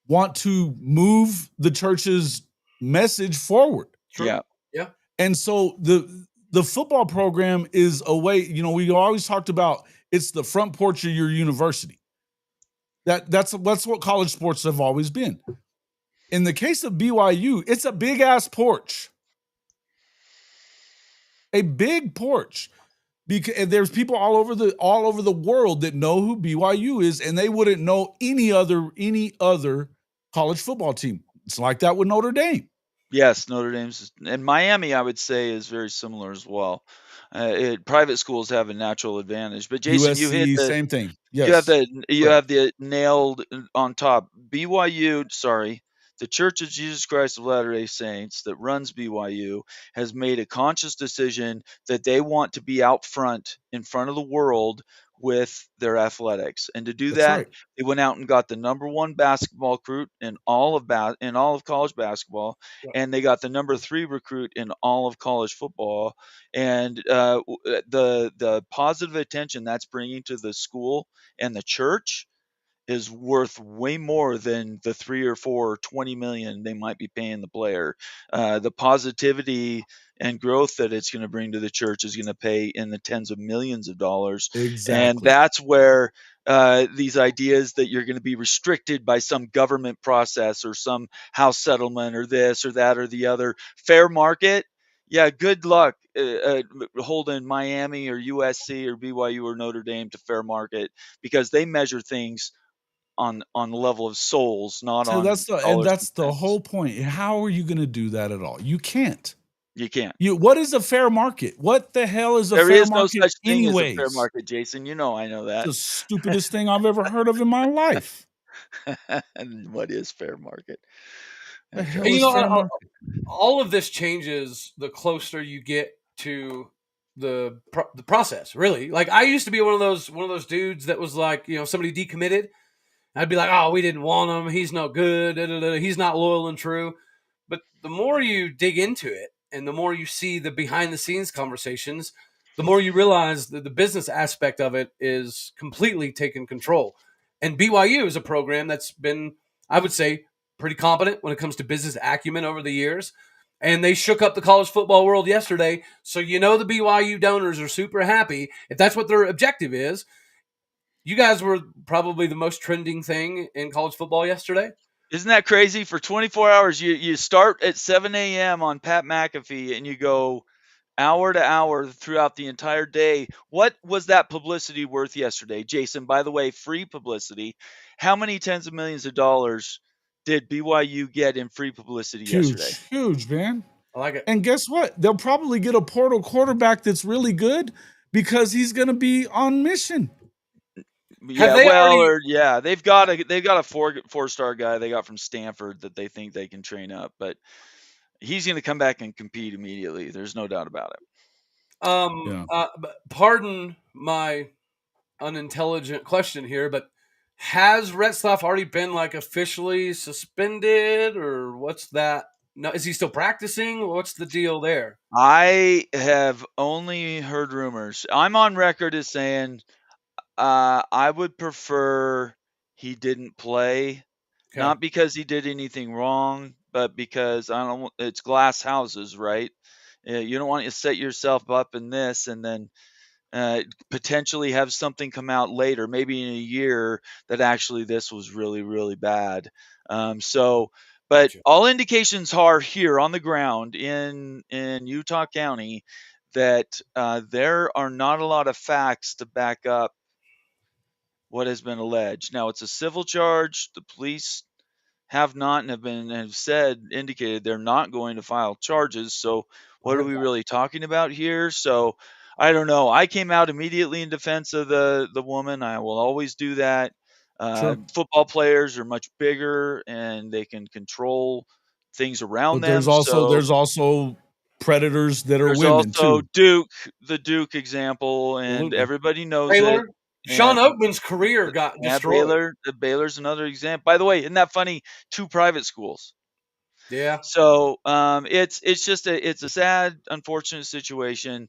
want to move the church's message forward. Yeah. And so the football program is a way, we always talked about it's the front porch of your university. That's what college sports have always been. In the case of BYU, it's a big ass porch. A big porch. Because there's people all over the world that know who BYU is, and they wouldn't know any other college football team. It's like that with Notre Dame. Yes, Notre Dame's and Miami, I would say, is very similar as well. Private schools have a natural advantage, but Jason, USC, you hit the same thing. Yes. You have the nailed on top. The Church of Jesus Christ of Latter-day Saints that runs BYU has made a conscious decision that they want to be out front in front of the world with their athletics. And to do that, they went out and got the number 1 basketball recruit in all of college basketball, and they got the number 3 recruit in all of college football. And the positive attention that's bringing to the school and the church is worth way more than the 3 or 4 or 20 million they might be paying the player. The positivity and growth that it's going to bring to the church is going to pay in the tens of millions of dollars. Exactly. And that's where these ideas that you're going to be restricted by some government process or some house settlement or this or that or the other, fair market Yeah, good luck holding Miami or USC or BYU or Notre Dame to fair market, because they measure things on the level of souls, not So on that's dollars and the cents. whole point. How are you going to do that at all? You can't. You can't. What is a fair market? What the hell is a There fair is no market such thing as a fair anyways? market, Jason. You know I know It's that. the stupidest thing I've ever heard of in my life. And what is fair market? The Okay. hell is fair market? All of this changes the closer you get to the process. Really, like I used to be one of those dudes that was like, somebody decommitted, I'd be like, oh, we didn't want him. He's no good. He's not loyal and true. But the more you dig into it and the more you see the behind the scenes conversations, the more you realize that the business aspect of it is completely taken control. And BYU is a program that's been, I would say, pretty competent when it comes to business acumen over the years. And they shook up the college football world yesterday. So the BYU donors are super happy if that's what their objective is. You guys were probably the most trending thing in college football yesterday. Isn't that crazy? For 24 hours, you start at 7 a.m. on Pat McAfee and you go hour to hour throughout the entire day. What was that publicity worth yesterday, Jason? By the way, free publicity. How many tens of millions of dollars did BYU get in free publicity yesterday? Huge, man. I like it. And guess what? They'll probably get a portal quarterback that's really good because he's going to be on mission. Yeah, they've got a four-star guy they got from Stanford that they think they can train up, but he's going to come back and compete immediately. There's no doubt about it. Pardon my unintelligent question here, but has Retzlaff already been officially suspended, or what's that? No, is he still practicing? What's the deal there? I have only heard rumors. I'm on record as saying I would prefer he didn't play, not because he did anything wrong, but because it's glass houses, right? You don't want to set yourself up in this and then potentially have something come out later, maybe in a year, that actually this was really, really bad. But all indications are here on the ground in Utah County that there are not a lot of facts to back up what has been alleged. Now, it's a civil charge. The police have not and have indicated they're not going to file charges. So what are we really talking about here? So I don't know. I came out immediately in defense of the woman. I will always do that. Sure. Football players are much bigger and they can control things around them. There's also predators that are women also too. the Duke example, and Absolutely. everybody knows Baylor. it. Sean Oakman's career got destroyed. Baylor's another example. By the way, isn't that funny? 2 private schools. Yeah. So it's a sad, unfortunate situation.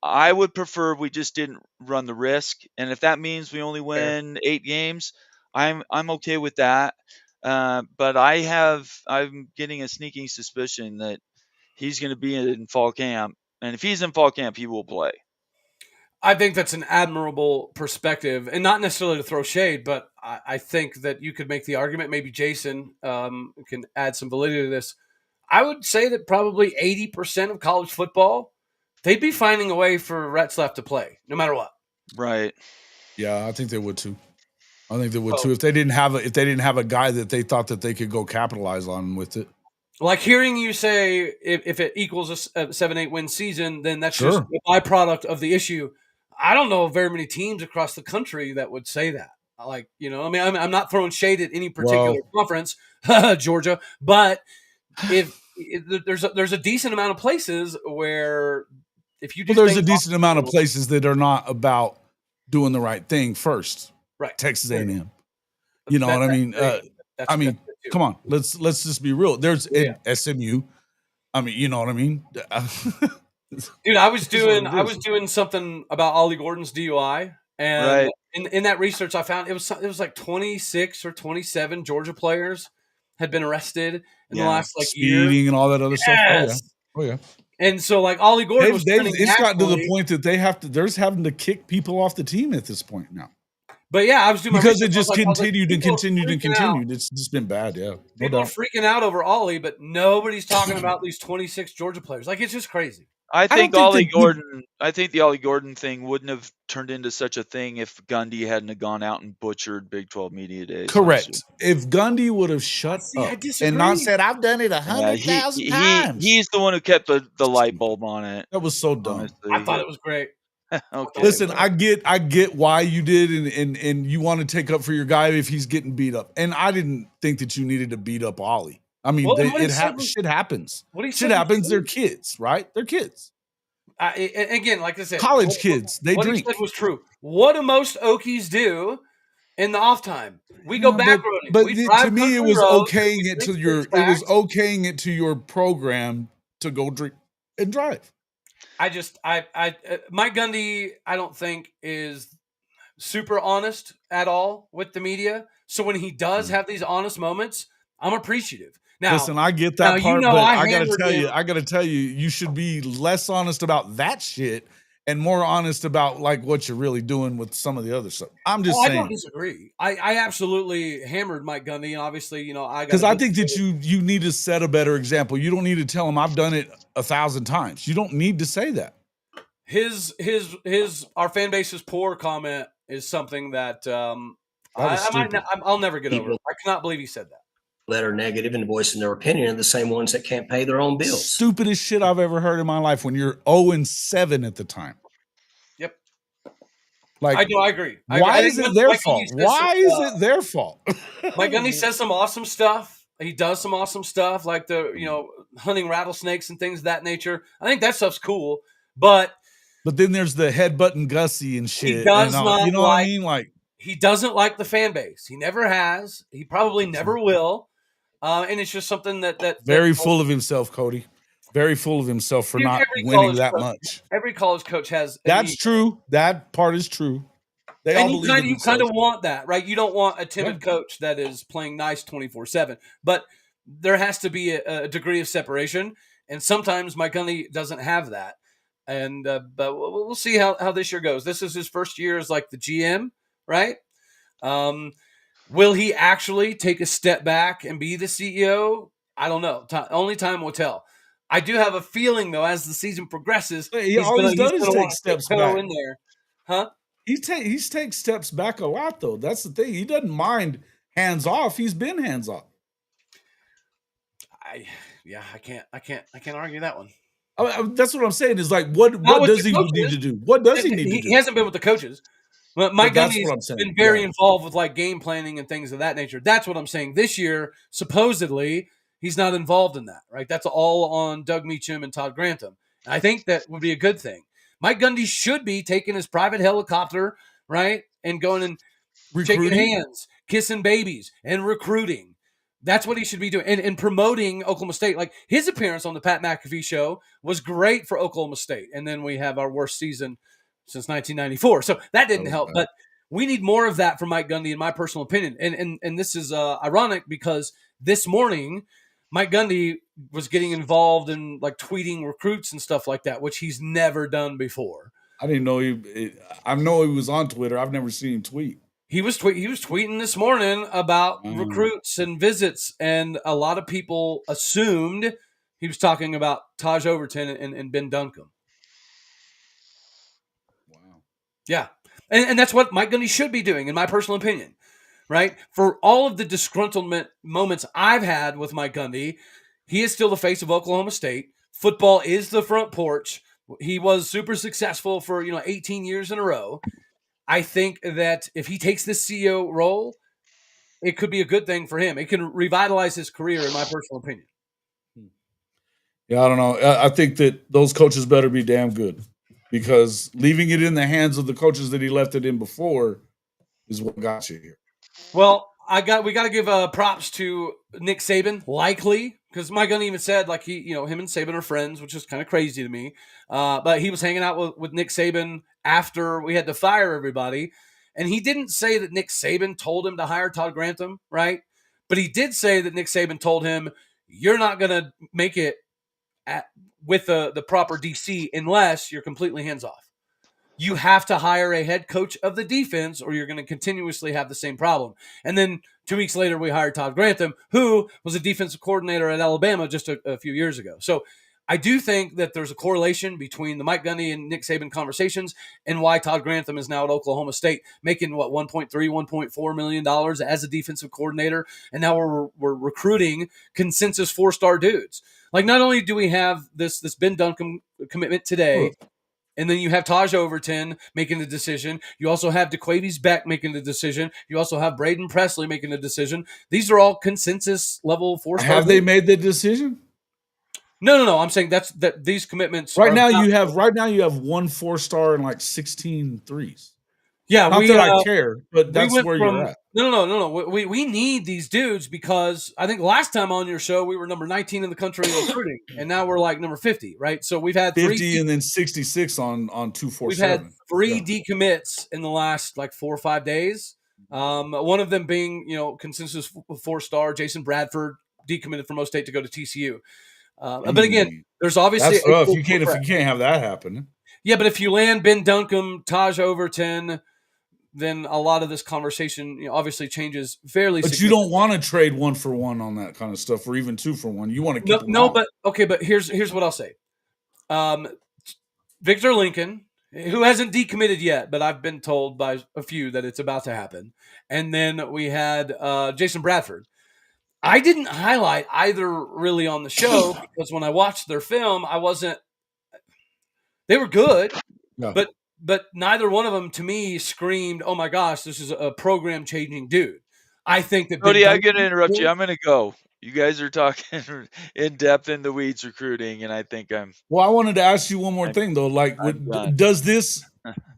I would prefer we just didn't run the risk, and if that means we only win 8 games, I'm okay with that. But I'm getting a sneaking suspicion that he's going to be in fall camp, and if he's in fall camp, he will play. I think that's an admirable perspective, and not necessarily to throw shade, but I think that you could make the argument, maybe Jason can add some validity to this. I would say that probably 80% of college football, they'd be finding a way for Retzlaff to play, no matter what. Right. Yeah, I think they would too. If they didn't have a guy that they thought that they could go capitalize on with it. Like hearing you say if it equals a 7-8 win season, then that's just a byproduct of the issue. I don't know very many teams across the country that would say that. I'm not throwing shade at any particular conference, Georgia, but if there's a decent amount of places where if you do there's a decent amount of places that are not about doing the right thing first. Right. Texas A&M. You know what I mean? Come on. Let's just be real. There's SMU. I mean, you know what I mean? Dude, I was doing something about Ollie Gordon's DUI, and in that research, I found it was like 26 or 27 Georgia players had been arrested in the last year, speeding and all that other stuff. Oh yeah. And so Ollie Gordon it's gotten to the point that they're having to kick people off the team at this point now. But yeah, I was doing because my it just continued and people are continued and freaking out. continued. It's just been bad, yeah. No People are doubt. freaking out over Ollie, but nobody's talking about these 26 Georgia players. Like, it's just crazy. I think don't think the Ollie Gordon thing wouldn't have turned into such a thing if Gundy hadn't have gone out and butchered Big 12 media days. Correct. If Gundy would have shut up and not said, "I've done it 100,000 times," he's the one who kept the light bulb on it. That was so dumb. Honestly. I thought it was great. Okay. Listen, I get why you did, and you want to take up for your guy if he's getting beat up. And I didn't think that you needed to beat up Ollie. I mean, shit happens. Shit happens. They're kids, right? They're kids. Again, like I said, college kids, they what drink. What he said was true. What do most Okies do in the off time? We go back roading. But to me, it was okaying it to your. It was okaying it to your program to go drink and drive. Mike Gundy, I don't think is super honest at all with the media. So when he does have these honest moments, I'm appreciative. Now, listen, I get that part, but I gotta tell you, you should be less honest about that shit and more honest about like what you're really doing with some of the other stuff. I'm just saying. I don't disagree. I absolutely hammered Mike Gundy, and obviously, because I think that you need to set a better example. You don't need to tell him I've done it 1,000 times. You don't need to say that. Our fan base is poor comment is something that I'll never get over. I cannot believe he said that. That are negative and voicing their opinion are the same ones that can't pay their own bills. Stupidest shit I've ever heard in my life when you're 0-7 at the time. Yep. Like, I agree. Why is it their fault? Why is it their fault? Mike Gundy says some awesome stuff. He does some awesome stuff like hunting rattlesnakes and things of that nature. I think that stuff's cool, but then there's the headbutting Gussie and shit. He does not, you know what I mean? Like, he doesn't like the fan base. He never has. He probably never will. And it's just something that very full of himself, Cody. Very full of himself for not winning that much. Every college coach has. That's true. That part is true. They all believe in themselves. You kind of want that, right? You don't want a timid coach that is playing nice 24/7, but there has to be a degree of separation. And sometimes Mike Gundy doesn't have that. And but we'll see how this year goes. This is his first year as like the GM, right? Will he actually take a step back and be the CEO? I don't know. Only time will tell. I do have a feeling, though, as the season progresses, he's done is take steps back. In there. Huh? He's taken steps back a lot, though. That's the thing. He doesn't mind hands off. He's been hands off. I can't argue that one. That's what I'm saying. Is like, what does he need to do? What does he need to do? He hasn't been with the coaches. But Mike Gundy's been very involved with like game planning and things of that nature. That's what I'm saying. This year, supposedly, he's not involved in that, right? That's all on Doug Meacham and Todd Grantham. I think that would be a good thing. Mike Gundy should be taking his private helicopter, right, and going and shaking hands, kissing babies, and recruiting. That's what he should be doing. And promoting Oklahoma State. Like, his appearance on the Pat McAfee show was great for Oklahoma State. And then we have our worst season since 1994. So that didn't help. But we need more of that from Mike Gundy, in my personal opinion. And this is ironic because this morning, Mike Gundy was getting involved in like tweeting recruits and stuff like that, which he's never done before. I didn't know I know he was on Twitter. I've never seen him tweet. He was tweeting this morning about recruits and visits, and a lot of people assumed he was talking about Taj Overton and Ben Duncombe. Wow. Yeah. And that's what Mike Gundy should be doing, in my personal opinion, right? For all of the disgruntlement moments I've had with Mike Gundy, he is still the face of Oklahoma State. Football is the front porch. He was super successful for 18 years in a row. I think that if he takes this CEO role, it could be a good thing for him. It can revitalize his career, in my personal opinion. Yeah, I don't know. I think that those coaches better be damn good, because leaving it in the hands of the coaches that he left it in before is what got you here. Well, we got to give props to Nick Saban, likely, because Mike Gundy even said like him and Saban are friends, which is kind of crazy to me. But he was hanging out with Nick Saban after we had to fire everybody, and he didn't say that Nick Saban told him to hire Todd Grantham, right? But he did say that Nick Saban told him, "You're not going to make it with the proper DC unless you're completely hands off. you have to hire a head coach of the defense or you're going to continuously have the same problem. And then 2 weeks later, we hired Todd Grantham, who was a defensive coordinator at Alabama just a few years ago. So I do think that there's a correlation between the Mike Gundy and Nick Saban conversations and why Todd Grantham is now at Oklahoma State making $1.3, $1.4 million as a defensive coordinator. And now we're recruiting consensus 4-star dudes. Like, not only do we have this Ben Duncan commitment today, and then you have Taj Overton making the decision. You also have DeQuavies Beck making the decision. You also have Braden Presley making the decision. These are all consensus level 4-star. Have they made the decision? No. I'm saying that these commitments. Right now you have 1 4-star and like 16 threes. Yeah, not that I care, but that's where you're at. No. We need these dudes because I think last time on your show we were number 19 in the country in recruiting, and now we're like number 50, right? So we've had 50 and then 66 on 247. We've had 3 decommits in the last like 4 or 5 days. One of them being consensus 4-star Jason Bradford decommitted from Ohio State to go to TCU. But again, there's obviously that's rough. You can't have that happen. Yeah, but if you land Ben Duncan, Taj Overton, then a lot of this conversation obviously changes fairly. But you don't want to trade 1 for 1 on that kind of stuff, or even 2 for 1. You want to keep but here's what I'll say. Victor Lincoln, who hasn't decommitted yet, but I've been told by a few that it's about to happen. And then we had Jason Bradford. I didn't highlight either really on the show because when I watched their film, they were good, but neither one of them to me screamed, "Oh my gosh, this is a program changing dude." I think that Cody, I'm going to interrupt you. I'm going to go. You guys are talking in depth in the weeds recruiting, and I think I'm. Well, I wanted to ask you one more thing though. Like, does this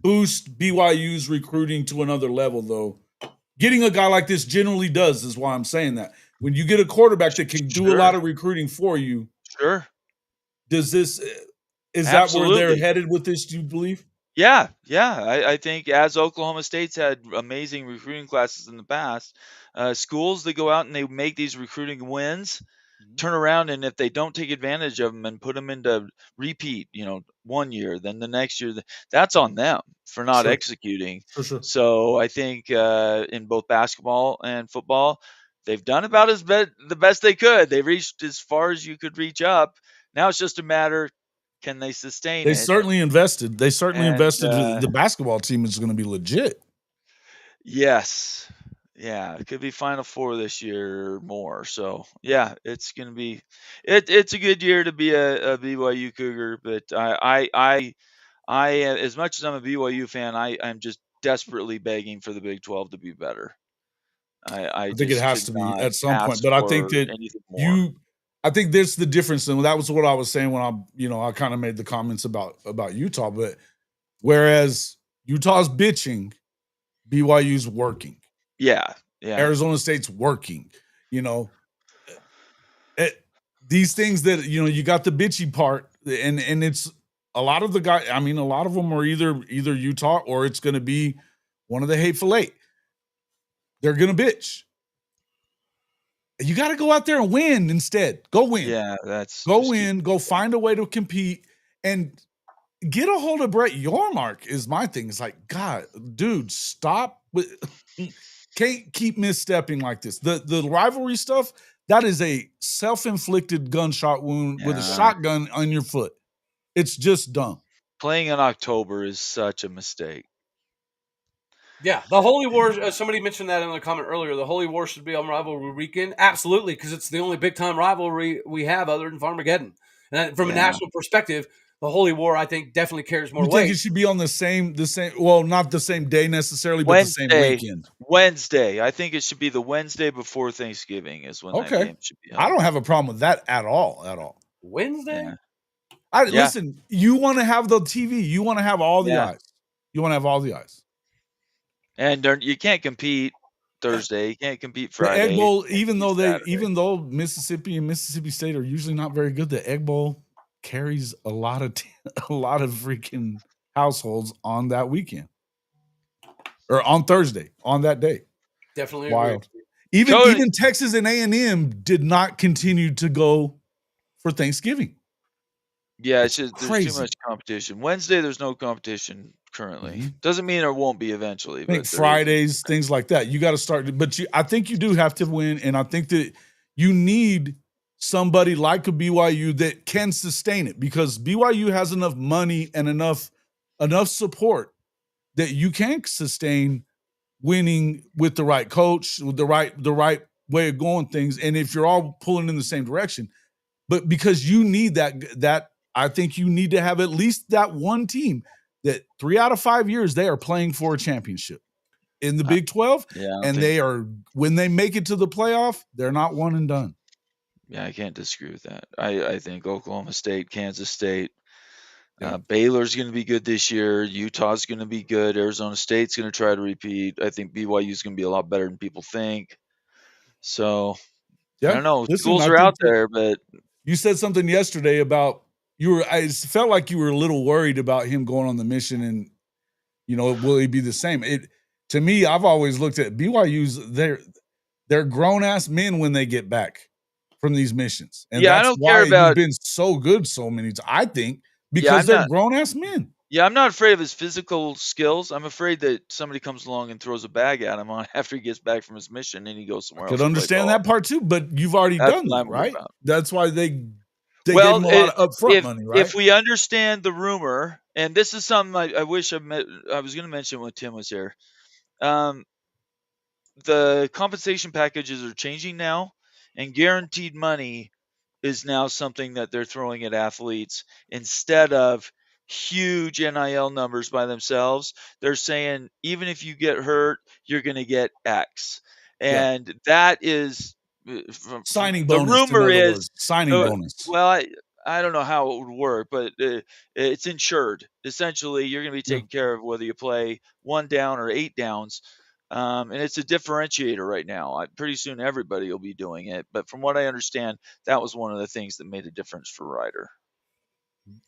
boost BYU's recruiting to another level though? Getting a guy like this generally does, is why I'm saying that. When you get a quarterback that can do a lot of recruiting for you, does this that where they're headed with this? Do you believe? Yeah. I think as Oklahoma State's had amazing recruiting classes in the past, schools that go out and they make these recruiting wins, turn around, and if they don't take advantage of them and put them into repeat, 1 year, then the next year, that's on them for not executing. For sure. So I think in both basketball and football, they've done about the best they could. They reached as far as you could reach up. Now it's just a matter, can they sustain it? They certainly invested. The basketball team is going to be legit. Yes. Yeah, it could be Final Four this year or more. So, yeah, it's going to be it's a good year to be a BYU Cougar, but I as much as I'm a BYU fan, I'm just desperately begging for the Big 12 to be better. I think it has to be at some point, but I think that I think there's the difference, and that was what I was saying when I kind of made the comments about Utah. But whereas Utah's bitching, BYU's working. Yeah. Arizona State's working. These things that you got the bitchy part, and it's a lot of the guys. I mean, a lot of them are either Utah or it's going to be one of the Hateful Eight. They're going to bitch. You got to go out there and win instead. Go win. Yeah, go win. Go find a way to compete and get a hold of Brett Yormark is my thing. It's like, God, dude, stop. Can't keep misstepping like this. The rivalry stuff, that is a self-inflicted gunshot wound with a shotgun on your foot. It's just dumb. Playing in October is such a mistake. Yeah, the Holy War, somebody mentioned that in the comment earlier, the Holy War should be on rivalry weekend. Absolutely, because it's the only big-time rivalry we have other than Farmageddon. And from a national perspective, the Holy War, I think, definitely carries more weight. You think it should be on the same, well, not the same day necessarily, but the same weekend? Wednesday. I think it should be the Wednesday before Thanksgiving is when that game should be on. I don't have a problem with that at all. Wednesday? Yeah. Listen, you want to have the TV. You want to have all the eyes. You want to have all the eyes. And you can't compete Thursday. You can't compete Friday. The Egg Bowl, even though Mississippi and Mississippi State are usually not very good, the Egg Bowl carries a lot of freaking households on that weekend or on Thursday on that day. Definitely wild. Even Texas and A&M did not continue to go for Thanksgiving. Yeah, it's just there's too much competition. Wednesday, there's no competition currently. Doesn't mean there won't be eventually. I think Fridays, things like that. You got to start, but I think you do have to win, and I think that you need somebody like a BYU that can sustain it, because BYU has enough money and enough support that you can sustain winning with the right coach, with the right way of going things, and if you're all pulling in the same direction. But because you need that I think you need to have at least that one team that 3 out of 5 years they are playing for a championship in the Big 12, and they are, when they make it to the playoff, they're not one and done. Yeah, I can't disagree with that. I think Oklahoma State, Kansas State, Baylor's going to be good this year. Utah's going to be good. Arizona State's going to try to repeat. I think BYU's going to be a lot better than people think. So I don't know. Schools are out there, but you said something yesterday about I felt like you were a little worried about him going on the mission, and will he be the same? To me, I've always looked at BYU's they're grown ass men when they get back from these missions, and that's why you've been so good so many times. I think because they're grown ass men. Yeah, I'm not afraid of his physical skills. I'm afraid that somebody comes along and throws a bag at him after he gets back from his mission and he goes somewhere else. I could understand that part too, but you've already done that, right? That's why they gave him a lot of upfront money, right? If we understand the rumor, and this is something I wish I was going to mention when Tim was here, the compensation packages are changing now, and guaranteed money is now something that they're throwing at athletes instead of huge NIL numbers by themselves. They're saying, even if you get hurt, you're going to get X. And that is signing bonus. The rumor is signing bonus. Well, I don't know how it would work, but it's insured. Essentially, you're going to be taken care of whether you play 1 down or 8 downs. And it's a differentiator right now. Pretty soon everybody will be doing it. But from what I understand, that was one of the things that made a difference for Ryder.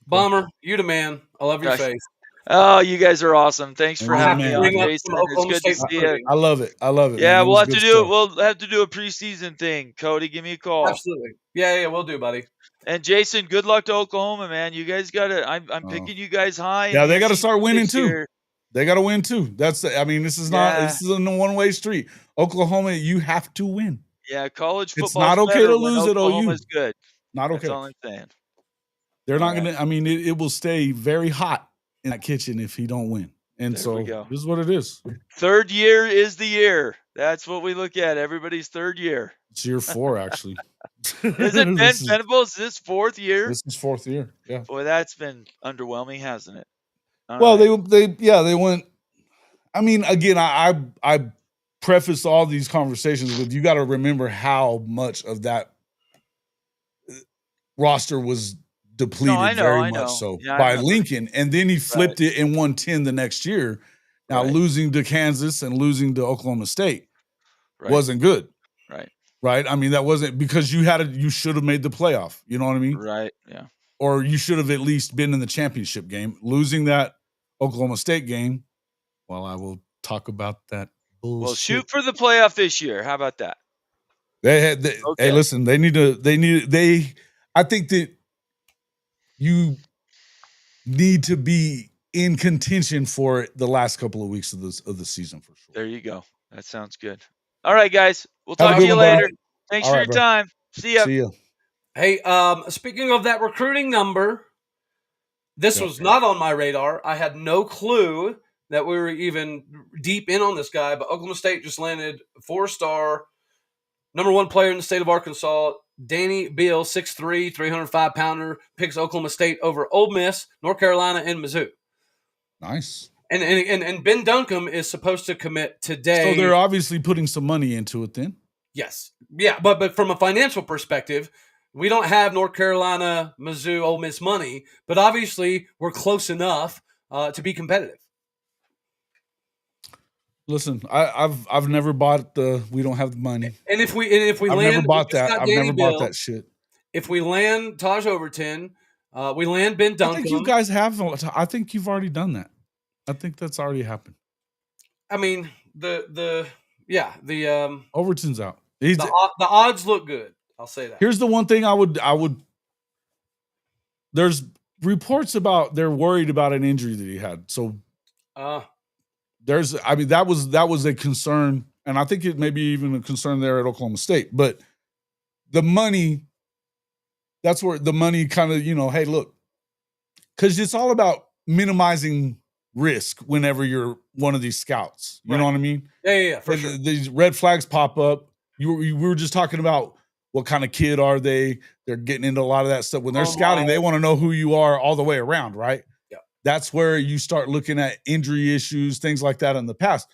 Bomber, you the man. I love your face. Oh, you guys are awesome. Thanks for having me on, Jason. It's good to see you. I love it. Yeah, we'll have to do a preseason thing. Cody, give me a call. Absolutely. Yeah, we'll do, buddy. And Jason, good luck to Oklahoma, man. You guys got it. I'm picking you guys high. Yeah, they got to start winning too. They got to win too. This is this is a one-way street. Oklahoma, you have to win. Yeah, college football. It's not okay to lose at OU. Oklahoma's good. Not okay. That's all I'm saying. They're not going to. It will stay very hot in that kitchen if he don't win. And this is what it is. Third year is the year. That's what we look at. Everybody's third year. It's year 4, actually. Is it Ben Venables? This 4th year? This is 4th year. Yeah. Boy, that's been underwhelming, hasn't it? They went. I mean, again, I preface all these conversations with, you got to remember how much of that roster was depleted very much so by Lincoln, and then he flipped it and won 10 the next year. Now losing to Kansas and losing to Oklahoma State wasn't good. Right. I mean, that wasn't because you should have made the playoff. You know what I mean? Right. Yeah. Or you should have at least been in the championship game. Losing that Oklahoma State game. Well, I will talk about that bullshit. Well, shoot for the playoff this year. How about that? Hey, listen, I think that you need to be in contention for the last couple of weeks of the season for sure. There you go. That sounds good. All right, guys. We'll talk to you later. Thanks for your time. See ya. Hey, speaking of that recruiting number, this was not on my radar. I had no clue that we were even deep in on this guy, but Oklahoma State just landed 4-star, number 1 player in the state of Arkansas, Danny Beal, 6'3", 305-pounder, picks Oklahoma State over Ole Miss, North Carolina, and Mizzou. Nice. And Ben Duncombe is supposed to commit today. So they're obviously putting some money into it then? Yes. Yeah, but from a financial perspective, we don't have North Carolina, Mizzou, Ole Miss money, but obviously we're close enough to be competitive. Listen, I've never bought we don't have the money. And if we I've never bought that shit. If we land Taj Overton, we land Ben Duncombe. I think you guys have. I think you've already done that. I think that's already happened. I mean, the Overton's out. The odds look good. I'll say that. Here's the one thing I would. There's reports about they're worried about an injury that he had. So that was a concern, and I think it may be even a concern there at Oklahoma State. But the money, that's where the money kind of, hey, look, because it's all about minimizing risk whenever you're one of these scouts. You know what I mean? Yeah, for sure. These red flags pop up. We were just talking about what kind of kid are they? They're getting into a lot of that stuff. When they're scouting, they want to know who you are all the way around, right? Yeah. That's where you start looking at injury issues, things like that in the past.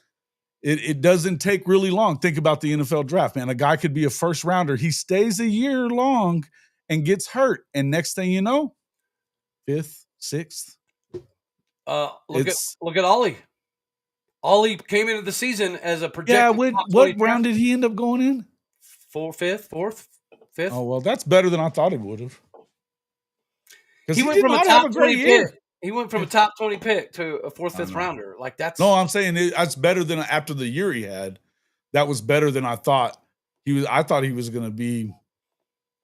It doesn't take really long. Think about the NFL draft, man. A guy could be a first rounder. He stays a year long and gets hurt. And next thing you know, 5th, 6th. Look at Ollie. Ollie came into the season as a projected. Yeah, what round did he end up going in? 4th, 5th. Oh, well, that's better than I thought it would have. He went from a top 20 pick. He went from a top 20 pick to a 4th, 5th rounder. Like that's. No, I'm saying that's better than after the year he had. That was better than I thought he was. I thought he was going to be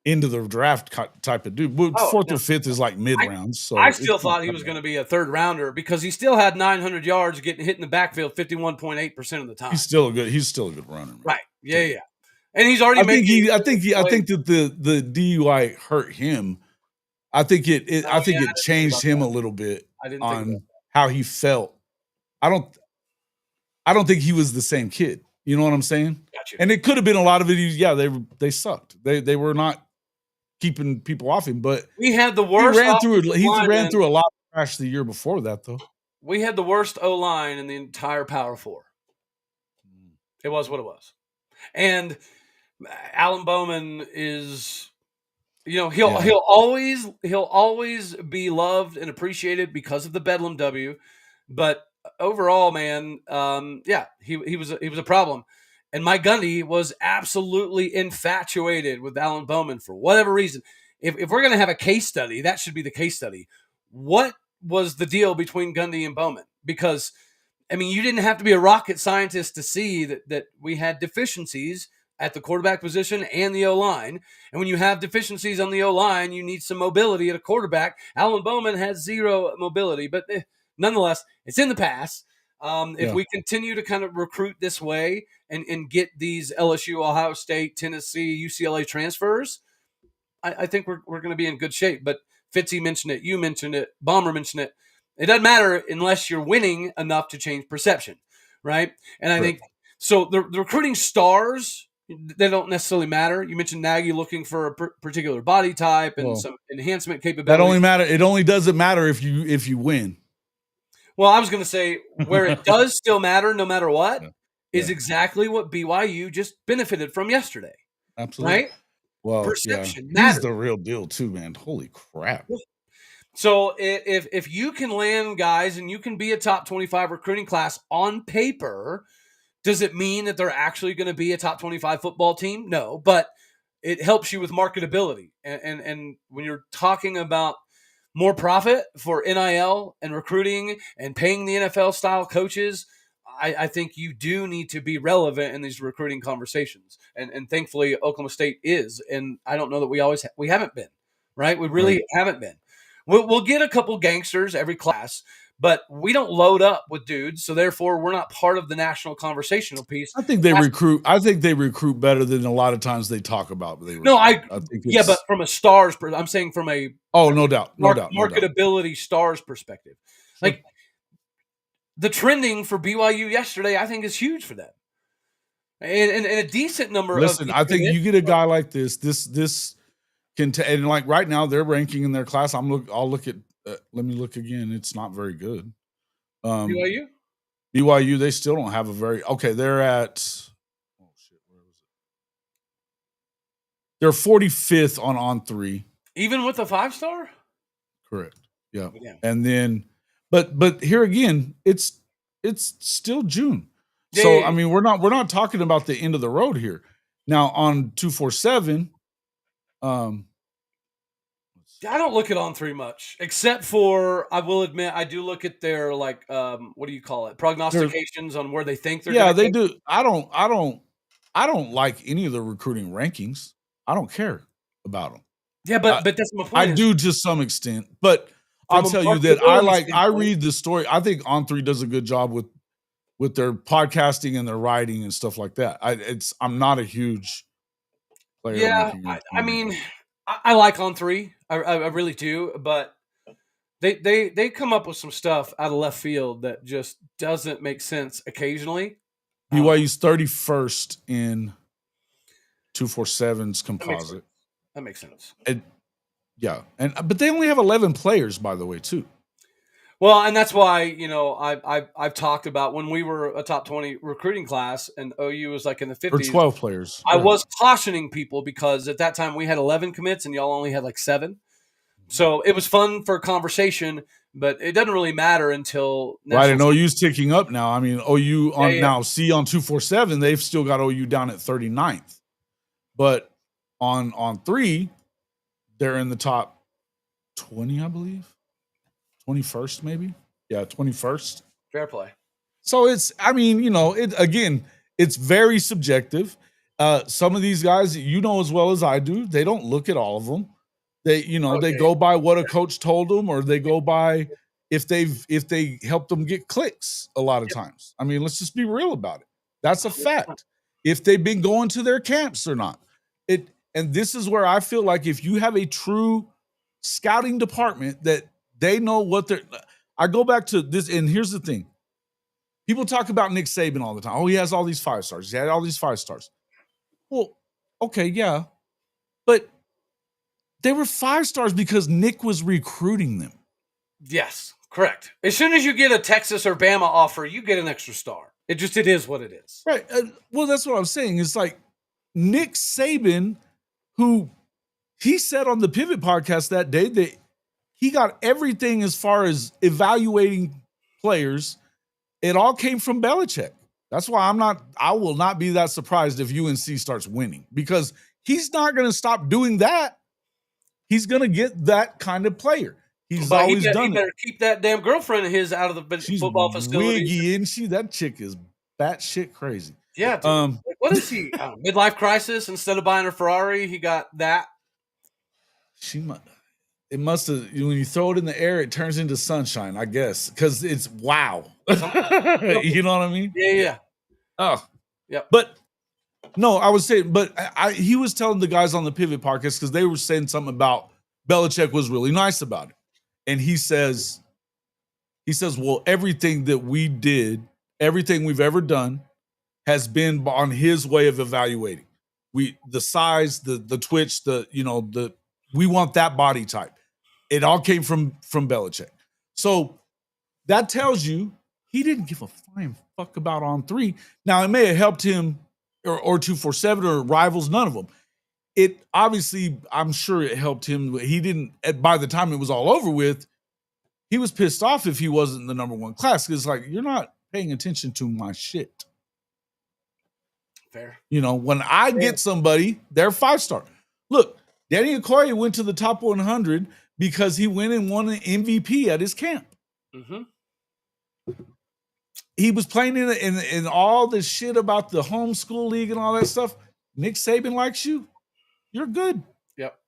into the draft type of dude. 4th or 5th is like mid rounds. So I still thought he was going to be a 3rd rounder because he still had 900 yards, getting hit in the backfield 51.8% of the time. He's still a good runner. Man. Right. Yeah. And he's already. I think that the DUI hurt him. I think it changed him a little bit on how he felt. I don't think he was the same kid. You know what I'm saying? Gotcha. And it could have been a lot of it. They sucked. They were not keeping people off him. But we had the worst. He ran through a lot of trash the year before that, though. We had the worst O-line in the entire Power 4. It was what it was, and Alan Bowman is. He'll always be loved and appreciated because of the Bedlam W, but overall, man, he was a problem, and Mike Gundy was absolutely infatuated with Alan Bowman for whatever reason. If we're gonna have a case study, that should be the case study. What was the deal between Gundy and Bowman? Because I mean, you didn't have to be a rocket scientist to see that we had deficiencies at the quarterback position and the O-line. And when you have deficiencies on the O-line, you need some mobility at a quarterback. Alan Bowman has zero mobility, but nonetheless, it's in the past. If we continue to kind of recruit this way and get these LSU, Ohio State, Tennessee, UCLA transfers, I think we're going to be in good shape. But Fitzy mentioned it. You mentioned it. Bomber mentioned it. It doesn't matter unless you're winning enough to change perception, right? And I think so. The recruiting stars, they don't necessarily matter. You mentioned Nagy looking for a particular body type and some enhancement capability. That only matter. It only doesn't matter if you win. Well, I was going to say where it does still matter, no matter what, is exactly what BYU just benefited from yesterday. Absolutely. Right? Well, perception matters. He's the real deal too, man. Holy crap. So if you can land guys and you can be a top 25 recruiting class on paper, does it mean that they're actually going to be a top 25 football team? No, but it helps you with marketability. And when you're talking about more profit for NIL and recruiting and paying the NFL style coaches, I think you do need to be relevant in these recruiting conversations. And thankfully Oklahoma State is. And I don't know that we haven't been, right? We really haven't been. We'll get a couple gangsters every class, but we don't load up with dudes, so therefore we're not part of the national conversational piece. I think they recruit. I think they recruit better than a lot of times they talk about. I think but from a stars, I'm saying from a no doubt, marketability stars perspective, like the trending for BYU yesterday, I think is huge for them, and a decent number. Listen, I think you get a guy like this and like right now they're ranking in their class. I'll look at. Let me look again. It's not very good. BYU, they still don't have a very okay. They're at where was it? They're 45th on 3. Even with a 5-star? Correct. Yeah. And then but here again, it's still June. So I mean, we're not talking about the end of the road here. Now on 247, I don't look at On 3 much, except for I will admit I do look at their what do you call it? Prognostications on where they think they're. Yeah, they do. I don't like any of the recruiting rankings. I don't care about them. Yeah, but that's my point. I do to some extent, but I'll tell you that I read the story. I think On3 does a good job with their podcasting and their writing and stuff like that. I'm not a huge player. Yeah, I mean, I like On3. I really do, but they come up with some stuff out of left field that just doesn't make sense occasionally. BYU's 31st in 247's composite. That makes sense. Yeah, but they only have 11 players, by the way, too. Well, and that's why, you know, I've talked about when we were a top 20 recruiting class and OU was like in the 50s. Or 12 players. I was cautioning people because at that time we had 11 commits and y'all only had like 7. So it was fun for conversation, but it doesn't really matter until right. And OU's ticking up now. I mean, OU now see on 247, they've still got OU down at 39th. But on 3, they're in the top 20, I believe. 21st, maybe. Yeah, 21st. Fair play. So it's very subjective. Some of these guys, you know as well as I do, they don't look at all of them. They go by what a coach told them, or they go by if they help them get clicks a lot of times. I mean, let's just be real about it. That's a fact. If they've been going to their camps or not. And this is where I feel like if you have a true scouting department that they know what they're – I go back to this, and here's the thing. People talk about Nick Saban all the time. Oh, he has all these 5 stars. He had all these 5 stars. Well, okay, yeah. But they were 5 stars because Nick was recruiting them. Yes, correct. As soon as you get a Texas or Bama offer, you get an extra star. It is what it is. Right. Well, that's what I'm saying. It's like Nick Saban, who he said on the Pivot podcast that day that he got everything as far as evaluating players. It all came from Belichick. That's why I will not be that surprised if UNC starts winning, because he's not going to stop doing that. He's going to get that kind of player. He better keep that damn girlfriend of his out of the football facility. Wiggy, isn't she? That chick is batshit crazy. Yeah. Dude. What is he? Midlife crisis? Instead of buying a Ferrari, he got that. It must have, when you throw it in the air, it turns into sunshine, I guess, because it's wow. You know what I mean? Yeah. Oh, yeah. But no, I was saying, but he was telling the guys on the Pivot podcast because they were saying something about Belichick was really nice about it, and he says, well, everything that we did, everything we've ever done, has been on his way of evaluating. The size, the twitch, we want that body type. It all came from Belichick. So that tells you he didn't give a flying fuck about On3. Now, it may have helped him or 247 or Rivals, none of them. It obviously, I'm sure it helped him. He didn't, by the time it was all over with, he was pissed off if he wasn't the number 1 class. It's like, you're not paying attention to my shit. Fair. When I get somebody, they're 5-star. Look, Danny Okoye went to the top 100 because he went and won an MVP at his camp. Mm-hmm. He was playing in all this shit about the homeschool league and all that stuff. Nick Saban likes you. You're good. Yep.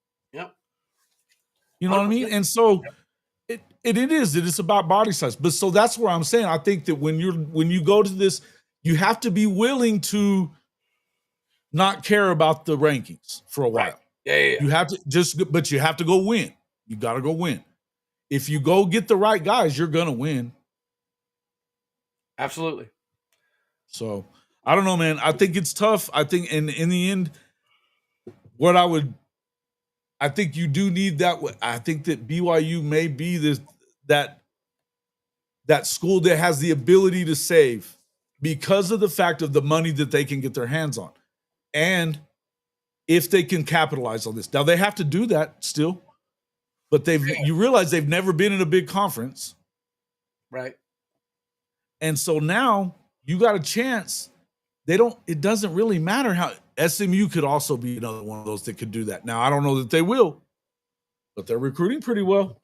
You know what I mean? And so it is about body size. But so that's where I'm saying I think that when you go to this, you have to be willing to not care about the rankings for a while. Right. Yeah. You have to but you have to go win. You got to go win. If you go get the right guys, you're going to win. Absolutely. So I don't know, man. I think it's tough. I think in the end, I think you do need that. I think that BYU may be that school that has the ability to save because of the fact of the money that they can get their hands on. And if they can capitalize on this. Now they have to do that still, but you realize they've never been in a big conference. Right. And so now you got a chance. It doesn't really matter how SMU could also be another one of those that could do that. Now, I don't know that they will, but they're recruiting pretty well.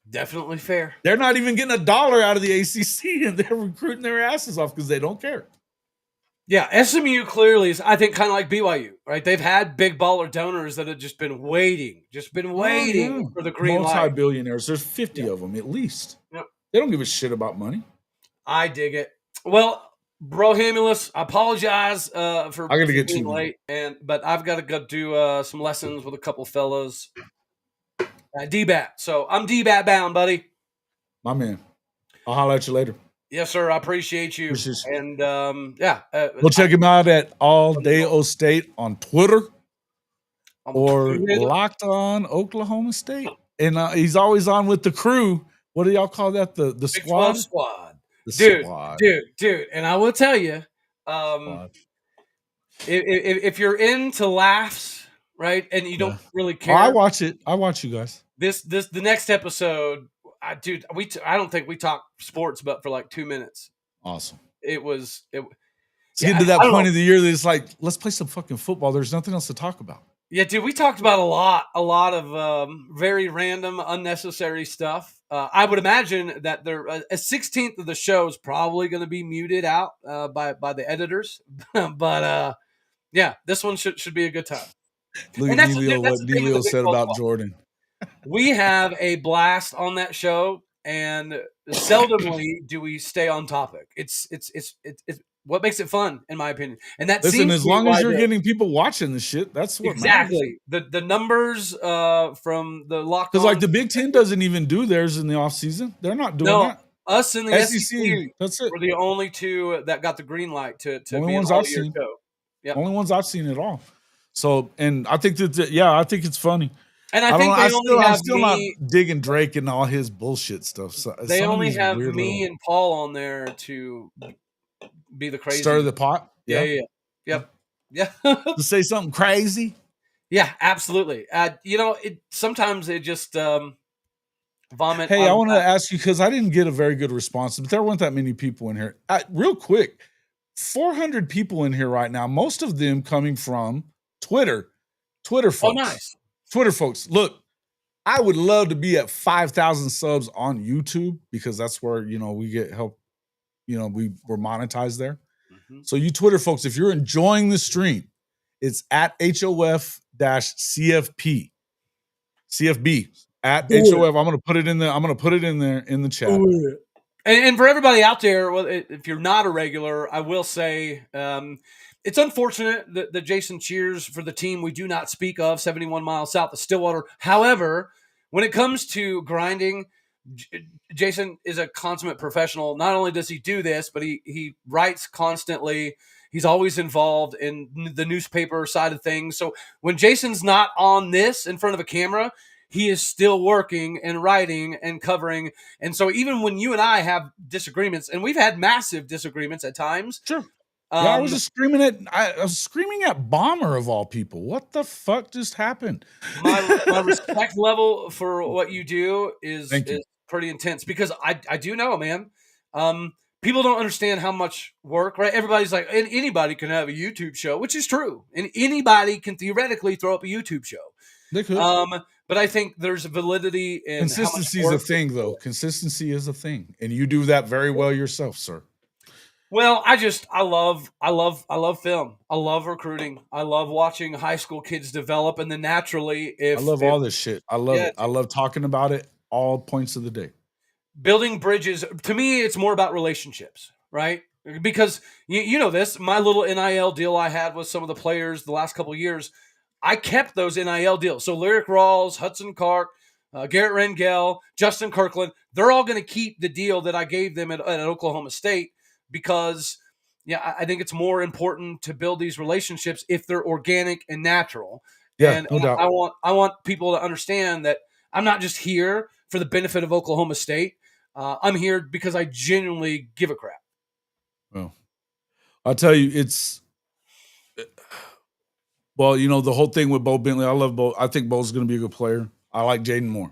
Definitely fair. They're not even getting $1 out of the ACC, and they're recruiting their asses off because they don't care. Yeah, SMU clearly is, I think, kind of like BYU, right? They've had big baller donors that have just been waiting for the green light. Multi-billionaires. There's 50 of them at least. Yep. They don't give a shit about money. I dig it. Well, bro, Hamulus, I apologize for I gotta get being late, but I've got to go do some lessons with a couple fellows. DBAT. So I'm DBAT bound, buddy. My man. I'll holler at you later. Yes, sir. I appreciate you. And go check him out at All Day O State on Twitter or Locked On Oklahoma State. And he's always on with the crew. What do y'all call that? The squad? Squad. Dude. And I will tell you, if you're into laughs, right, and you don't really care. I watch it. I watch you guys. The next episode. I don't think we talked sports, but for like 2 minutes. Awesome. It's getting to that point of the year that it's like, let's play some fucking football. There's nothing else to talk about. Yeah, dude, we talked about a lot of very random, unnecessary stuff. I would imagine that a 16th of the show is probably going to be muted out by the editors, but yeah, this one should be a good time. Look at what Neilio said about Jordan. We have a blast on that show, and seldomly do we stay on topic. It's what makes it fun, in my opinion. And that listen, as long as you're getting people watching the shit, that's what exactly matters. The numbers from the lock, because like the Big Ten doesn't even do theirs in the off season. They're not doing that. Us in the SEC, that's it. We're the only two that got the green light to only be ones an I've seen. Yep. Only ones I've seen at all. So, and I think I think it's funny. And I think I'm still not digging Drake and all his bullshit stuff. So they only have me and Paul on there to be the crazy. Stir the pot? Yeah. To say something crazy? Yeah, absolutely. Sometimes it just vomit. Hey, I want to ask you, because I didn't get a very good response, but there weren't that many people in here. Real quick, 400 people in here right now, most of them coming from Twitter. Twitter folks. Oh, nice. Twitter folks, look, I would love to be at 5,000 subs on YouTube, because that's where, we get help. We're monetized there. Mm-hmm. So you Twitter folks, if you're enjoying the stream, it's at HOF-CFP. CFB at HOF. I'm going to put it in there. I'm going to put it in there in the chat. And for everybody out there, well, if you're not a regular, I will say, it's unfortunate that Jason cheers for the team we do not speak of, 71 miles south of Stillwater. However, when it comes to grinding, Jason is a consummate professional. Not only does he do this, but he writes constantly. He's always involved in the newspaper side of things. So when Jason's not on this in front of a camera, he is still working and writing and covering. And so even when you and I have disagreements, and we've had massive disagreements at times. Sure. I was just screaming at Bomber of all people. What the fuck just happened? My respect level for what you do is pretty intense, because I do know, man. People don't understand how much work, right? Everybody's like, anybody can have a YouTube show, which is true. And anybody can theoretically throw up a YouTube show. They could. But I think there's a validity in consistency is a thing, though. Consistency is a thing, and you do that very well yourself, sir. Well, I love film. I love recruiting. I love watching high school kids develop, and then naturally, I love all this shit. I love it. I love talking about it all points of the day. Building bridges. To me, it's more about relationships, right? Because you know this. My little NIL deal I had with some of the players the last couple of years, I kept those NIL deals. So Lyric Rawls, Hudson Clark, Garrett Rangel, Justin Kirkland, they're all going to keep the deal that I gave them at Oklahoma State. Because, I think it's more important to build these relationships if they're organic and natural. Yeah, and no doubt. I want people to understand that I'm not just here for the benefit of Oklahoma State. I'm here because I genuinely give a crap. Well, I'll tell you, the whole thing with Bo Bentley, I love Bo. I think Bo's going to be a good player. I like Jaden more.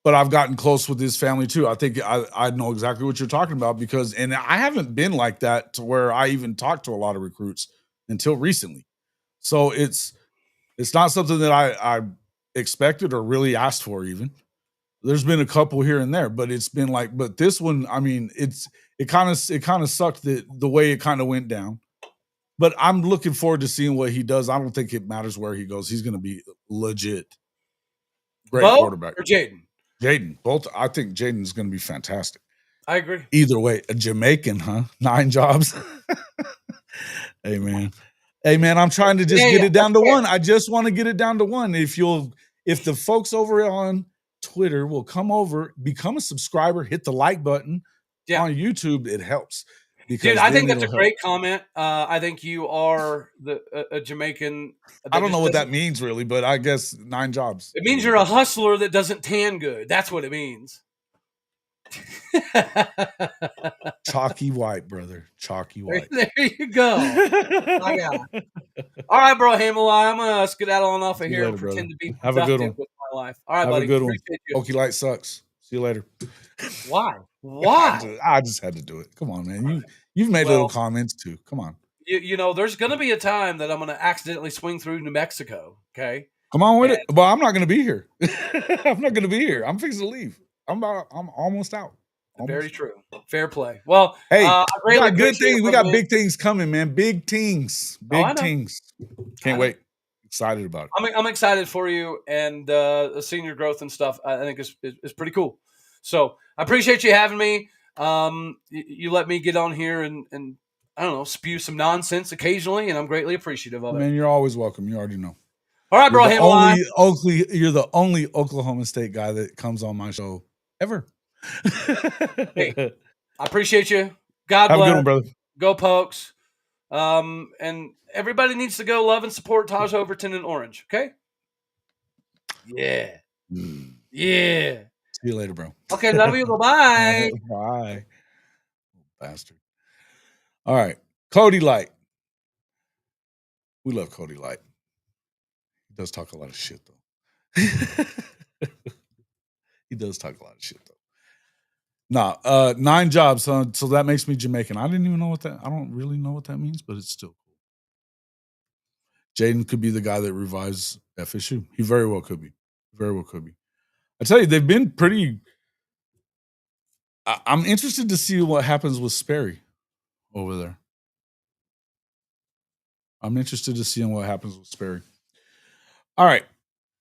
But I've gotten close with his family too. I think I know exactly what you're talking about, and I haven't been like that to where I even talked to a lot of recruits until recently. So it's not something that I expected or really asked for even. there's been a couple here and there, but it's been like, but this one, I mean, it kind of sucked the way it kind of went down. But I'm looking forward to seeing what he does. I don't think it matters where he goes. He's going to be legit great quarterback. Or Jaden? Jaden. Both. I think Jaden's going to be fantastic. I agree. Either way, a Jamaican, huh? 9 jobs. Hey, man, I'm trying to just get it down to one. I just want to get it down to one. If the folks over on Twitter will come over, become a subscriber, hit the like button on YouTube, it helps. Dude, I think that's a great comment. I think you are a Jamaican. I don't know what that means really, but I guess 9 jobs. It means you're a hustler that doesn't tan good. That's what it means. Chalky white, brother. Chalky white. There you go. All right, bro, Hamilai. I'm gonna skedaddle on off of here and pretend to be have a good one with my life. All right, have buddy. A good one. Okie Light sucks. See you later. Why? I just had to do it. Come on, man. You've made little comments too. Come on. You know, there's gonna be a time that I'm gonna accidentally swing through New Mexico. Okay. Come on with it. Well, I'm not gonna be here. I'm not gonna be here. I'm fixing to leave. I'm almost out. Very true. Fair play. Well, hey, we got good things. We got big things coming, man. Big things. Big things. Can't wait. Excited about it. I'm excited for you and the senior growth and stuff. I think is pretty cool. So I appreciate you having me. You let me get on here and I don't know, spew some nonsense occasionally, and I'm greatly appreciative of it. Man, you're always welcome. You already know. All right, bro. You're the only Oklahoma State guy that comes on my show ever. Hey, I appreciate you. God bless. Have a good one, brother. Go Pokes. And everybody needs to go love and support Taj Overton and Orange. Okay. Yeah. Yeah. See you later, bro. Okay. Love you. Bye. Bye. Bastard. All right. Cody Light. We love Cody Light. He does talk a lot of shit, though. He does talk a lot of shit, though. Nah, 9 jobs, huh? So that makes me Jamaican. I didn't even know I don't really know what that means, but it's still cool. Jaden could be the guy that revives FSU. He very well could be. Very well could be. I tell you, they've been pretty. I'm interested to see what happens with Sperry over there. I'm interested to see what happens with Sperry. All right,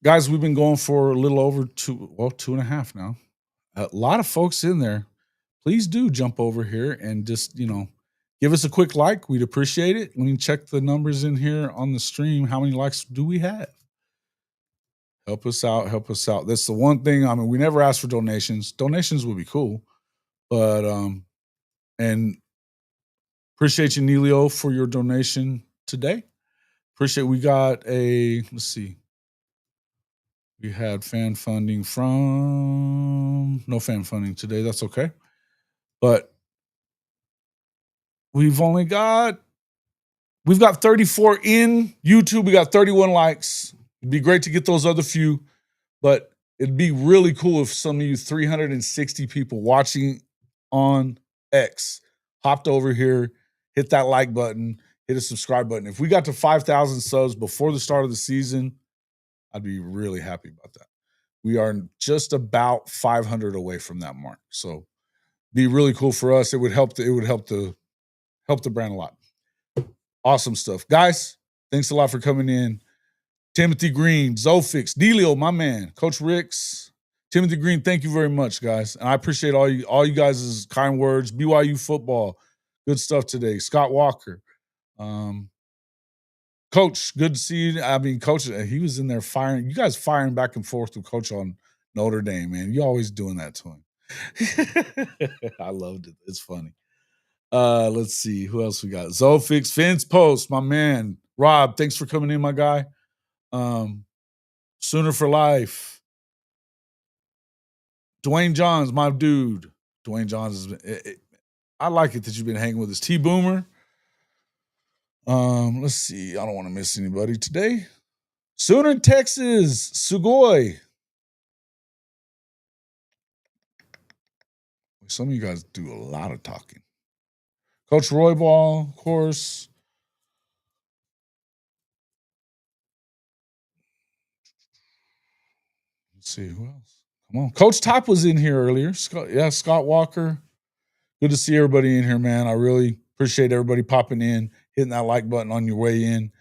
guys, we've been going for a little over 2.5 now. A lot of folks in there. Please do jump over here and just, give us a quick like. We'd appreciate it. Let me check the numbers in here on the stream. How many likes do we have? Help us out. Help us out. That's the one thing. I mean, we never ask for donations. Donations would be cool. But, and appreciate you, Neilio, for your donation today. We got let's see. We had fan funding no fan funding today. That's okay. But we've got 34 in YouTube. We got 31 likes. It'd be great to get those other few, but it'd be really cool if some of you 360 people watching on X hopped over here, hit that like button, hit a subscribe button. If we got to 5,000 subs before the start of the season, I'd be really happy about that. We are just about 500 away from that mark. So be really cool for us. It would help the brand a lot. Awesome stuff. Guys, thanks a lot for coming in. Timothy Green, Zofix, Delio, my man, Coach Ricks, Timothy Green, thank you very much, guys. And I appreciate all you guys' kind words. BYU football, good stuff today. Scott Walker. Coach, good to see you. I mean, Coach, he was in there firing. You guys firing back and forth with Coach on Notre Dame, man. You always doing that to him. I loved it. It's funny. Let's see. Who else we got? Zofix, Fence Post, my man. Rob, thanks for coming in, my guy. Sooner for Life. Dwayne Johns, my dude. Dwayne Johns I like it that you've been hanging with us. T Boomer. Let's see. I don't want to miss anybody today. Sooner in Texas, Sugoi. Some of you guys do a lot of talking. Coach Royball, of course. Let's see who else. Come on. Coach Top was in here earlier. Scott Walker. Good to see everybody in here, man. I really appreciate everybody popping in, hitting that like button on your way in.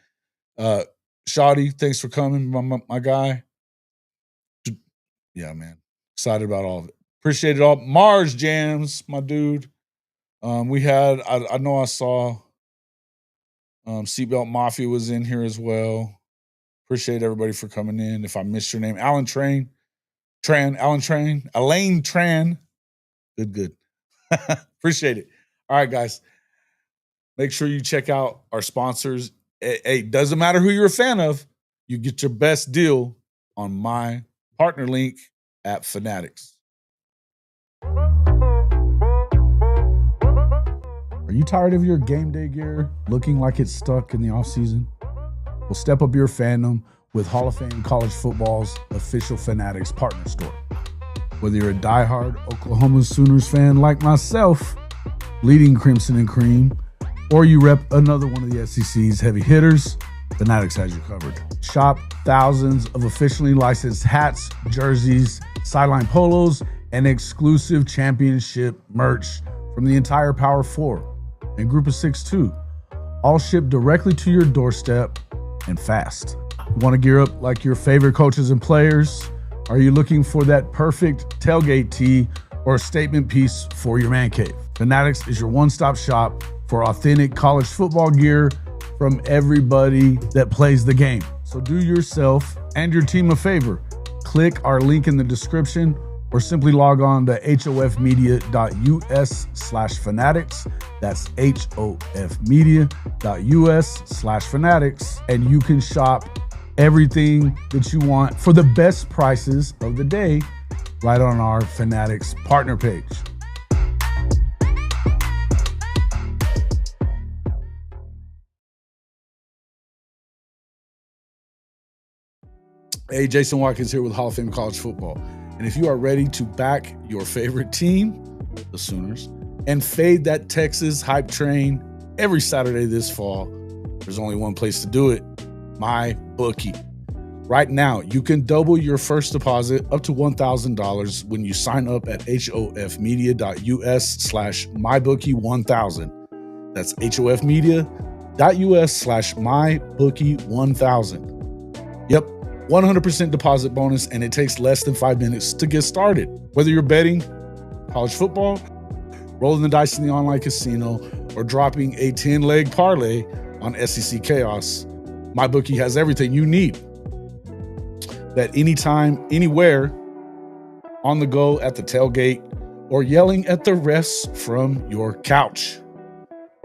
Shoddy, thanks for coming, my guy. Yeah, man. Excited about all of it. Appreciate it all. Mars Jams, my dude. We had, I know I saw Seatbelt Mafia was in here as well. Appreciate everybody for coming in. If I missed your name, Elaine Tran. Good. Appreciate it. All right, guys. Make sure you check out our sponsors. It doesn't matter who you're a fan of. You get your best deal on my partner link at Fanatics. Are you tired of your game day gear looking like it's stuck in the offseason? Well, step up your fandom with Hall of Fame College Football's official Fanatics partner store. Whether you're a diehard Oklahoma Sooners fan like myself, bleeding Crimson and Cream, or you rep another one of the SEC's heavy hitters, Fanatics has you covered. Shop thousands of officially licensed hats, jerseys, sideline polos, and exclusive championship merch from the entire Power 4 and Group of 6 too, all shipped directly to your doorstep and fast. You want to gear up like your favorite coaches and players? Are you looking for that perfect tailgate tee or statement piece for your man cave? Fanatics is your one-stop shop for authentic college football gear from everybody that plays the game. So do yourself and your team a favor. Click our link in the description or simply log on to hofmedia.us/fanatics. That's hofmedia.us/fanatics. And you can shop everything that you want for the best prices of the day right on our Fanatics partner page. Hey, Jason Watkins here with Hall of Fame College Football. And if you are ready to back your favorite team, the Sooners, and fade that Texas hype train every Saturday this fall, there's only one place to do it, MyBookie. Right now, you can double your first deposit up to $1,000 when you sign up at hofmedia.us/MyBookie1000. That's hofmedia.us/MyBookie1000. Yep. 100% deposit bonus, and it takes less than 5 minutes to get started. Whether you're betting college football, rolling the dice in the online casino, or dropping a 10-leg parlay on SEC Chaos, MyBookie has everything you need. Bet anytime, anywhere, on the go, at the tailgate, or yelling at the refs from your couch.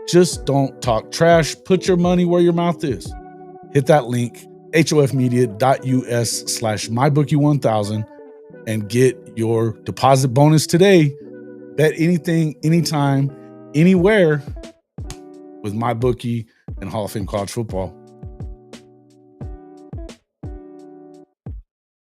Just don't talk trash. Put your money where your mouth is. Hit that link, hofmedia.us/MyBookie1000, and get your deposit bonus today. Bet anything, anytime, anywhere with MyBookie and Hall of Fame College Football.